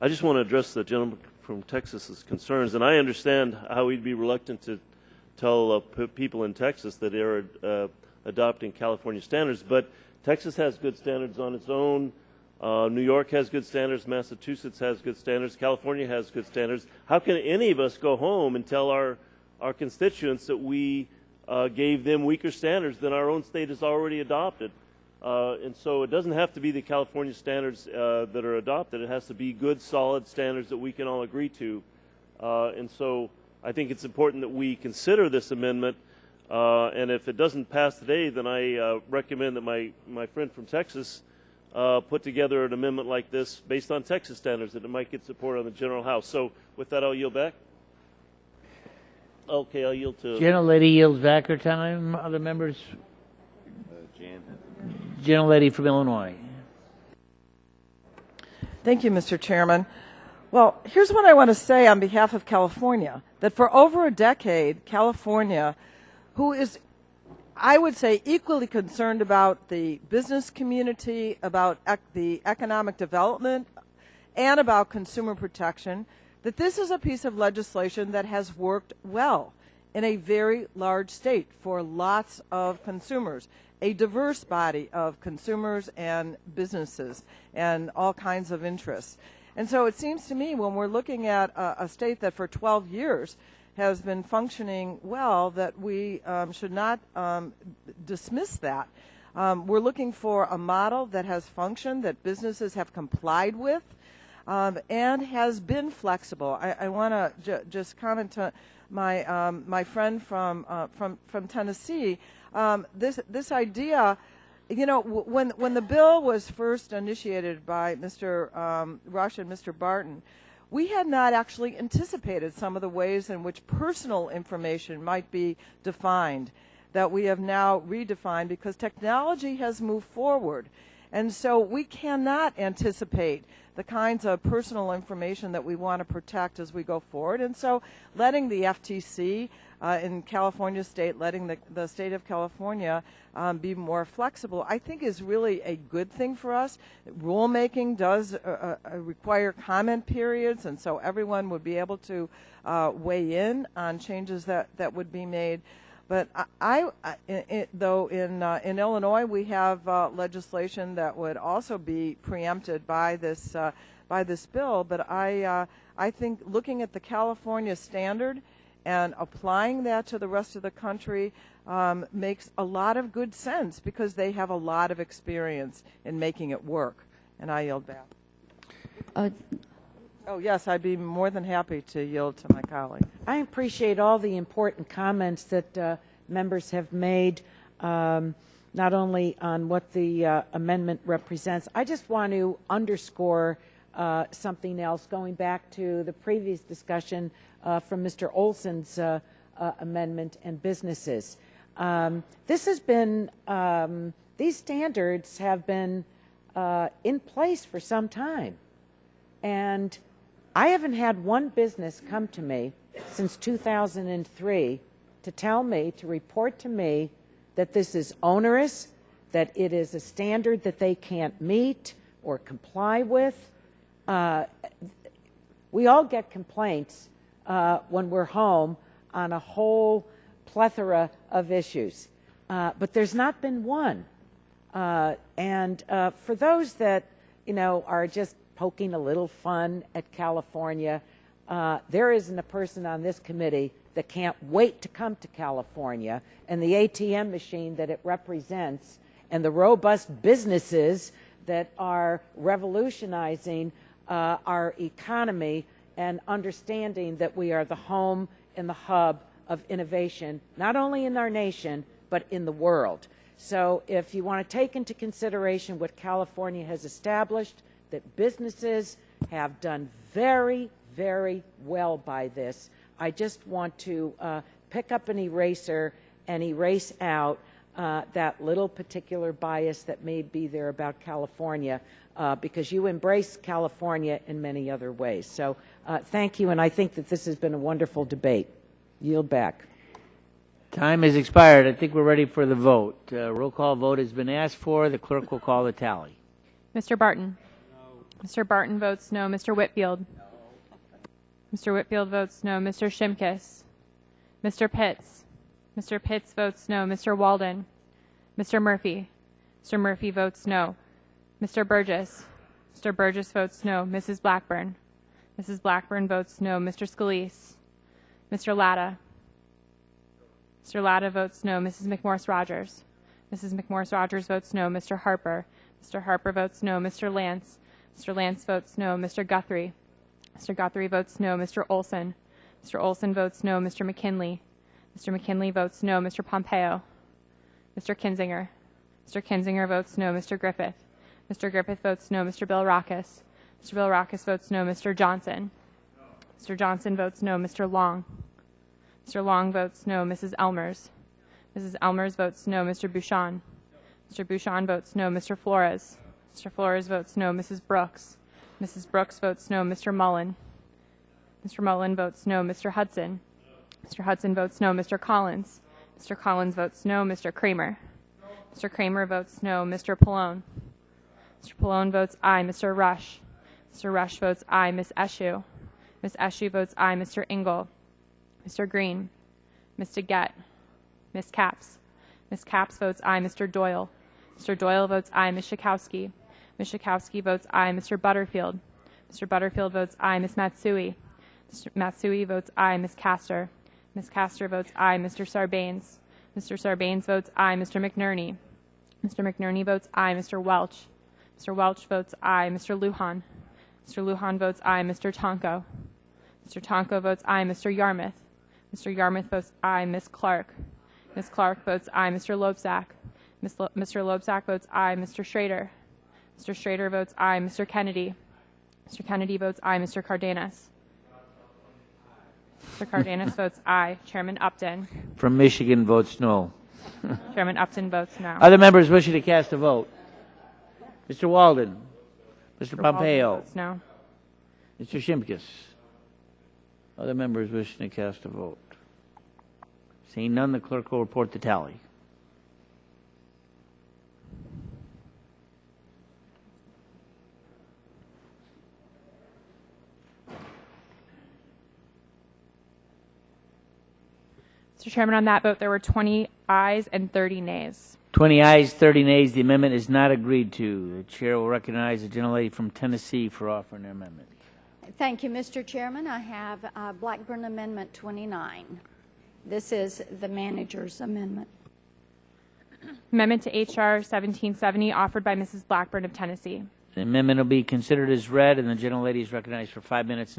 I just want to address the gentleman from Texas's concerns, and I understand how he'd be reluctant to tell people in Texas that they're adopting California standards, but Texas has good standards on its own. New York has good standards. Massachusetts has good standards. California has good standards. How can any of us go home and tell our constituents that we gave them weaker standards than our own state has already adopted? And so it doesn't have to be the California standards that are adopted. It has to be good, solid standards that we can all agree to. And so I think it's important that we consider this amendment. And if it doesn't pass today, then I recommend that my friend from Texas put together an amendment like this based on Texas standards, that it might get support on the General House. So with that, I'll yield back. Okay, I'll yield to... Gentlelady yields back her time. Other members? Gentlelady from Illinois. Thank you, Mr. Chairman. Well, here's what I want to say on behalf of California, that for over a decade, California, who is, I would say, equally concerned about the business community, about the economic development, and about consumer protection, that this is a piece of legislation that has worked well in a very large state for lots of consumers, a diverse body of consumers and businesses and all kinds of interests. And so it seems to me when we're looking at a state that for 12 years has been functioning well, that we should not dismiss that. We're looking for a model that has functioned, that businesses have complied with, and has been flexible. I want to just comment to my friend from Tennessee. This idea, you know, when the bill was first initiated by Mr. Rush and Mr. Barton, we had not actually anticipated some of the ways in which personal information might be defined, that we have now redefined because technology has moved forward. And so we cannot anticipate the kinds of personal information that we want to protect as we go forward. And so letting the FTC in California state, letting the state of California be more flexible, I think is really a good thing for us. Rulemaking does require comment periods, and so everyone would be able to weigh in on changes that would be made. But though in Illinois we have legislation that would also be preempted by this bill, but I think looking at the California standard and applying that to the rest of the country makes a lot of good sense because they have a lot of experience in making it work. And I yield back. Oh, yes, I'd be more than happy to yield to my colleague. I appreciate all the important comments that members have made, not only on what the amendment represents. I just want to underscore something else, going back to the previous discussion from Mr. Olson's amendment and businesses. This has been, these standards have been in place for some time. And I haven't had one business come to me since 2003 to tell me, to report to me that this is onerous, that it is a standard that they can't meet or comply with. We all get complaints when we're home on a whole plethora of issues, but there's not been one. And for those that, you know, are just poking a little fun at California, there isn't a person on this committee that can't wait to come to California, and the ATM machine that it represents and the robust businesses that are revolutionizing our economy and understanding that we are the home and the hub of innovation, not only in our nation, but in the world. So if you want to take into consideration what California has established, that businesses have done very, very well by this, I just want to pick up an eraser and erase out that little particular bias that may be there about California, because you embrace California in many other ways. So thank you, and I think that this has been a wonderful debate. Yield back. Time has expired. I think we're ready for the vote. Roll call vote has been asked for. The clerk will call the tally. Mr. Barton? No. Mr. Barton votes no. Mr. Whitfield? No. Mr. Whitfield votes no. Mr. Shimkus? Mr. Pitts? Mr. Pitts votes no. Mr. Walden? Mr. Murphy? Mr. Murphy votes no. Mr. Burgess? Mr. Burgess votes no. Mrs. Blackburn? Mrs. Blackburn votes no. Mr. Scalise? Mr. Latta? Mr. Latta votes no. Mrs. McMorris-Rogers? Mrs. McMorris-Rogers votes no. Mr. Harper? Mr. Harper votes no. Mr. Lance? Mr. Lance votes no. Mr. Guthrie? Mr. Guthrie votes no. Mr. Olson? Mr. Olson votes no. Mr. McKinley? Mr. McKinley votes no. Mr. Pompeo? Mr. Kinzinger? Mr. Kinzinger votes no. Mr. Griffith? Mr. Griffith votes no. Mr. Bill Rackus? Mr. Bill Rackus votes no. Mr. Johnson? Mr. Johnson votes no. Mr. Long? Mr. Long votes no. Mrs. Elmers? Mrs. Elmers votes no. Mr. Bouchon? Mr. Bouchon votes no. Mr. Flores? Mr. Flores votes no. Mrs. Brooks? Mrs. Brooks votes no. Mr. Mullen. Mr. Mullen votes no. Mr. Hudson. Mr. Hudson votes no. Mr. Collins. Mr. Collins votes no. Mr. Kramer. Mr. Kramer votes no. Mr. Pallone. Mr. Pallone votes aye. Mr. Rush. Mr. Rush votes aye. Ms. Eshoo. Ms. Eshoo votes aye. Mr. Engel. Mr. Green. Ms. DeGette. Ms. Capps. Ms. Capps votes aye. Mr. Doyle. Mr. Doyle votes aye. Ms. Schakowsky. Ms. Schakowsky votes aye. Mr. Butterfield. Mr. Butterfield votes aye. Ms. Matsui. Mr. Matsui votes aye. Ms. Castor. Ms. Castor votes aye. Mr. Sarbanes. Mr. Sarbanes votes aye. Mr. McNerney. Mr. McNerney votes aye. Mr. Welch. Mr. Welch votes aye. Mr. Lujan. Mr. Lujan votes aye. Mr. Tonko. Mr. Tonko votes aye. Mr. Yarmouth. Mr. Yarmouth votes aye. Ms. Clark. Ms. Clark votes aye. Mr. Loebsack. Mr. Loebsack votes aye. Mr. Schrader. Mr. Schrader votes aye. Mr. Kennedy. Mr. Kennedy votes aye. Mr. Cardenas. Mr. Cardenas votes aye. Chairman Upton. From Michigan votes no. Chairman Upton votes no. Other members wishing to cast a vote? Mr. Walden. Mr. Pompeo. Walden votes no. Mr. Shimkus. Other members wishing to cast a vote? Seeing none, the clerk will report the tally. Mr. Chairman, on that vote, there were 20 ayes and 30 nays. 20 ayes, 30 nays. The amendment is not agreed to. The chair will recognize the gentlelady from Tennessee for offering their amendment. Thank you, Mr. Chairman. I have Blackburn Amendment 29. This is the manager's amendment. Amendment to H.R. 1770, offered by Mrs. Blackburn of Tennessee. The amendment will be considered as read, and the gentlelady is recognized for 5 minutes.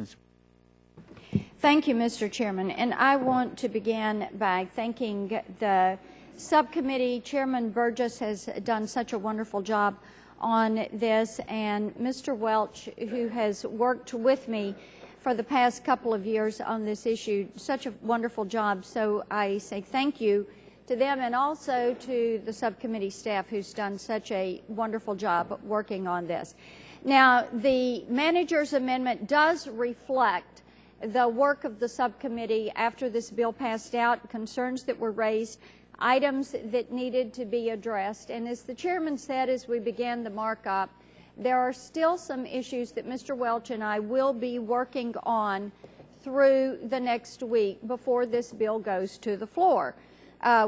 Thank you, Mr. Chairman. And I want to begin by thanking the subcommittee. Chairman Burgess has done such a wonderful job on this, and Mr. Welch, who has worked with me for the past couple of years on this issue, such a wonderful job. So I say thank you to them, and also to the subcommittee staff who's done such a wonderful job working on this. Now, the manager's amendment does reflect the work of the subcommittee after this bill passed out, concerns that were raised, items that needed to be addressed. And as the chairman said as we began the markup, there are still some issues that Mr. Welch and I will be working on through the next week before this bill goes to the floor.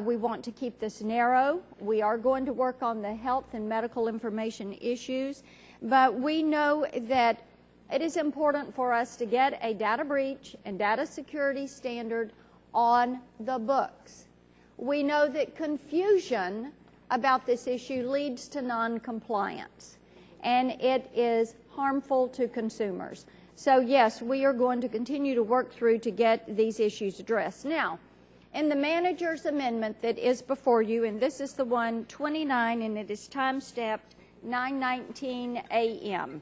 We want to keep this narrow. We are going to work on the health and medical information issues, but we know that it is important for us to get a data breach and data security standard on the books. We know that confusion about this issue leads to non-compliance, and it is harmful to consumers. So yes, we are going to continue to work through to get these issues addressed. Now, in the manager's amendment that is before you, and this is the one 29, and it is time-stamped 9:19 a.m.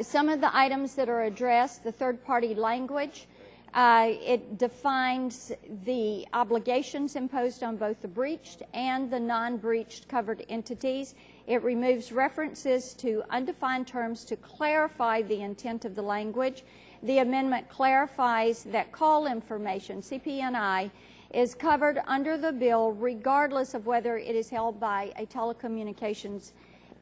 Some of the items that are addressed, the third-party language, it defines the obligations imposed on both the breached and the non-breached covered entities. It removes references to undefined terms to clarify the intent of the language. The amendment clarifies that call information, CP&I, is covered under the bill regardless of whether it is held by a telecommunications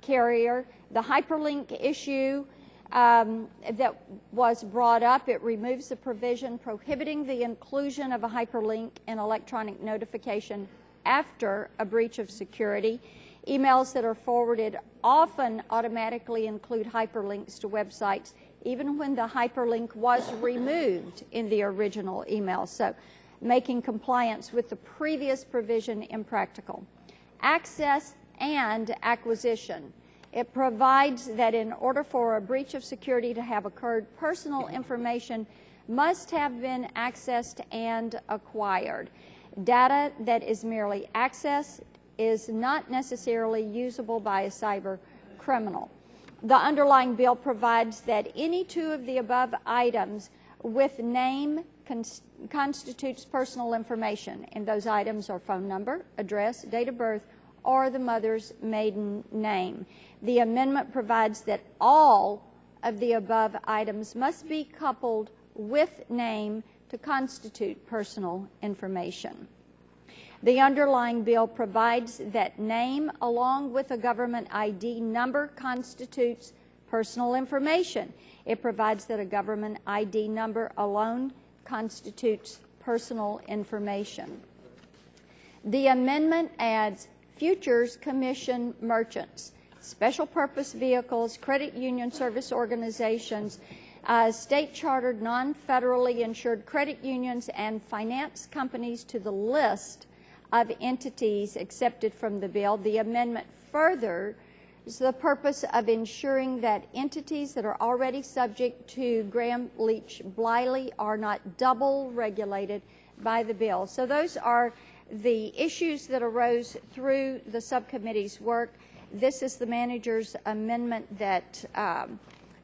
carrier. The hyperlink issue that was brought up, it removes the provision prohibiting the inclusion of a hyperlink in electronic notification after a breach of security. Emails that are forwarded often automatically include hyperlinks to websites, even when the hyperlink was removed in the original email, so making compliance with the previous provision impractical. Access and acquisition. It provides that in order for a breach of security to have occurred, personal information must have been accessed and acquired. Data that is merely accessed is not necessarily usable by a cyber criminal. The underlying bill provides that any two of the above items with name constitutes personal information, and those items are phone number, address, date of birth, or the mother's maiden name. The amendment provides that all of the above items must be coupled with name to constitute personal information. The underlying bill provides that name along with a government ID number constitutes personal information. It provides that a government ID number alone constitutes personal information. The amendment adds futures commission merchants, special purpose vehicles, credit union service organizations, state-chartered, non-federally insured credit unions, and finance companies to the list of entities accepted from the bill. The amendment furthers the purpose of ensuring that entities that are already subject to Graham-Leach-Bliley are not double regulated by the bill. So those are the issues that arose through the subcommittee's work. This is the manager's amendment that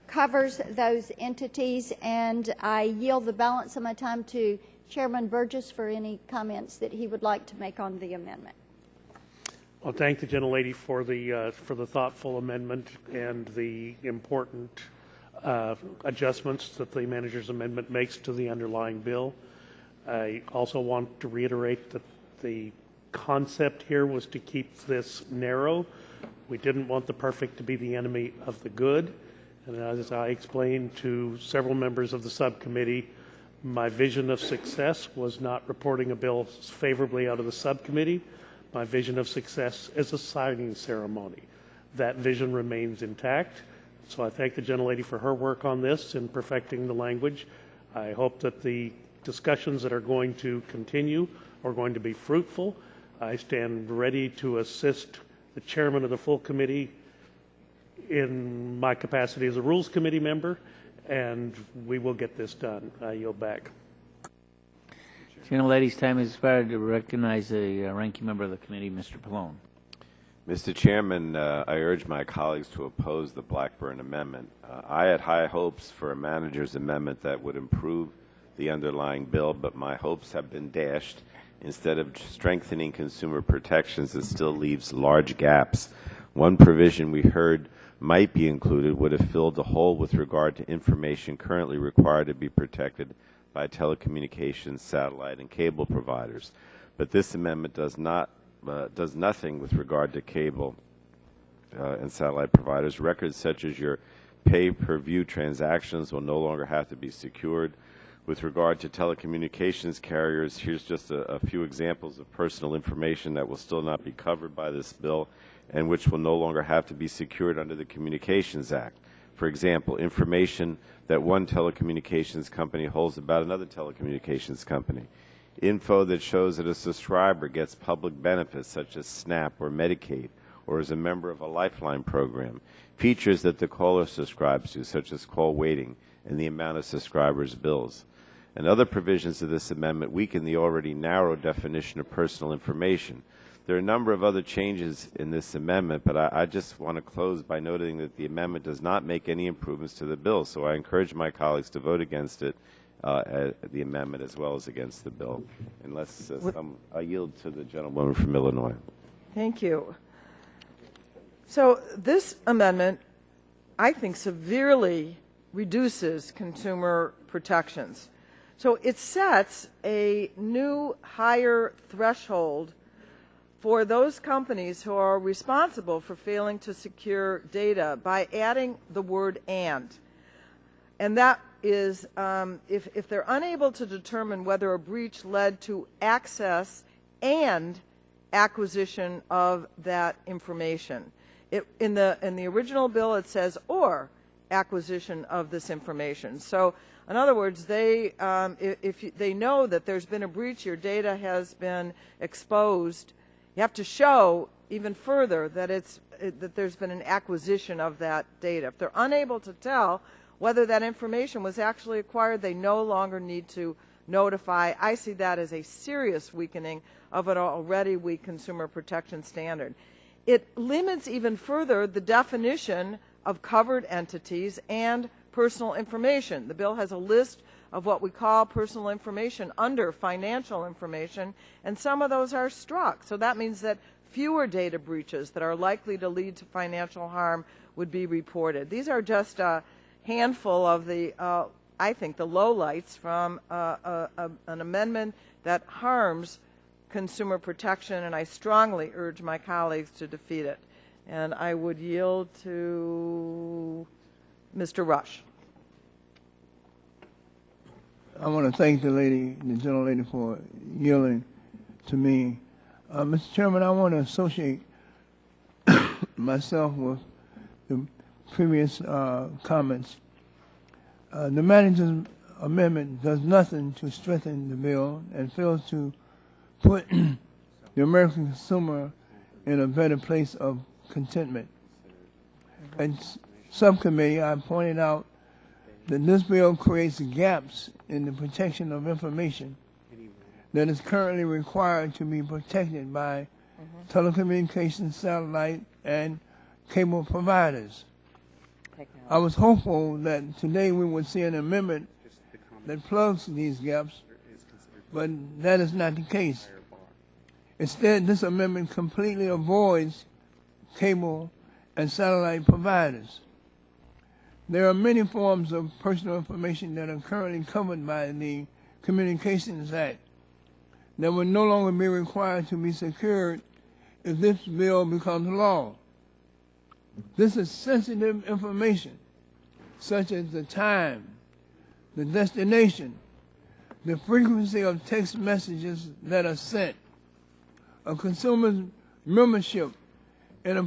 covers those entities, and I yield the balance of my time to Chairman Burgess for any comments that he would like to make on the amendment. I'll thank the gentlelady for the thoughtful amendment and the important adjustments that the manager's amendment makes to the underlying bill. I also want to reiterate that the concept here was to keep this narrow. We didn't want the perfect to be the enemy of the good. And as I explained to several members of the subcommittee, my vision of success was not reporting a bill favorably out of the subcommittee. My vision of success is a signing ceremony. That vision remains intact. So I thank the gentlelady for her work on this in perfecting the language. I hope that the discussions that are going to continue are going to be fruitful. I stand ready to assist the chairman of the full committee in my capacity as a Rules Committee member, and we will get this done. I yield back. Gentlelady's time has expired. To recognize the ranking member of the committee, Mr. Pallone. Mr. Chairman, I urge my colleagues to oppose the Blackburn amendment. I had high hopes for a manager's amendment that would improve the underlying bill, but my hopes have been dashed. Instead of strengthening consumer protections, it still leaves large gaps. One provision we heard might be included would have filled the hole with regard to information currently required to be protected by telecommunications, satellite, and cable providers. But this amendment does nothing with regard to cable and satellite providers. Records such as your pay-per-view transactions will no longer have to be secured. With regard to telecommunications carriers, here's just a few examples of personal information that will still not be covered by this bill and which will no longer have to be secured under the Communications Act. For example, information that one telecommunications company holds about another telecommunications company. Info that shows that a subscriber gets public benefits such as SNAP or Medicaid or is a member of a Lifeline program. Features that the caller subscribes to, such as call waiting and the amount of subscribers' bills. And other provisions of this amendment weaken the already narrow definition of personal information. There are a number of other changes in this amendment, but I just want to close by noting that the amendment does not make any improvements to the bill, so I encourage my colleagues to vote against it, the amendment, as well as against the bill. Unless I yield to the gentlewoman from Illinois. Thank you. So this amendment, I think, severely reduces consumer protections. So it sets a new higher threshold for those companies who are responsible for failing to secure data by adding the word and. And that is if they're unable to determine whether a breach led to access and acquisition of that information. In the original bill it says or acquisition of this information. So in other words, if they know that there's been a breach, your data has been exposed, you have to show even further that that there's been an acquisition of that data. If they're unable to tell whether that information was actually acquired, they no longer need to notify. I see that as a serious weakening of an already weak consumer protection standard. It limits even further the definition of covered entities and personal information. The bill has a list of what we call personal information under financial information, and some of those are struck. So that means that fewer data breaches that are likely to lead to financial harm would be reported. These are just a handful of the, I think, the lowlights from an amendment that harms consumer protection, and I strongly urge my colleagues to defeat it. And I would yield to Mr. Rush. I want to thank the gentlelady for yielding to me. Mr. Chairman, I want to associate myself with the previous comments. The manager's amendment does nothing to strengthen the bill and fails to put the American consumer in a better place of contentment. And subcommittee, I pointed out that this bill creates gaps in the protection of information that is currently required to be protected by telecommunications, satellite, and cable providers. I was hopeful that today we would see an amendment that plugs these gaps, but that is not the case. Instead, this amendment completely avoids cable and satellite providers. There are many forms of personal information that are currently covered by the Communications Act that will no longer be required to be secured if this bill becomes law. This is sensitive information, such as the time, the destination, the frequency of text messages that are sent, a consumer's membership in a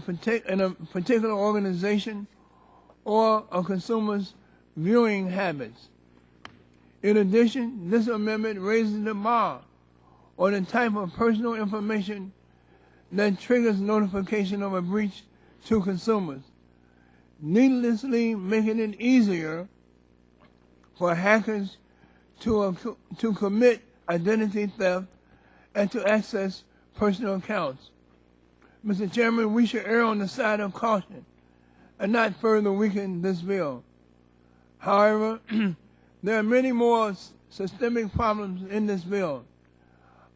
particular organization, or a consumer's viewing habits. In addition, this amendment raises the bar on the type of personal information that triggers notification of a breach to consumers, needlessly making it easier for hackers to commit identity theft and to access personal accounts. Mr. Chairman, we should err on the side of caution and not further weaken this bill. However, there are many more systemic problems in this bill.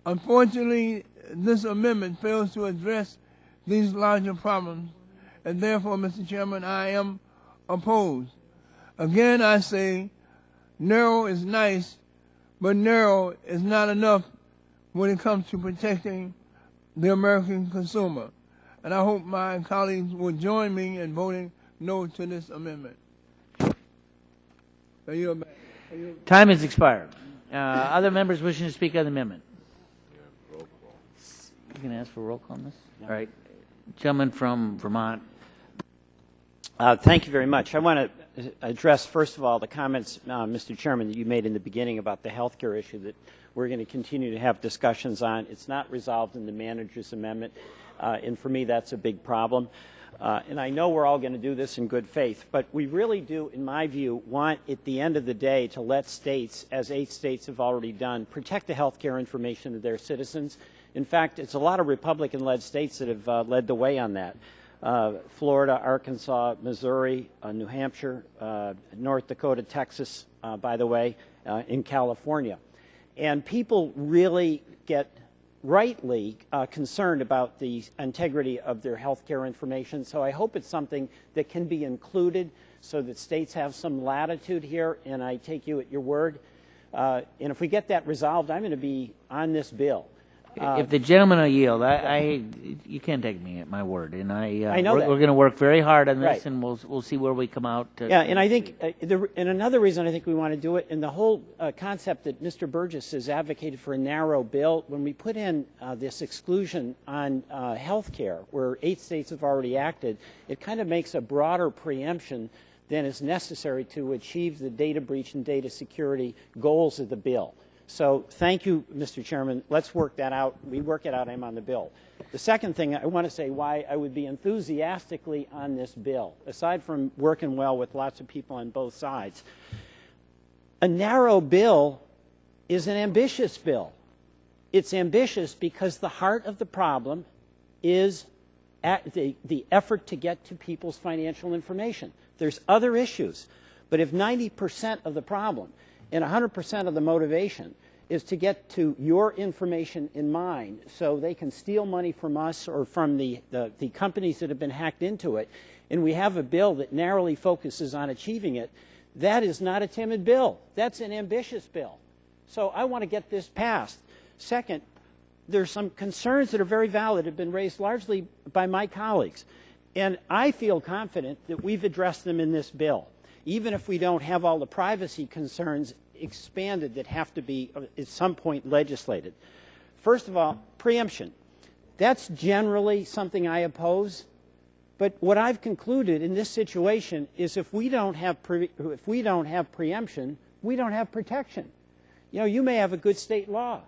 Unfortunately, this amendment fails to address these larger problems, and therefore, Mr. Chairman, I am opposed. Again, I say narrow is nice, but narrow is not enough when it comes to protecting the American consumer. And I hope my colleagues will join me in voting no to this amendment. Time has expired. Other members wishing to speak on the amendment? You can ask for a roll call on this? All right. Gentleman from Vermont. Thank you very much. I want to address, first of all, the comments, Mr. Chairman, that you made in the beginning about the health care issue that we're going to continue to have discussions on. It's not resolved in the manager's amendment, and for me that's a big problem. And I know we're all going to do this in good faith, but we really do, in my view, want at the end of the day to let states, as 8 states have already done, protect the health care information of their citizens. In fact, it's a lot of Republican-led states that have led the way on that. Florida, Arkansas, Missouri, New Hampshire, North Dakota, Texas, by the way, in California. And people really get rightly concerned about the integrity of their health care information. So I hope it's something that can be included so that states have some latitude here, and I take you at your word. And if we get that resolved, I'm going to be on this bill. If the gentleman will yield, you can't take me at my word, and I know we're going to work very hard on this, right. and we'll see where we come out. Yeah, and I think, and another reason I think we want to do it, and the whole concept that Mr. Burgess has advocated for a narrow bill, when we put in this exclusion on health care, where 8 states have already acted, it kind of makes a broader preemption than is necessary to achieve the data breach and data security goals of the bill. So thank you, Mr. Chairman. Let's work that out. We work it out. I'm on the bill. The second thing, I want to say why I would be enthusiastically on this bill, aside from working well with lots of people on both sides. A narrow bill is an ambitious bill. It's ambitious because the heart of the problem is the effort to get to people's financial information. There's other issues, but if 90% of the problem and 100% of the motivation is to get to your information in mind so they can steal money from us or from the companies that have been hacked into it, and we have a bill that narrowly focuses on achieving it, that is not a timid bill. That's an ambitious bill. So I want to get this passed. Second, there's some concerns that are very valid, have been raised largely by my colleagues, and I feel confident that we've addressed them in this bill, even if we don't have all the privacy concerns expanded that have to be at some point legislated. First of all, preemption. That's generally something I oppose, but what I've concluded in this situation is if we don't have preemption, we don't have protection. You know, you may have a good state law,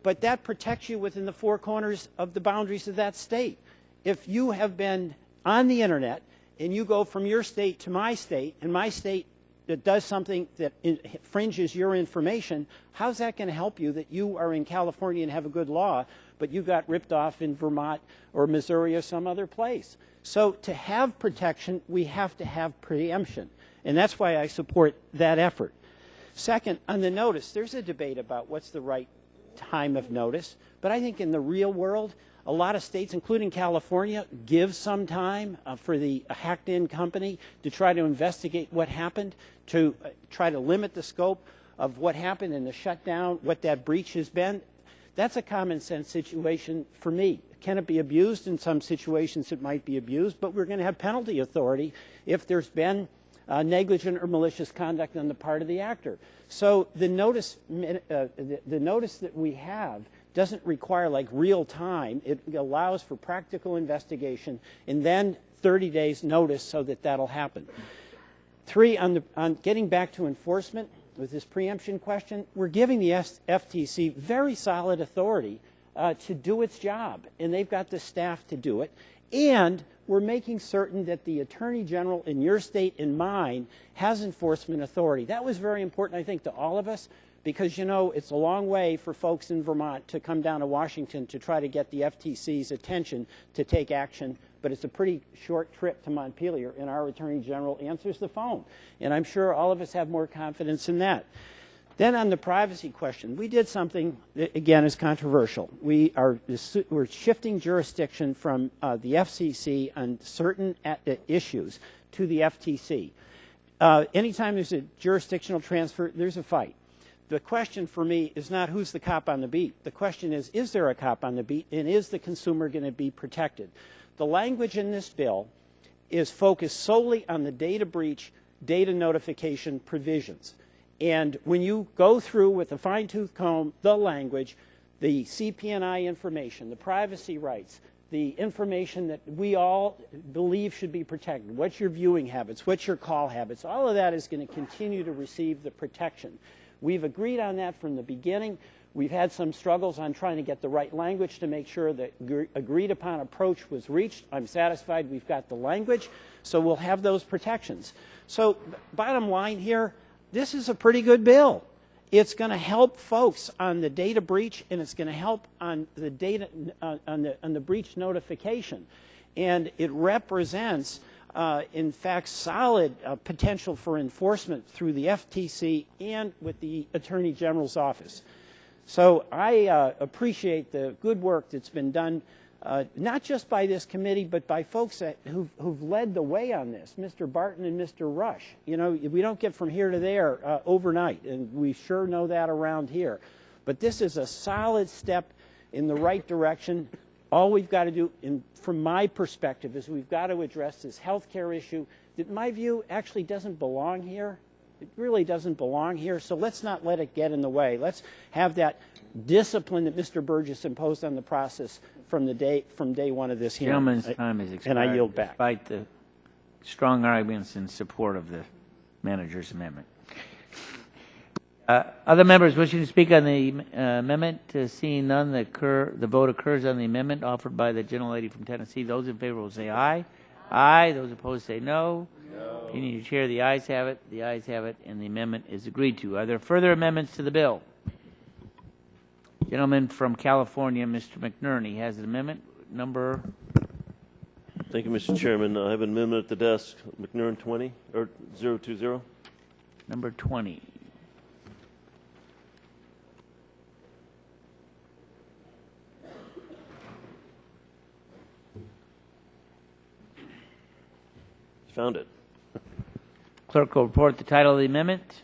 but that protects you within the four corners of the boundaries of that state. If you have been on the internet and you go from your state to my state, and my state that does something that infringes your information, how's that going to help you that you are in California and have a good law, but you got ripped off in Vermont or Missouri or some other place? So to have protection, we have to have preemption, and that's why I support that effort. Second, on the notice, there's a debate about what's the right time of notice, but I think in the real world, a lot of states, including California, give some time for the hacked-in company to try to investigate what happened, to try to limit the scope of what happened in the shutdown, what that breach has been. That's a common-sense situation for me. Can it be abused? In some situations it might be abused, but we're going to have penalty authority if there's been negligent or malicious conduct on the part of the actor. So the notice that we have doesn't require like real time. It allows for practical investigation and then 30 days notice so that that'll happen. Three, on getting back to enforcement with this preemption question, we're giving the FTC very solid authority to do its job, and they've got the staff to do it. And we're making certain that the Attorney General in your state and mine has enforcement authority. That was very important, I think, to all of us, because, you know, it's a long way for folks in Vermont to come down to Washington to try to get the FTC's attention to take action, but it's a pretty short trip to Montpelier, and our Attorney General answers the phone. And I'm sure all of us have more confidence in that. Then on the privacy question, we did something that, again, is controversial. We're shifting jurisdiction from the FCC on certain issues to the FTC. Anytime there's a jurisdictional transfer, there's a fight. The question for me is not who's the cop on the beat. The question is there a cop on the beat, and is the consumer going to be protected? The language in this bill is focused solely on the data breach, data notification provisions. And when you go through with a fine-tooth comb the language, the CP&I information, the privacy rights, the information that we all believe should be protected, what's your viewing habits, what's your call habits, all of that is going to continue to receive the protection. We've agreed on that from the beginning. We've had some struggles on trying to get the right language to make sure that agreed upon approach was reached. I'm satisfied we've got the language, so we'll have those protections. So bottom line here, this is a pretty good bill. It's going to help folks on the data breach, and it's going to help on the data on the breach notification, and it represents, in fact, solid potential for enforcement through the FTC and with the Attorney General's office. So I appreciate the good work that's been done, not just by this committee, but by folks who've led the way on this, Mr. Barton and Mr. Rush. You know, we don't get from here to there overnight, and we sure know that around here. But this is a solid step in the right direction. All we've got to do, from my perspective, is we've got to address this health care issue that, in my view, actually doesn't belong here. It really doesn't belong here, so let's not let it get in the way. Let's have that discipline that Mr. Burgess imposed on the process from day one of this hearing. Gentleman's time is expired. And I yield back. Despite the strong arguments in support of the manager's amendment. Other members wishing to speak on the amendment, seeing none, the vote occurs on the amendment offered by the gentlelady from Tennessee. Those in favor will say aye. Aye. Those opposed say no. No. Opinion of the chair, the ayes have it. The ayes have it, and the amendment is agreed to. Are there further amendments to the bill? Gentleman from California, Mr. McNerney, has an amendment number. Thank you, Mr. Chairman. I have an amendment at the desk, McNern 20 or 020. Number 20. found it. Clerk will report the title of the amendment.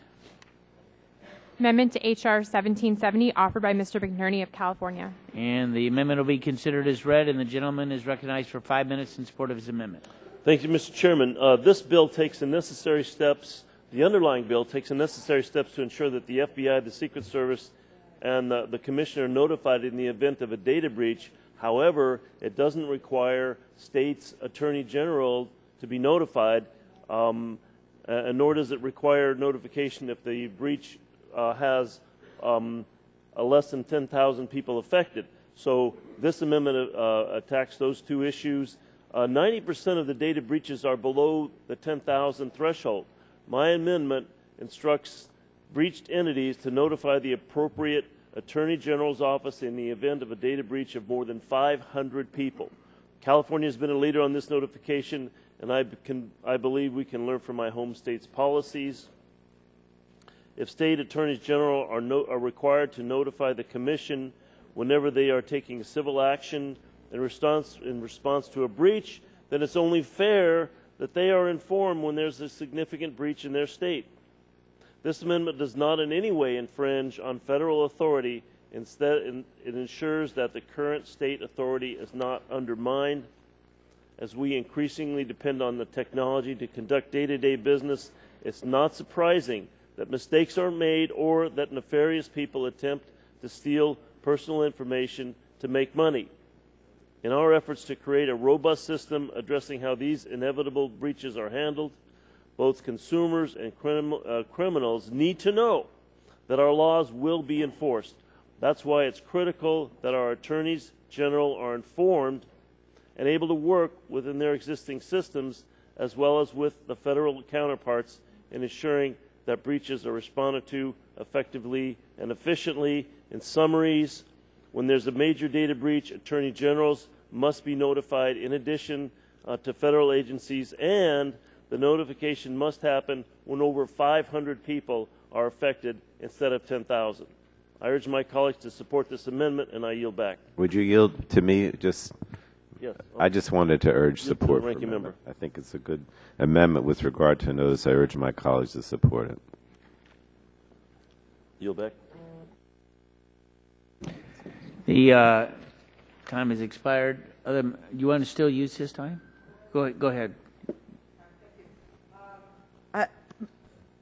Amendment to H.R. 1770, offered by Mr. McNerney of California. And the amendment will be considered as read, and the gentleman is recognized for 5 minutes in support of his amendment. Thank you, Mr. Chairman. This bill takes the necessary steps, the underlying bill takes the necessary steps to ensure that the FBI, the Secret Service, and the Commissioner are notified in the event of a data breach. However, it doesn't require states' Attorney General to be notified, nor does it require notification if the breach has less than 10,000 people affected. So this amendment attacks those two issues. 90% of the data breaches are below the 10,000 threshold. My amendment instructs breached entities to notify the appropriate Attorney General's office in the event of a data breach of more than 500 people. California has been a leader on this notification, and I believe we can learn from my home state's policies. If state attorneys general are required to notify the commission whenever they are taking civil action in response to a breach, then it's only fair that they are informed when there's a significant breach in their state. This amendment does not in any way infringe on federal authority. Instead, it ensures that the current state authority is not undermined. As we increasingly depend on the technology to conduct day-to-day business, it's not surprising that mistakes are made or that nefarious people attempt to steal personal information to make money. In our efforts to create a robust system addressing how these inevitable breaches are handled, both consumers and criminals need to know that our laws will be enforced. That's why it's critical that our attorneys general are informed and able to work within their existing systems as well as with the federal counterparts in ensuring that breaches are responded to effectively and efficiently. In summaries, when there's a major data breach, attorney generals must be notified in addition to federal agencies, and the notification must happen when over 500 people are affected instead of 10,000. I urge my colleagues to support this amendment, and I yield back. Would you yield to me? Yes. I just wanted to urge support. Ranking for member. I think it's a good amendment with regard to notice. I urge my colleagues to support it. Yield back. The time has expired. You want to still use his time? Go ahead.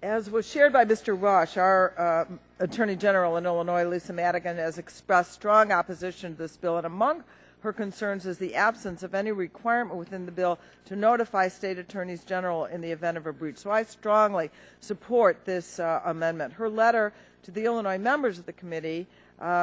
As was shared by Mr. Rush, our Attorney General in Illinois, Lisa Madigan, has expressed strong opposition to this bill, and among her concerns is the absence of any requirement within the bill to notify state attorneys general in the event of a breach. So I strongly support this amendment. Her letter to the Illinois members of the committee,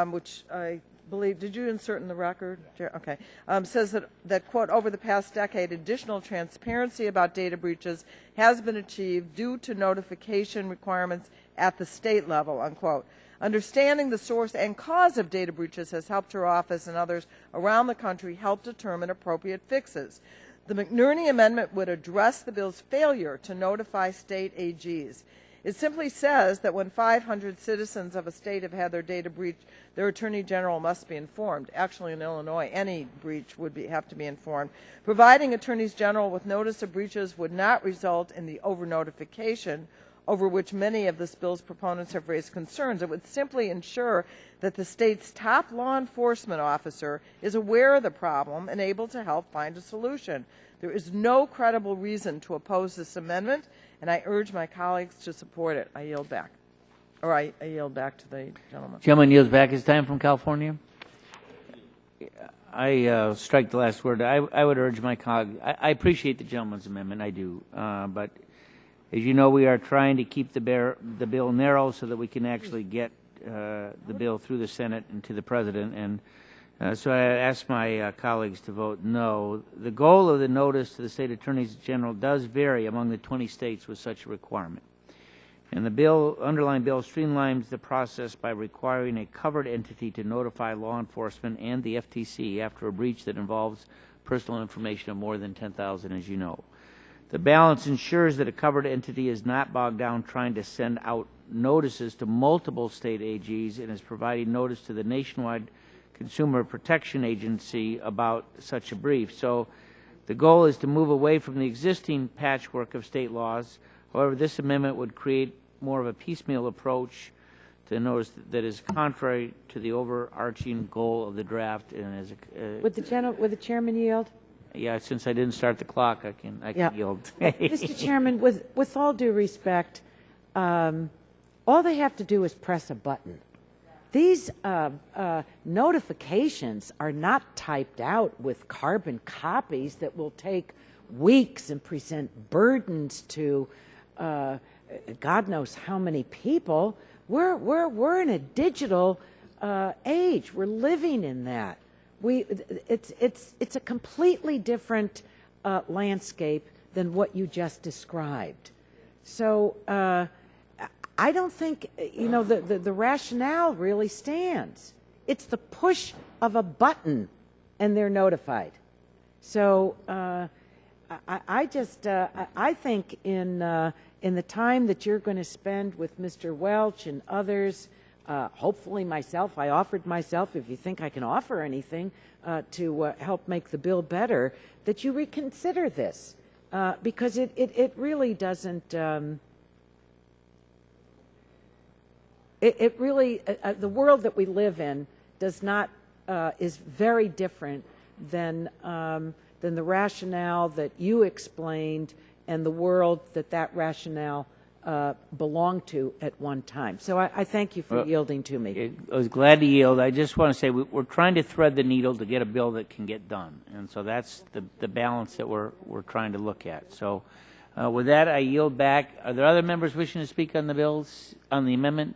which I believe, did you insert in the record? Okay. Says that, quote, over the past decade, additional transparency about data breaches has been achieved due to notification requirements at the state level, unquote. Understanding the source and cause of data breaches has helped her office and others around the country help determine appropriate fixes. The McNerney Amendment would address the bill's failure to notify state AGs. It simply says that when 500 citizens of a state have had their data breached, their attorney general must be informed. Actually, in Illinois, any breach would have to be informed. Providing attorneys general with notice of breaches would not result in the over-notification over which many of this bill's proponents have raised concerns. It would simply ensure that the state's top law enforcement officer is aware of the problem and able to help find a solution. There is no credible reason to oppose this amendment, and I urge my colleagues to support it. I yield back. Or I yield back to the gentleman. Gentleman yields back his time from California. I strike the last word. I would urge my colleague. I appreciate the gentleman's amendment. I do. But as you know, we are trying to keep the bill narrow so that we can actually get the bill through the Senate and to the President. And so I ask my colleagues to vote no. The goal of the notice to the state attorneys general does vary among the 20 states with such a requirement. And the underlying bill streamlines the process by requiring a covered entity to notify law enforcement and the FTC after a breach that involves personal information of more than 10,000, as you know. The balance ensures that a covered entity is not bogged down trying to send out notices to multiple state AGs and is providing notice to the nationwide Consumer Protection Agency about such a brief. So The goal is to move away from the existing patchwork of state laws. However, this amendment would create more of a piecemeal approach to notice that is contrary to the overarching goal of the draft. And as Would the chairman yield? yeah, since I didn't start the clock, I can yield. Mr. Chairman, with all due respect, all they have to do is press a button. These notifications are not typed out with carbon copies that will take weeks and present burdens to God knows how many people. We're in a digital age. We're living in that. It's a completely different landscape than what you just described. So I don't think the rationale really stands. It's the push of a button, and they're notified. So I think in the time that you're going to spend with Mr. Welch and others. Hopefully myself, I offered myself, if you think I can offer anything to help make the bill better, that you reconsider this because it really doesn't, the world that we live in does not, is very different than the rationale that you explained and the world that rationale belonged to at one time. So I thank you for yielding to me. I was glad to yield. I just want to say we're trying to thread the needle to get a bill that can get done, and so that's the balance that we're trying to look at. So with that, I yield back. Are there other members wishing to speak on the bills, on the amendment?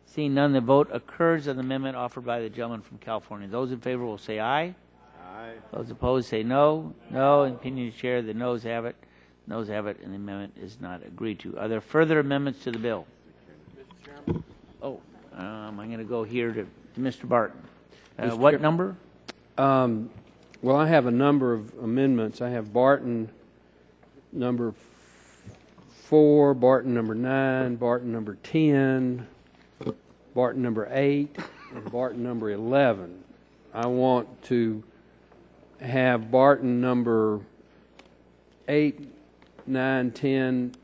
Seeing none, the vote occurs on the amendment offered by the gentleman from California. Those in favor will say aye. Aye. Those opposed say no. No. In opinion of the chair, the noes have it. Noes have it, and the amendment is not agreed to. Are there further amendments to the bill? Oh, I'm going to go here to Mr. Barton. What number? Well, I have a number of amendments. I have Barton number 4, Barton number 9, Barton number 10, Barton number 8, and Barton number 11. I want to have Barton number 8, 9, 10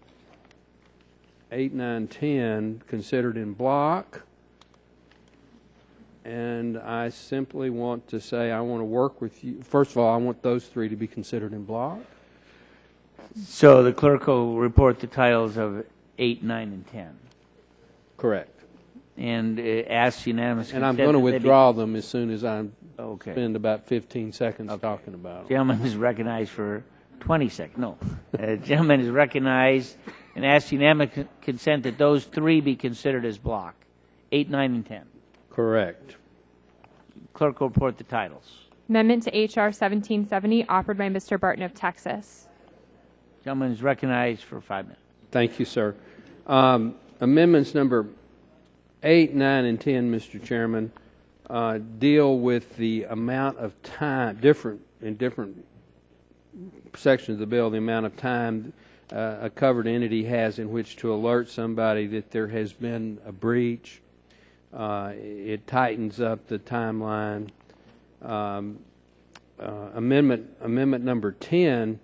considered in block, and I simply want to say I want to work with you. First of all, I want those 3 to be considered in block. So the clerk will report the titles of 8, 9, and 10. Correct. And ask unanimous consent. And I'm going to withdraw them as soon as I spend about 15 seconds talking about them. Gentleman is recognized for 20 seconds. No. Gentleman is recognized and asked unanimous consent that those 3 be considered as block, 8, 9, and 10. Correct. Clerk will report the titles. Amendment to H.R. 1770, offered by Mr. Barton of Texas. Gentleman is recognized for 5 minutes. Thank you, sir. Amendments number 8, 9, and 10, Mr. Chairman, deal with the amount of time, in different sections of the bill, the amount of time a covered entity has in which to alert somebody that there has been a breach. It tightens up the timeline. Amendment number 10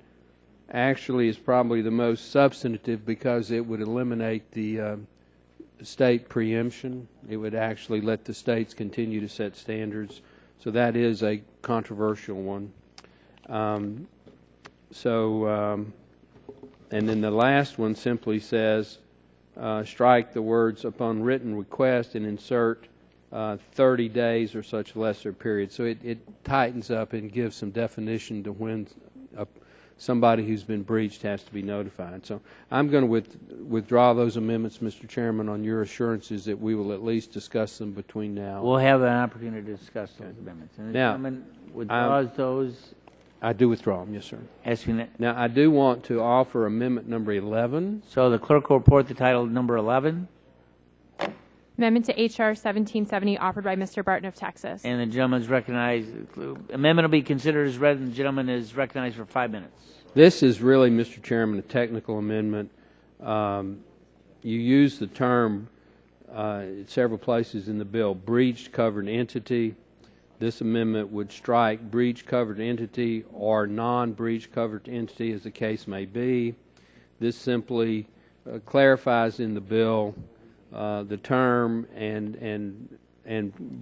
actually is probably the most substantive because it would eliminate the state preemption. It would actually let the states continue to set standards. So that is a controversial one. And then the last one simply says, strike the words upon written request and insert 30 days or such lesser period. So it tightens up and gives some definition to when somebody who's been breached has to be notified. So I'm going to withdraw those amendments, Mr. Chairman, on your assurances that we will at least discuss them between now. We'll have an opportunity to discuss those amendments. And the gentleman withdraws those. I do withdraw them, yes, sir. Now, I do want to offer amendment number 11. So the clerk will report the title number 11. Amendment to H.R. 1770, offered by Mr. Barton of Texas. And the gentleman is recognized. Amendment will be considered as read, and the gentleman is recognized for 5 minutes. This is really, Mr. Chairman, a technical amendment. You use the term in several places in the bill, breached covered entity. This amendment would strike breach covered entity or non-breach covered entity, as the case may be. This simply clarifies in the bill the term and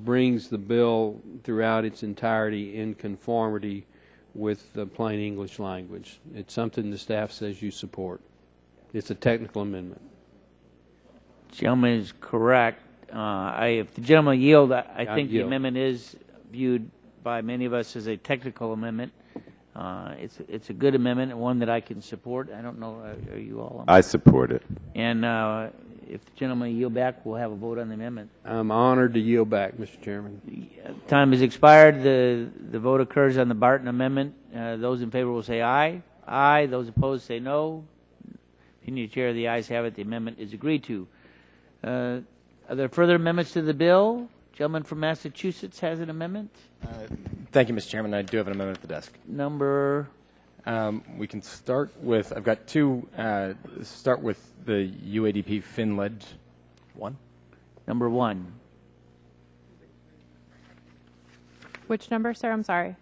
brings the bill throughout its entirety in conformity with the plain English language. It's something the staff says you support. It's a technical amendment. Gentleman is correct. If the gentleman yield, I think the amendment is viewed by many of us as a technical amendment. It's a good amendment and one that I can support. I don't know, are you all? I support it. And if the gentleman yield back, we'll have a vote on the amendment. I'm honored to yield back, Mr. Chairman. Time has expired. The vote occurs on the Barton amendment. Those in favor will say aye. Aye. Those opposed say no. Opinion of the chair, the ayes have it. The amendment is agreed to. Are there further amendments to the bill? Gentleman from Massachusetts has an amendment. Thank you, Mr. Chairman. I do have an amendment at the desk. Number? We can start with, I've got two, start with the UADP FinLed 1. Number 1. Which number, sir? I'm sorry.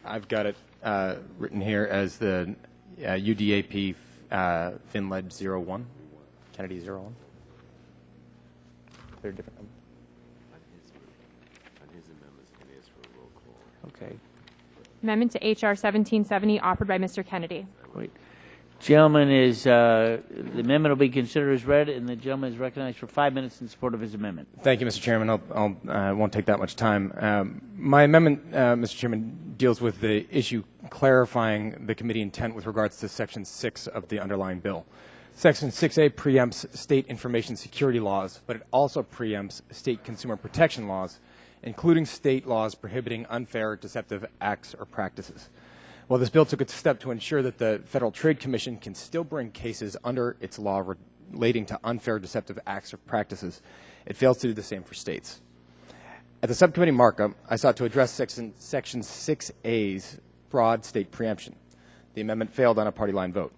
I've got it written here as the UDAP FinLed 01, Kennedy 01. They're different numbers. Okay. Amendment to H.R. 1770, offered by Mr. Kennedy. Great. Gentleman is, the amendment will be considered as read, and the gentleman is recognized for 5 minutes in support of his amendment. Thank you, Mr. Chairman. I won't take that much time. My amendment, Mr. Chairman, deals with the issue clarifying the committee intent with regards to Section 6 of the underlying bill. Section 6A preempts state information security laws, but it also preempts state consumer protection laws, including state laws prohibiting unfair, deceptive acts or practices. While this bill took a step to ensure that the Federal Trade Commission can still bring cases under its law relating to unfair, deceptive acts or practices, it fails to do the same for states. At the subcommittee markup, I sought to address Section 6A's broad state preemption. The amendment failed on a party line vote.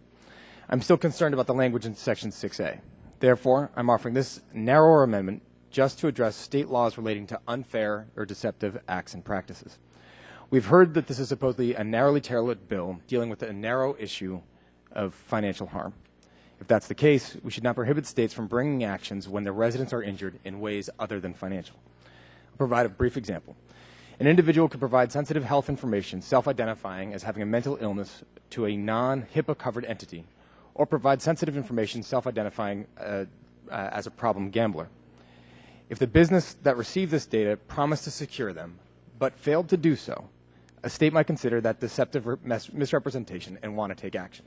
I'm still concerned about the language in Section 6A. Therefore, I'm offering this narrower amendment just to address state laws relating to unfair or deceptive acts and practices. We've heard that this is supposedly a narrowly tailored bill dealing with a narrow issue of financial harm. If that's the case, we should not prohibit states from bringing actions when their residents are injured in ways other than financial. I'll provide a brief example. An individual could provide sensitive health information self-identifying as having a mental illness to a non-HIPAA covered entity, or provide sensitive information self-identifying as a problem gambler. If the business that received this data promised to secure them, but failed to do so, a state might consider that deceptive misrepresentation and want to take action.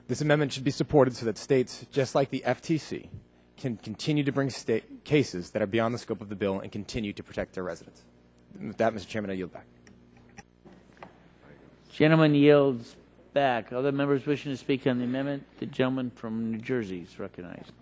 This amendment should be supported so that states, just like the FTC, can continue to bring cases that are beyond the scope of the bill and continue to protect their residents. With that, Mr. Chairman, I yield back. Gentleman yields back. Other members wishing to speak on the amendment? The gentleman from New Jersey is recognized.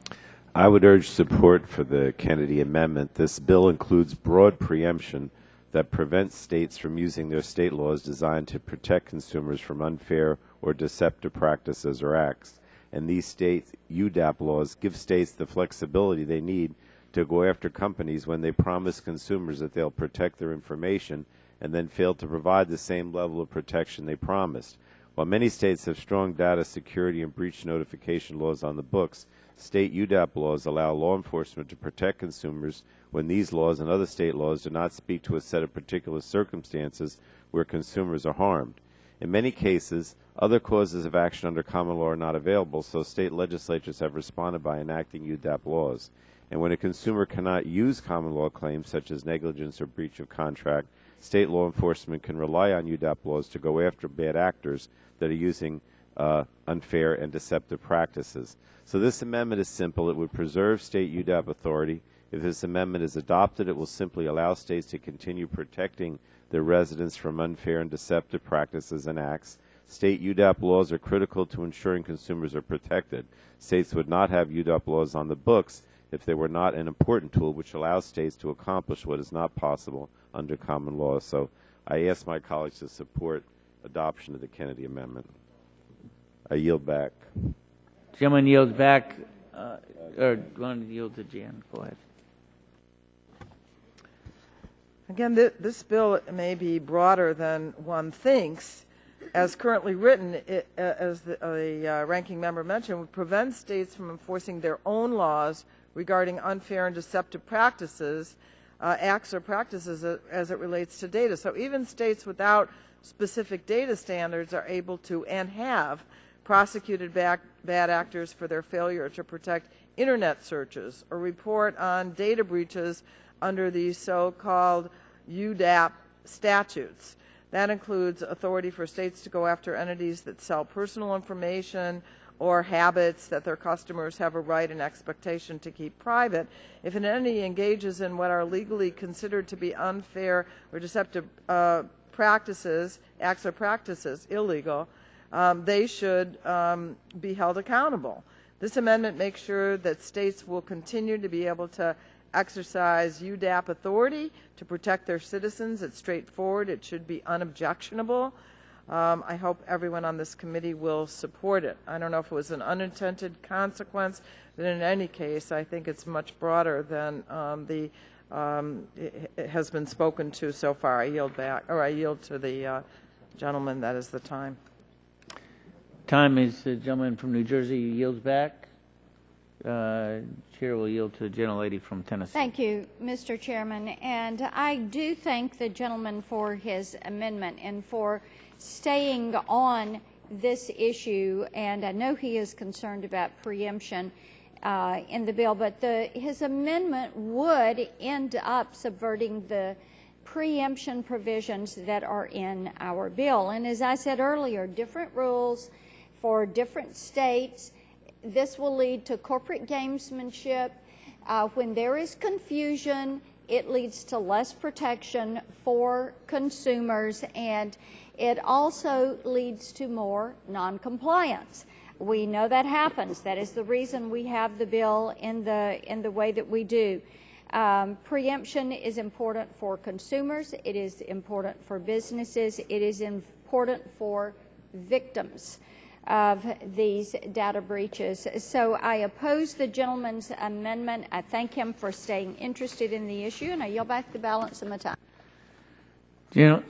I would urge support for the Kennedy amendment. This bill includes broad preemption that prevents states from using their state laws designed to protect consumers from unfair or deceptive practices or acts. And these state UDAP laws give states the flexibility they need to go after companies when they promise consumers that they'll protect their information and then fail to provide the same level of protection they promised. While many states have strong data security and breach notification laws on the books, state UDAP laws allow law enforcement to protect consumers when these laws and other state laws do not speak to a set of particular circumstances where consumers are harmed. In many cases, other causes of action under common law are not available, so state legislatures have responded by enacting UDAP laws. And when a consumer cannot use common law claims such as negligence or breach of contract, state law enforcement can rely on UDAP laws to go after bad actors that are using unfair and deceptive practices. So this amendment is simple. It would preserve state UDAP authority. If this amendment is adopted, it will simply allow states to continue protecting their residents from unfair and deceptive practices and acts. State UDAP laws are critical to ensuring consumers are protected. States would not have UDAP laws on the books if they were not an important tool which allows states to accomplish what is not possible under common law. So I ask my colleagues to support adoption of the Kennedy Amendment. I yield back. Gentleman yields back. Or do you want to yield to Jan? Go ahead. Again, this bill may be broader than one thinks. As currently written, as the ranking member mentioned, would prevent states from enforcing their own laws regarding unfair and deceptive practices, acts or practices as it relates to data. So even states without specific data standards are able to and have prosecuted bad actors for their failure to protect internet searches or report on data breaches under these so-called UDAP statutes. That includes authority for states to go after entities that sell personal information or habits that their customers have a right and expectation to keep private. If an entity engages in what are legally considered to be unfair or deceptive practices, acts or practices, illegal, they should be held accountable. This amendment makes sure that states will continue to be able to exercise UDAP authority to protect their citizens. It's straightforward. It should be unobjectionable. I hope everyone on this committee will support it. I don't know if it was an unintended consequence, but in any case, I think it's much broader than it has been spoken to so far. I yield back, or I yield to the gentleman. That is the time. Time is the gentleman from New Jersey yields back. Chair will yield to the gentlelady from Tennessee. Thank you, Mr. Chairman. And I do thank the gentleman for his amendment and for staying on this issue. And I know he is concerned about preemption in the bill, but his amendment would end up subverting the preemption provisions that are in our bill. And as I said earlier, different rules for different states. This will lead to corporate gamesmanship. When there is confusion, it leads to less protection for consumers, and it also leads to more noncompliance. We know that happens. That is the reason we have the bill in the way that we do. Preemption is important for consumers. It is important for businesses. It is important for victims of these data breaches. So I oppose the gentleman's amendment. I thank him for staying interested in the issue, and I yield back the balance of my time.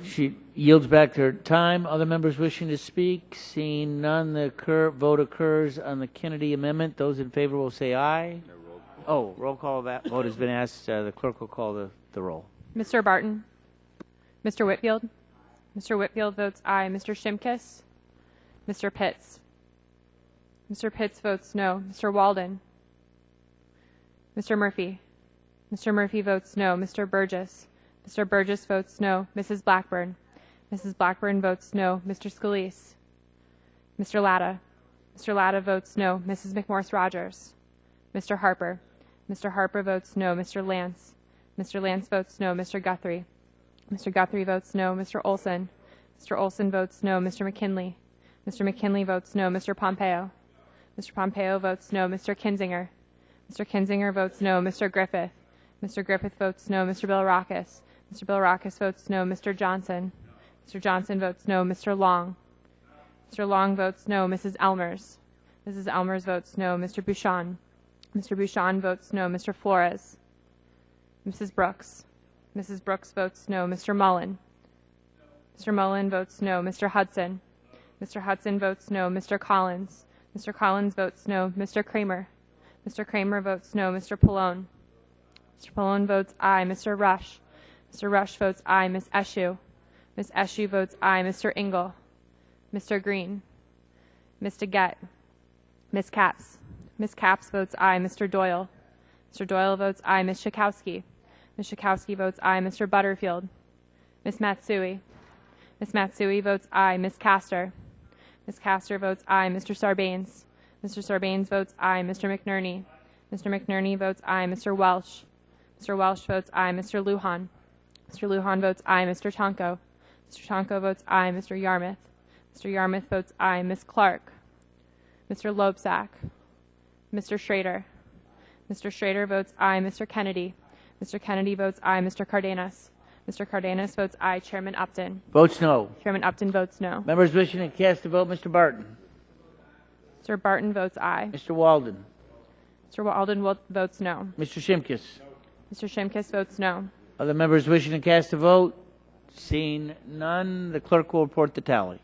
She yields back her time. Other members wishing to speak? Seeing none, the vote occurs on the Kennedy amendment. Those in favor will say aye. Roll call. That vote has been asked. The clerk will call the roll. Mr. Barton? Mr. Whitfield? Mr. Whitfield votes aye. Mr. Shimkus? Mr. Pitts? Mr. Pitts votes no. Mr. Walden? Mr. Murphy? Mr. Murphy votes no. Mr. Burgess? Mr. Burgess votes no. Mrs. Blackburn? Mrs. Blackburn votes no. Mr. Scalise? Mr. Latta? Mr. Latta votes no. Mrs. McMorris-Rogers? Mr. Harper? Mr. Harper votes no. Mr. Lance? Mr. Lance votes no. Mr. Guthrie? Mr. Guthrie votes no. Mr. Olson? Mr. Olson votes no. Mr. McKinley? Mr. McKinley votes no. Mr. Pompeo? Mr. Pompeo votes no. Mr. Kinzinger? Mr. Kinzinger votes no. Mr. Griffith? Mr. Griffith votes no. Mr. Billrakis? Mr. Billrakis votes no. Mr. Johnson? Mr. Johnson votes no. Mr. Long? Mr. Long votes no. Mrs. Elmers? Mrs. Elmers votes no. Mr. Bouchon? Mr. Bouchon votes no. Mr. Flores? Mrs. Brooks? Mrs. Brooks votes no. Mr. Mullen? Mr. Mullen votes no. Mr. Hudson? Mr. Hudson votes no. Mr. Collins? Mr. Collins votes no. Mr. Kramer? Mr. Kramer votes no. Mr. Pallone? Mr. Pallone votes aye. Mr. Rush? Mr. Rush votes aye. Ms. Eshoo? Ms. Eshoo votes aye. Mr. Engel? Mr. Green? Ms. DeGette? Ms. Capps? Ms. Capps votes aye. Mr. Doyle? Mr. Doyle votes aye. Ms. Schakowsky? Ms. Schakowsky votes aye. Mr. Butterfield? Ms. Matsui? Ms. Matsui votes aye. Ms. Castor? Ms. Castor votes aye. Mr. Sarbanes? Mr. Sarbanes votes aye. Mr. McNerney? Mr. McNerney votes aye. Mr. Welsh? Mr. Welsh votes aye. Mr. Lujan? Mr. Lujan votes aye. Mr. Tonko? Mr. Tonko votes aye. Mr. Yarmouth? Mr. Yarmouth votes aye. Ms. Clark? Mr. Loebsack? Mr. Schrader? Mr. Schrader votes aye. Mr. Kennedy? Mr. Kennedy votes aye. Mr. Cardenas? Mr. Cardenas votes aye. Chairman Upton? Votes no. Chairman Upton votes no. Members wishing to cast a vote, Mr. Barton. Mr. Barton votes aye. Mr. Walden. Mr. Walden votes no. Mr. Shimkus. Mr. Shimkus votes no. Other members wishing to cast a vote? Seeing none, the clerk will report the tally.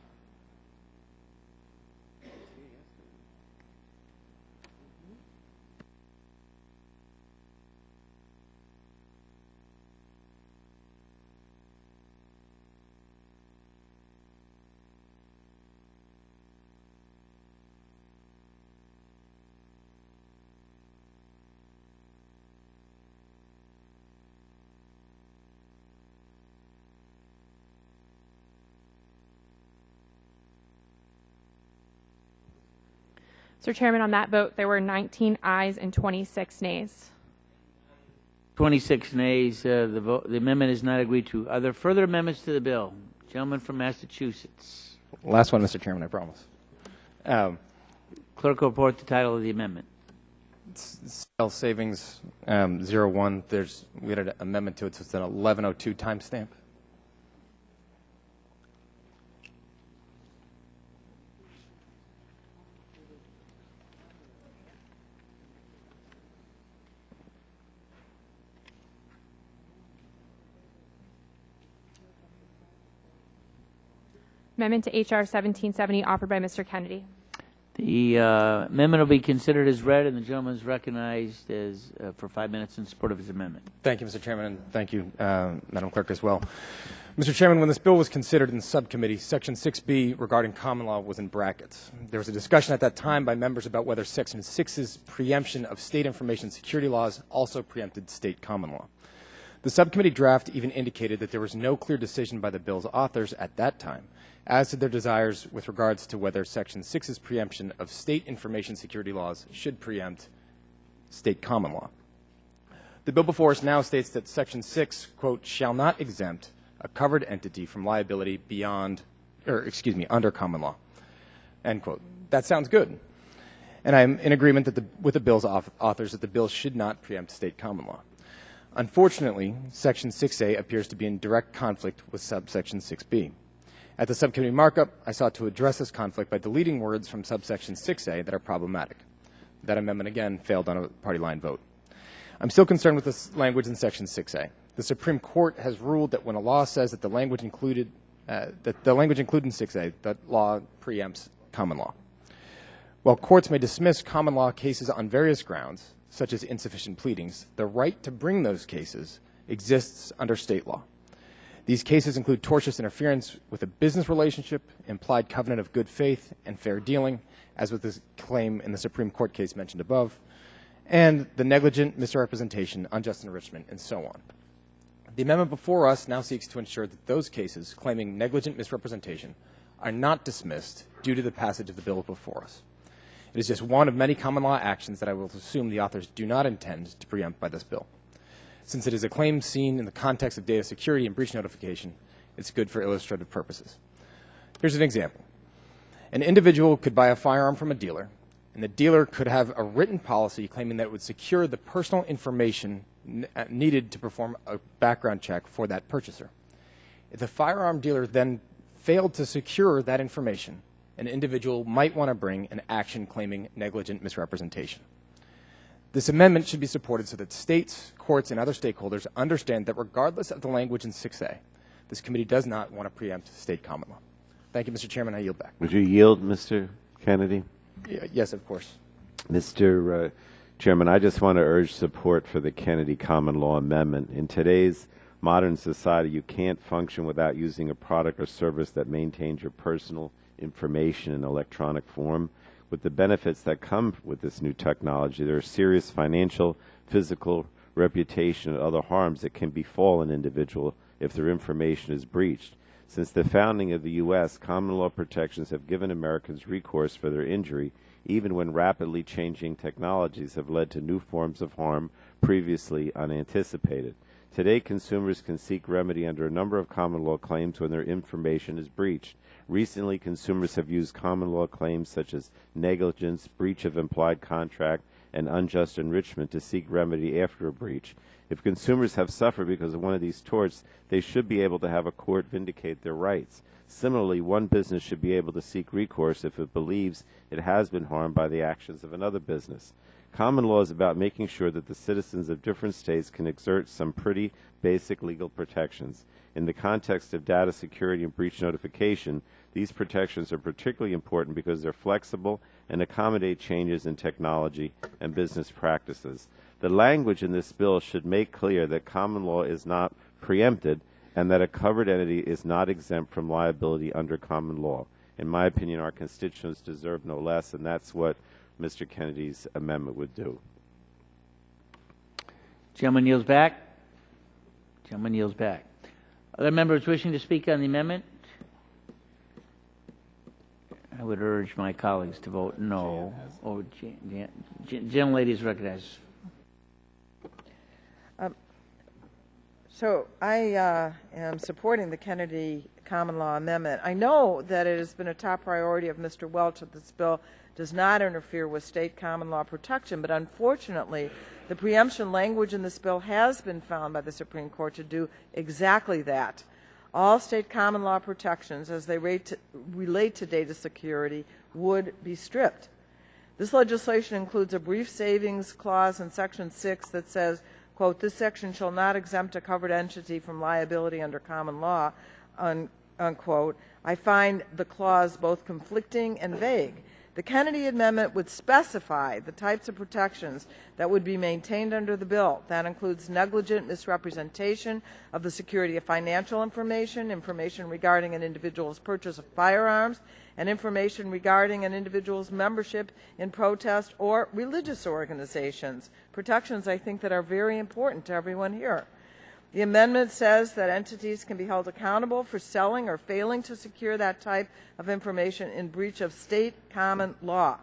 Mr. Chairman, on that vote, there were 19 ayes and 26 nays. 26 nays. The amendment is not agreed to. Are there further amendments to the bill? Gentleman from Massachusetts. Last one, Mr. Chairman, I promise. Clerk will report the title of the amendment. Sales savings 01. We had an amendment to it, so it's an 1102 timestamp. Amendment to H.R. 1770 offered by Mr. Kennedy. The amendment will be considered as read, and the gentleman is recognized as for 5 minutes in support of his amendment. Thank you, Mr. Chairman, and thank you, Madam Clerk, as well. Mr. Chairman, when this bill was considered in subcommittee, Section 6B regarding common law was in brackets. There was a discussion at that time by members about whether Section 6's preemption of state information security laws also preempted state common law. The subcommittee draft even indicated that there was no clear decision by the bill's authors at that time as to their desires with regards to whether Section 6's preemption of state information security laws should preempt state common law. The bill before us now states that Section 6, quote, shall not exempt a covered entity from liability under common law, end quote. That sounds good. And I'm in agreement with the bill's authors that the bill should not preempt state common law. Unfortunately, Section 6A appears to be in direct conflict with subsection 6B. At the subcommittee markup, I sought to address this conflict by deleting words from subsection 6A that are problematic. That amendment, again, failed on a party line vote. I'm still concerned with this language in Section 6A. The Supreme Court has ruled that when a law says that the language included in 6A, that law preempts common law. While courts may dismiss common law cases on various grounds, such as insufficient pleadings, the right to bring those cases exists under state law. These cases include tortious interference with a business relationship, implied covenant of good faith and fair dealing, as with this claim in the Supreme Court case mentioned above, and the negligent misrepresentation, unjust enrichment, and so on. The amendment before us now seeks to ensure that those cases claiming negligent misrepresentation are not dismissed due to the passage of the bill before us. It is just one of many common law actions that I will assume the authors do not intend to preempt by this bill. Since it is a claim seen in the context of data security and breach notification, it's good for illustrative purposes. Here's an example. An individual could buy a firearm from a dealer, and the dealer could have a written policy claiming that it would secure the personal information needed to perform a background check for that purchaser. If the firearm dealer then failed to secure that information, an individual might want to bring an action claiming negligent misrepresentation. This amendment should be supported so that states, courts, and other stakeholders understand that regardless of the language in 6A, this committee does not want to preempt state common law. Thank you, Mr. Chairman. I yield back. Would you yield, Mr. Kennedy? Yes, of course. Mr. Chairman, I just want to urge support for the Kennedy Common Law Amendment. In today's modern society, you can't function without using a product or service that maintains your personal information in electronic form. With the benefits that come with this new technology, there are serious financial, physical, reputation, and other harms that can befall an individual if their information is breached. Since the founding of the U.S., common law protections have given Americans recourse for their injury, even when rapidly changing technologies have led to new forms of harm previously unanticipated. Today, consumers can seek remedy under a number of common law claims when their information is breached. Recently, consumers have used common law claims such as negligence, breach of implied contract, and unjust enrichment to seek remedy after a breach. If consumers have suffered because of one of these torts, they should be able to have a court vindicate their rights. Similarly, one business should be able to seek recourse if it believes it has been harmed by the actions of another business. Common law is about making sure that the citizens of different states can exert some pretty basic legal protections. In the context of data security and breach notification, these protections are particularly important because they're flexible and accommodate changes in technology and business practices. The language in this bill should make clear that common law is not preempted and that a covered entity is not exempt from liability under common law. In my opinion, our constituents deserve no less, and that's what Mr. Kennedy's amendment would do. Gentleman yields back. Gentleman yields back. Other members wishing to speak on the amendment? I would urge my colleagues to vote no. Oh, gentlelady is recognized. So I am supporting the Kennedy common law amendment. I know that it has been a top priority of Mr. Welch that this bill does not interfere with state common law protection, but unfortunately the preemption language in this bill has been found by the Supreme Court to do exactly that. All state common law protections as they relate to data security would be stripped. This legislation includes a brief savings clause in Section 6 that says, quote, this section shall not exempt a covered entity from liability under common law, unquote. I find the clause both conflicting and vague. The Kennedy Amendment would specify the types of protections that would be maintained under the bill. That includes negligent misrepresentation of the security of financial information, information regarding an individual's purchase of firearms, and information regarding an individual's membership in protest or religious organizations. Protections, I think, that are very important to everyone here. The amendment says that entities can be held accountable for selling or failing to secure that type of information in breach of state common law.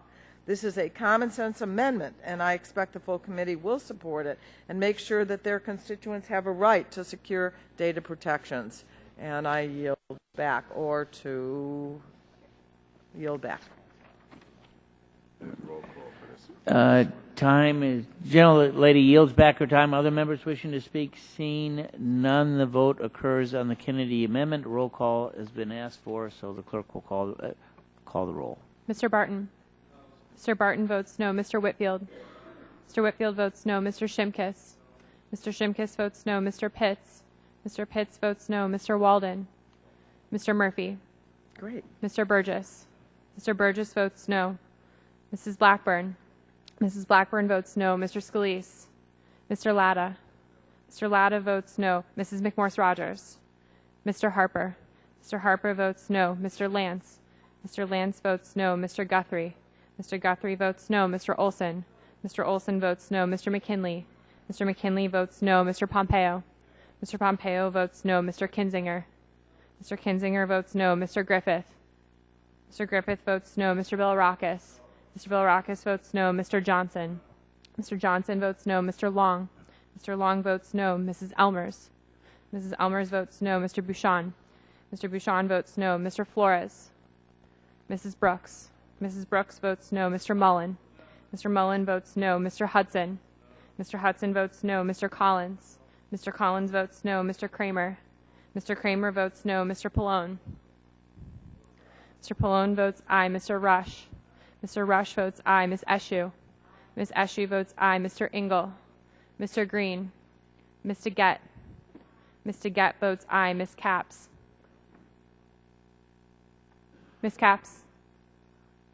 This is a common sense amendment, and I expect the full committee will support it and make sure that their constituents have a right to secure data protections. And I yield back, or to yield back. Time is, gentlelady yields back her time. Other members wishing to speak? Seeing none, the vote occurs on the Kennedy Amendment. Roll call has been asked for, so the clerk will call the roll. Mr. Barton. Mr. Barton votes no. Mr. Whitfield. Mr. Whitfield votes no. Mr. Shimkus. Mr. Shimkus votes no. Mr. Pitts. Mr. Pitts votes no. Mr. Walden. Mr. Murphy. Great. Mr. Burgess. Mr. Burgess votes no. Mrs. Blackburn. Mrs. Blackburn votes no. Mr. Scalise. Mr. Latta. Mr. Latta votes no. Mrs. McMorse-Rogers. Mr. Harper. Mr. Harper votes no. Mr. Lance. Mr. Lance votes no. Mr. Guthrie. Mr. Guthrie votes no. Mr. Olson. Mr. Olson votes no. Mr. McKinley. Mr. McKinley votes no. Mr. Pompeo. Mr. Pompeo votes no. Mr. Kinzinger. Mr. Kinzinger votes no. Mr. Griffith. Mr. Griffith votes no. Mr. Billrakis. Mr. Billrakis votes no. Mr. Johnson. Mr. Johnson votes no. Mr. Long. Mr. Long votes no. Mrs. Elmers. Mrs. Elmers votes no. Mr. Bouchon. Mr. Bouchon votes no. Mr. Flores. Mrs. Brooks. Mrs. Brooks votes no. Mr. Mullen. Mr. Mullen votes no. Mr. Hudson. Mr. Hudson votes no. Mr. Collins. Mr. Collins votes no. Mr. Kramer. Mr. Kramer votes no. Mr. Pallone. Mr. Pallone votes aye. Mr. Rush. Mr. Rush votes aye. Ms. Eshoo. Ms. Eshoo votes aye. Mr. Engel. Mr. Green. Ms. DeGette. Ms. DeGette votes aye. Ms. Capps. Ms. Capps.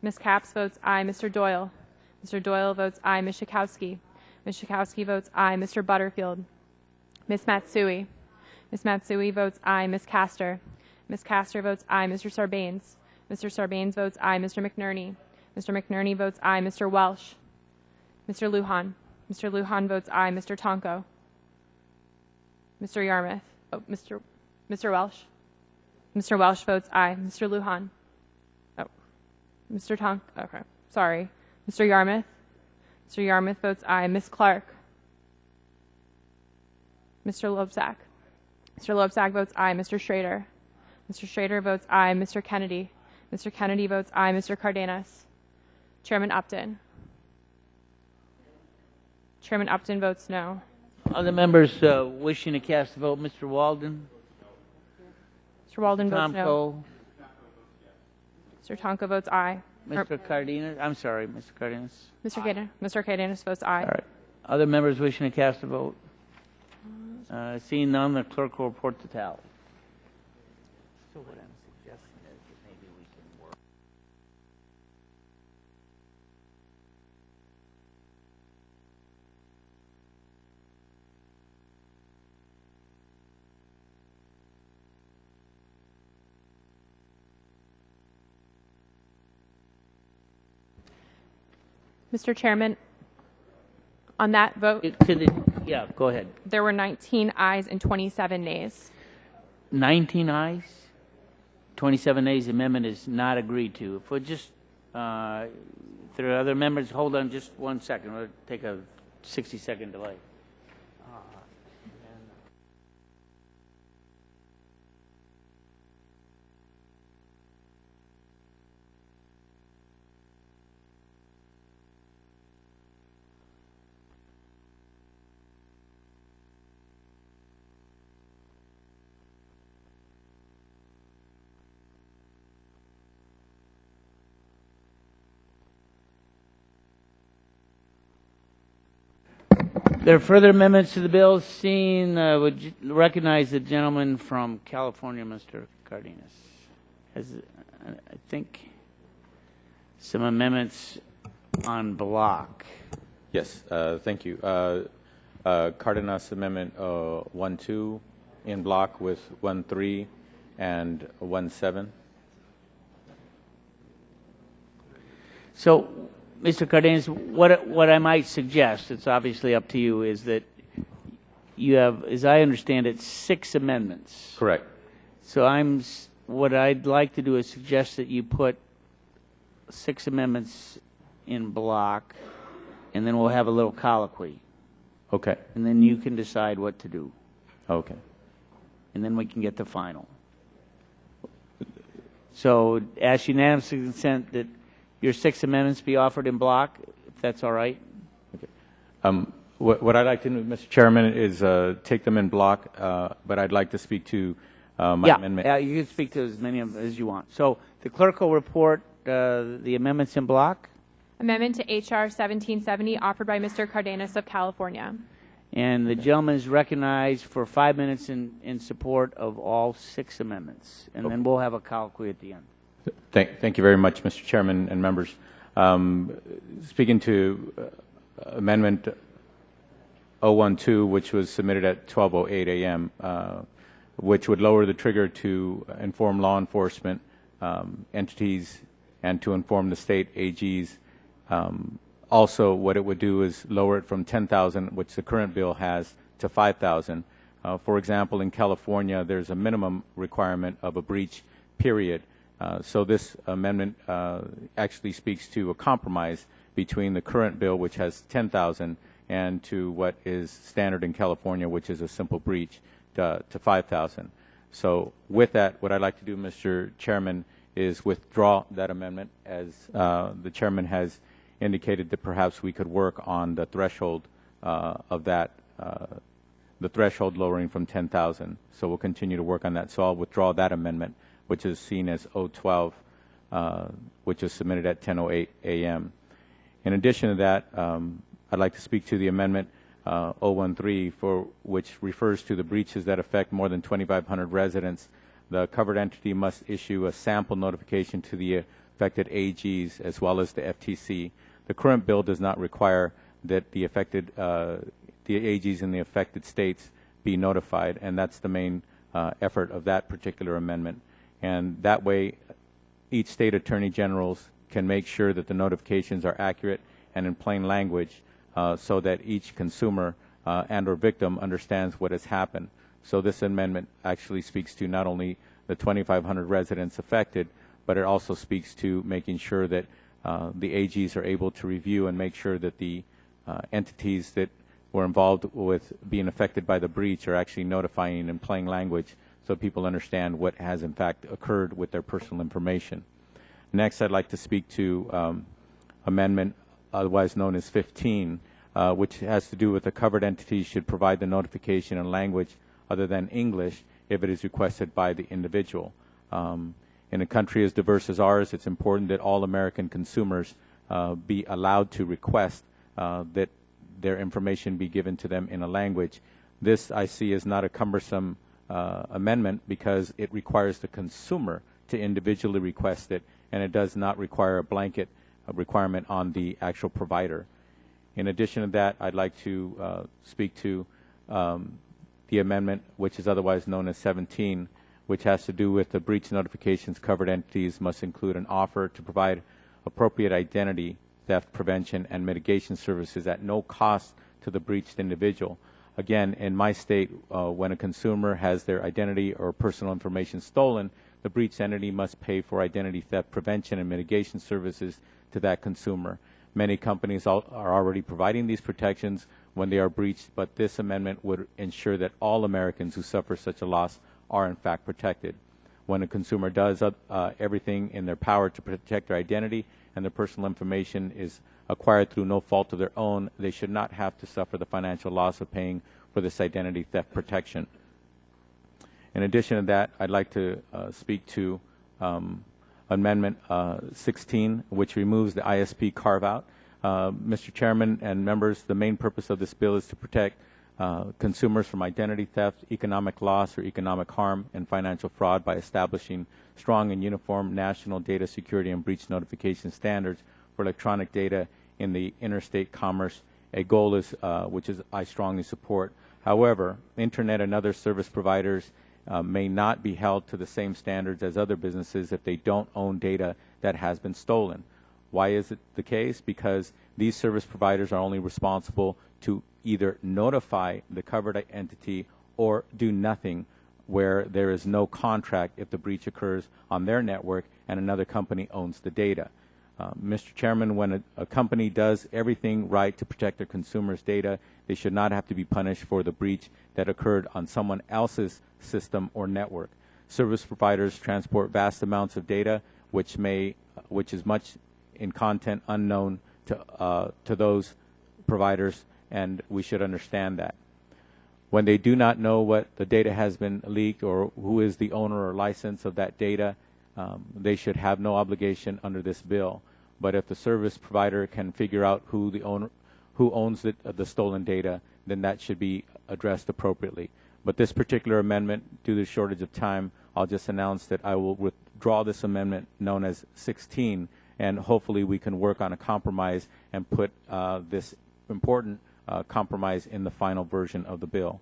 Ms. Capps votes aye. Mr. Doyle. Mr. Doyle votes aye. Ms. Schakowsky. Ms. Schakowsky votes aye. Mr. Butterfield. Ms. Matsui. Ms. Matsui votes aye. Ms. Castor. Ms. Castor votes aye. Mr. Sarbanes. Mr. Sarbanes votes aye. Mr. McNerney. Mr. McNerney votes aye. Mr. Welsh. Mr. Lujan. Mr. Lujan votes aye. Mr. Tonko. Mr. Yarmouth. Oh, Mr. Welsh. Mr. Welsh votes aye. Mr. Lujan. Oh, Mr. Tonko. Okay, sorry. Mr. Yarmouth. Mr. Yarmouth votes aye. Ms. Clark. Mr. Loebsack. Mr. Loebsack votes aye. Mr. Schrader. Mr. Schrader votes aye. Mr. Kennedy. Mr. Kennedy votes aye. Mr. Cardenas. Chairman Upton. Chairman Upton votes no. Other members wishing to cast a vote? Mr. Walden? Mr. Walden votes no. Tomko? Mr. Tonko votes aye. Mr. Cardenas, I'm sorry, Mr. Cardenas. Mr. Cardenas votes aye. All right. Other members wishing to cast a vote? Seeing none, the clerk will report the tally. So what I'm suggesting is that maybe we can work. Mr. Chairman, on that vote, Yeah, go ahead. there were 19 ayes and 27 nays. 19 ayes, 27 nays. The amendment is not agreed to. If we just, if there are other members, hold on just 1 second. We'll take a 60-second delay. There are further amendments to the bill. Seeing, would you recognize the gentleman from California, Mr. Cardenas. Has, I think, some amendments on block. Yes, thank you. Cardenas Amendment 1-2 in block with 1-3 and 1-7. So, Mr. Cardenas, what I might suggest, it's obviously up to you, is that you have, as I understand it, 6 amendments. Correct. So what I'd like to do is suggest that you put 6 amendments in block, and then we'll have a little colloquy. Okay. And then you can decide what to do. Okay. And then we can get the final. So, ask unanimous consent that your 6 amendments be offered in block, if that's all right. Okay. What I'd like to do, Mr. Chairman, is take them in block, but I'd like to speak to my amendment. Yeah, you can speak to as many of them as you want. So the clerk will report the amendments in block. Amendment to H.R. 1770 offered by Mr. Cardenas of California. And the gentleman is recognized for 5 minutes in support of all 6 amendments. And then we'll have a colloquy at the end. Thank you very much, Mr. Chairman and members. Speaking to Amendment 012, which was submitted at 12:08 a.m., which would lower the trigger to inform law enforcement entities and to inform the state AGs. Also, what it would do is lower it from 10,000, which the current bill has, to 5,000. For example, in California, there's a minimum requirement of a breach period. So this amendment actually speaks to a compromise between the current bill, which has 10,000, and to what is standard in California, which is a simple breach, to 5,000. So with that, what I'd like to do, Mr. Chairman, is withdraw that amendment, as the chairman has indicated that perhaps we could work on the threshold of that, the threshold lowering from 10,000. So we'll continue to work on that. So I'll withdraw that amendment, which is seen as 012, which was submitted at 10:08 a.m. In addition to that, I'd like to speak to the amendment 013, for which refers to the breaches that affect more than 2,500 residents. The covered entity must issue a sample notification to the affected AGs as well as the FTC. The current bill does not require that the affected, the AGs in the affected states be notified, and that's the main effort of that particular amendment. And that way, each state attorney generals can make sure that the notifications are accurate and in plain language, so that each consumer and or victim understands what has happened. So this amendment actually speaks to not only the 2,500 residents affected, but it also speaks to making sure that the AGs are able to review and make sure that the entities that were involved with being affected by the breach are actually notifying in plain language, so people understand what has in fact occurred with their personal information. Next, I'd like to speak to amendment otherwise known as 15, which has to do with the covered entities should provide the notification in language other than English if it is requested by the individual. In a country as diverse as ours, it's important that all American consumers be allowed to request that their information be given to them in a language. This I see as not a cumbersome amendment because it requires the consumer to individually request it, and it does not require a blanket requirement on the actual provider. In addition to that, I'd like to speak to the amendment, which is otherwise known as 17, which has to do with the breach notifications. Covered entities must include an offer to provide appropriate identity theft prevention and mitigation services at no cost to the breached individual. Again, in my state, when a consumer has their identity or personal information stolen, the breached entity must pay for identity theft prevention and mitigation services to that consumer. Many companies are already providing these protections when they are breached, but this amendment would ensure that all Americans who suffer such a loss are in fact protected. When a consumer does everything in their power to protect their identity and their personal information is acquired through no fault of their own, they should not have to suffer the financial loss of paying for this identity theft protection. In addition to that, I'd like to speak to Amendment 16, which removes the ISP carve-out. Mr. Chairman and members, the main purpose of this bill is to protect consumers from identity theft, economic loss, or economic harm and financial fraud by establishing strong and uniform national data security and breach notification standards for electronic data in the interstate commerce, a goal is which is I strongly support. However, Internet and other service providers may not be held to the same standards as other businesses if they don't own data that has been stolen. Why is it the case? Because these service providers are only responsible to either notify the covered entity or do nothing where there is no contract if the breach occurs on their network and another company owns the data. Mr. Chairman, when a company does everything right to protect their consumers' data, they should not have to be punished for the breach that occurred on someone else's system or network. Service providers transport vast amounts of data, which is much in content unknown to those providers, and we should understand that. When they do not know what the data has been leaked or who is the owner or license of that data, they should have no obligation under this bill. But if the service provider can figure out who owns the stolen data, then that should be addressed appropriately. But this particular amendment, due to the shortage of time, I'll just announce that I will withdraw this amendment known as 16, and hopefully we can work on a compromise and put this important compromise in the final version of the bill.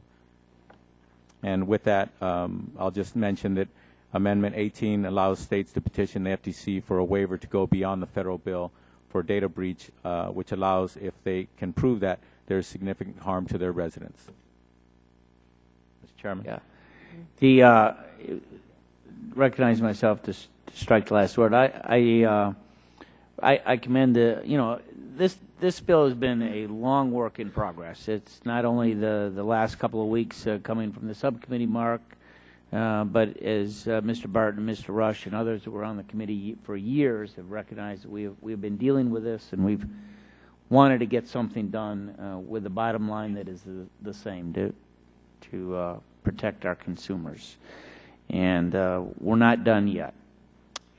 And with that, I'll just mention that Amendment 18 allows states to petition the FTC for a waiver to go beyond the federal bill for data breach, which allows, if they can prove that, there is significant harm to their residents. Mr. Chairman. Yeah. Recognize myself to strike the last word. I commend this bill has been a long work in progress. It's not only the last couple of weeks coming from the subcommittee, Mark, but as Mr. Barton, Mr. Rush, and others that were on the committee for years have recognized that we've been dealing with this, and we've wanted to get something done with the bottom line that is the same, to protect our consumers. And we're not done yet.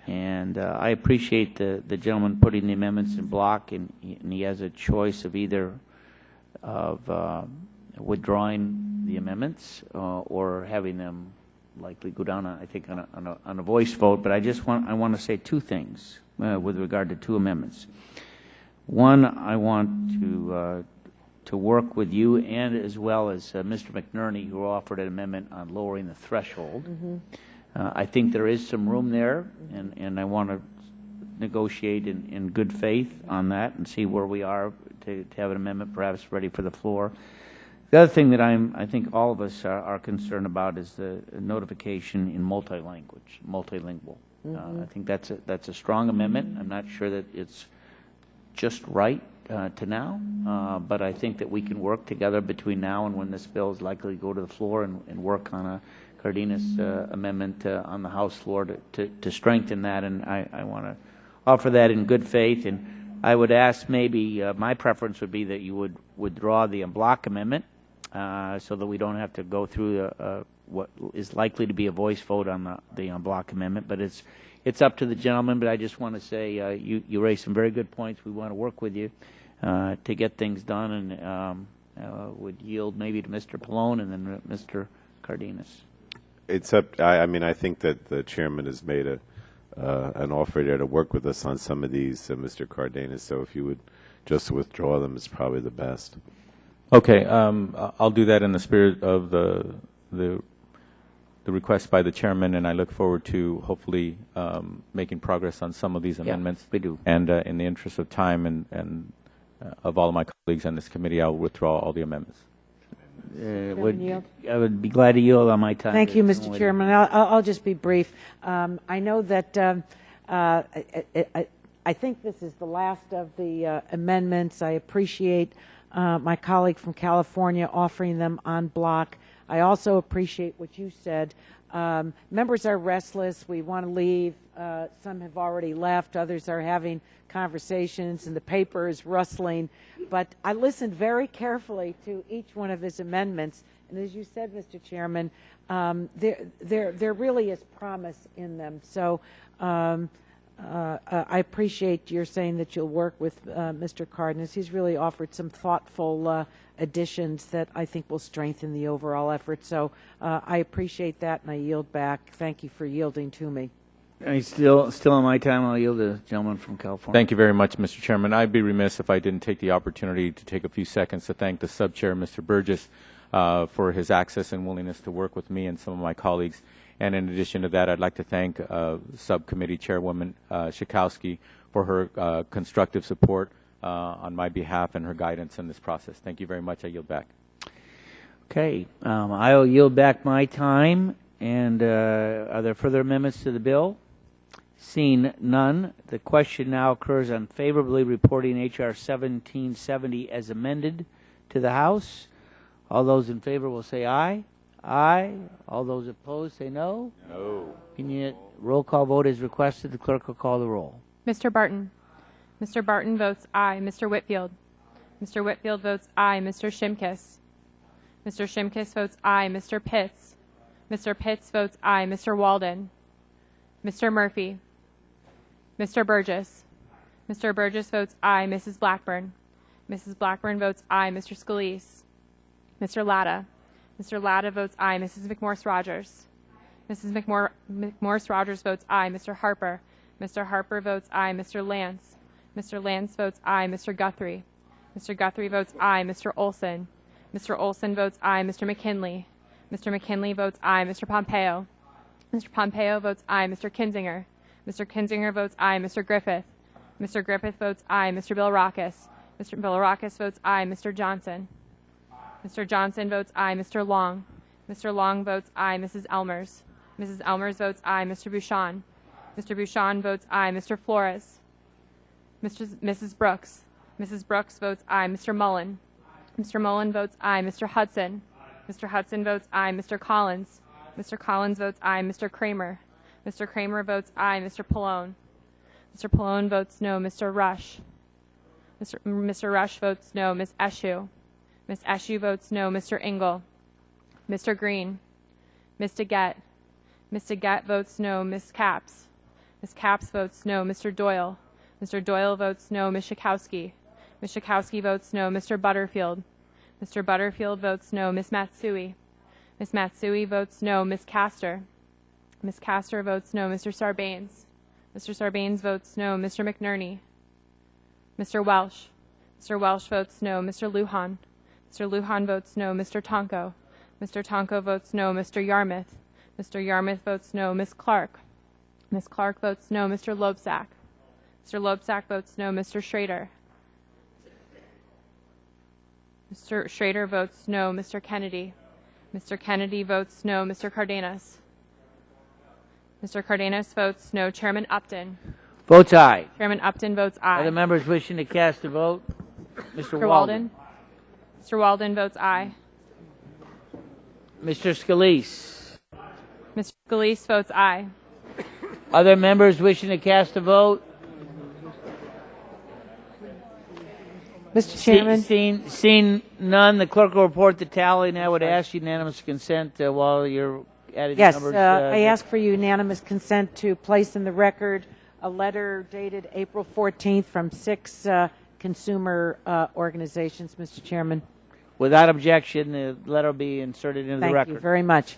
And I appreciate the gentleman putting the amendments in block, and he has a choice of either withdrawing the amendments or having them likely go down, I think, on a voice vote. But I want to say two things with regard to two amendments. One, I want to work with you and as well as Mr. McNerney, who offered an amendment on lowering the threshold. Mm-hmm. I think there is some room there, and I want to negotiate in good faith on that and see where we are to have an amendment perhaps ready for the floor. The other thing that I think all of us are concerned about is the notification in multilingual. Mm-hmm. I think that's a strong amendment. I'm not sure that it's just right to now, but I think that we can work together between now and when this bill is likely to go to the floor and work on a Cardenas amendment on the House floor to strengthen that, and I want to offer that in good faith. And I would ask maybe my preference would be that you would withdraw the block amendment so that we don't have to go through what is likely to be a voice vote on the block amendment. But it's up to the gentleman, but I just want to say you raised some very good points. We want to work with you to get things done, and would yield maybe to Mr. Pallone and then Mr. Cardenas. It's up. I mean, I think that the chairman has made an offer there to work with us on some of these, Mr. Cardenas. So if you would just withdraw them, it's probably the best. Okay, I'll do that in the spirit of the request by the chairman, and I look forward to hopefully making progress on some of these amendments. We do. And in the interest of time and of all of my colleagues on this committee, I'll withdraw all the amendments. I would be glad to yield on my time. Thank you, Mr. Chairman. I'll just be brief. I know that I think this is the last of the amendments. I appreciate my colleague from California offering them en bloc. I also appreciate what you said. Members are restless. We want to leave. Some have already left. Others are having conversations, and the paper is rustling. But I listened very carefully to each one of his amendments. And as you said, Mr. Chairman, there really is promise in them. So I appreciate your saying that you'll work with Mr. Cardenas. He's really offered some thoughtful additions that I think will strengthen the overall effort. So I appreciate that, and I yield back. Thank you for yielding to me. I still on my time. I'll yield to the gentleman from California. Thank you very much, Mr. Chairman. I'd be remiss if I didn't take the opportunity to take a few seconds to thank the sub-chair, Mr. Burgess, for his access and willingness to work with me and some of my colleagues. And in addition to that, I'd like to thank Subcommittee Chairwoman Schakowsky for her constructive support on my behalf and her guidance in this process. Thank you very much. I yield back. Okay. I'll yield back my time. And are there further amendments to the bill? Seeing none, the question now occurs on favorably reporting H.R. 1770 as amended to the House. All those in favor will say aye. Aye. All those opposed say no. No. Roll call vote is requested. The clerk will call the roll. Mr. Barton. Mr. Barton votes aye. Mr. Whitfield. Mr. Whitfield votes aye. Mr. Shimkus. Mr. Shimkus votes aye. Mr. Pitts. Mr. Pitts votes aye. Mr. Walden. Mr. Murphy. Mr. Burgess. Mr. Burgess votes aye. Mrs. Blackburn. Mrs. Blackburn votes aye. Mr. Scalise. Mr. Latta. Mr. Latta votes aye. Mrs. McMorris-Rogers. Mrs. McMorris-Rogers votes aye. Mr. Harper. Mr. Harper votes aye. Mr. Lance. Mr. Lance votes aye. Mr. Guthrie. Mr. Guthrie votes aye. Mr. Olson. Mr. Olson votes aye. Mr. McKinley. Mr. McKinley votes aye. Mr. Pompeo. Mr. Pompeo votes aye. Mr. Kinzinger. Mr. Kinzinger votes aye. Mr. Griffith. Mr. Griffith votes aye. Mr. Billrakis. Mr. Billrakis votes aye. Mr. Johnson. Mr. Johnson votes aye. Mr. Long. Mr. Long votes aye. Mrs. Elmers. Mrs. Elmers votes aye. Mr. Bouchon. Mr. Bouchon votes aye. Mr. Flores. Mrs. Brooks. Mrs. Brooks votes aye. Mr. Mullen. Mr. Mullen votes aye. Mr. Hudson. Mr. Hudson votes aye. Mr. Collins. Mr. Collins votes aye. Mr. Kramer. Mr. Kramer votes aye. Mr. Pallone. Mr. Pallone votes no. Mr. Rush. Mr. Rush votes no. Ms. Eshoo. Ms. Eshoo votes no. Mr. Engel. Mr. Green. Ms. DeGette. Ms. DeGette votes no. Ms. Capps. Ms. Capps votes no. Mr. Doyle. Mr. Doyle votes no. Ms. Schakowsky. Ms. Schakowsky votes no. Mr. Butterfield. Mr. Butterfield votes no. Ms. Matsui. Ms. Matsui votes no. Ms. Castor. Ms. Castor votes no. Mr. Sarbanes. Mr. Sarbanes votes no. Mr. McNerney. Mr. Welsh. Mr. Welsh votes no. Mr. Lujan. Mr. Lujan votes no. Mr. Tonko. Mr. Tonko votes no. Mr. Yarmouth. Mr. Yarmouth votes no. Ms. Clark. Ms. Clark votes no. Mr. Loebsack. Mr. Loebsack votes no. Mr. Schrader. Mr. Schrader votes no. Mr. Kennedy. Mr. Kennedy votes no. Mr. Cardenas. Mr. Cardenas votes no. Chairman Upton. Votes aye. Chairman Upton votes aye. Other members wishing to cast a vote? Mr. Walden. Mr. Walden votes aye. Mr. Scalise. Mr. Scalise votes aye. Other members wishing to cast a vote? Mr. Chairman. Seeing none, the clerk will report the tally, and I would ask unanimous consent while you're adding Yes, numbers? I ask for unanimous consent to place in the record a letter dated April 14th from 6 consumer organizations, Mr. Chairman. Without objection, the letter will be inserted into the record. Thank you very much.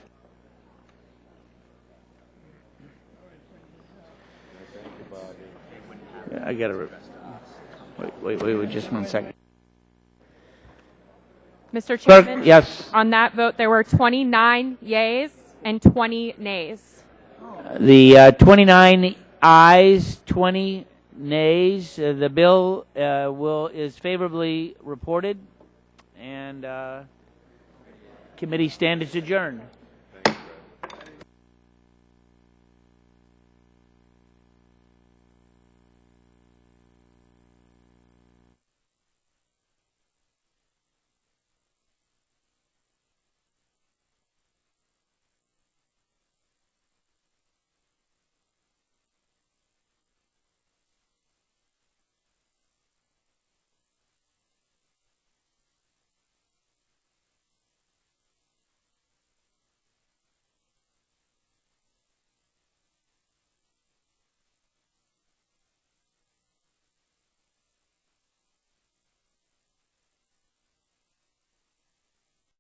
I got to wait, just 1 second. Mr. Clerk, Chairman? yes. On that vote, there were 29 yeas and 20 nays. The 29 ayes, 20 nays. The bill is favorably reported, and committee stand is adjourned.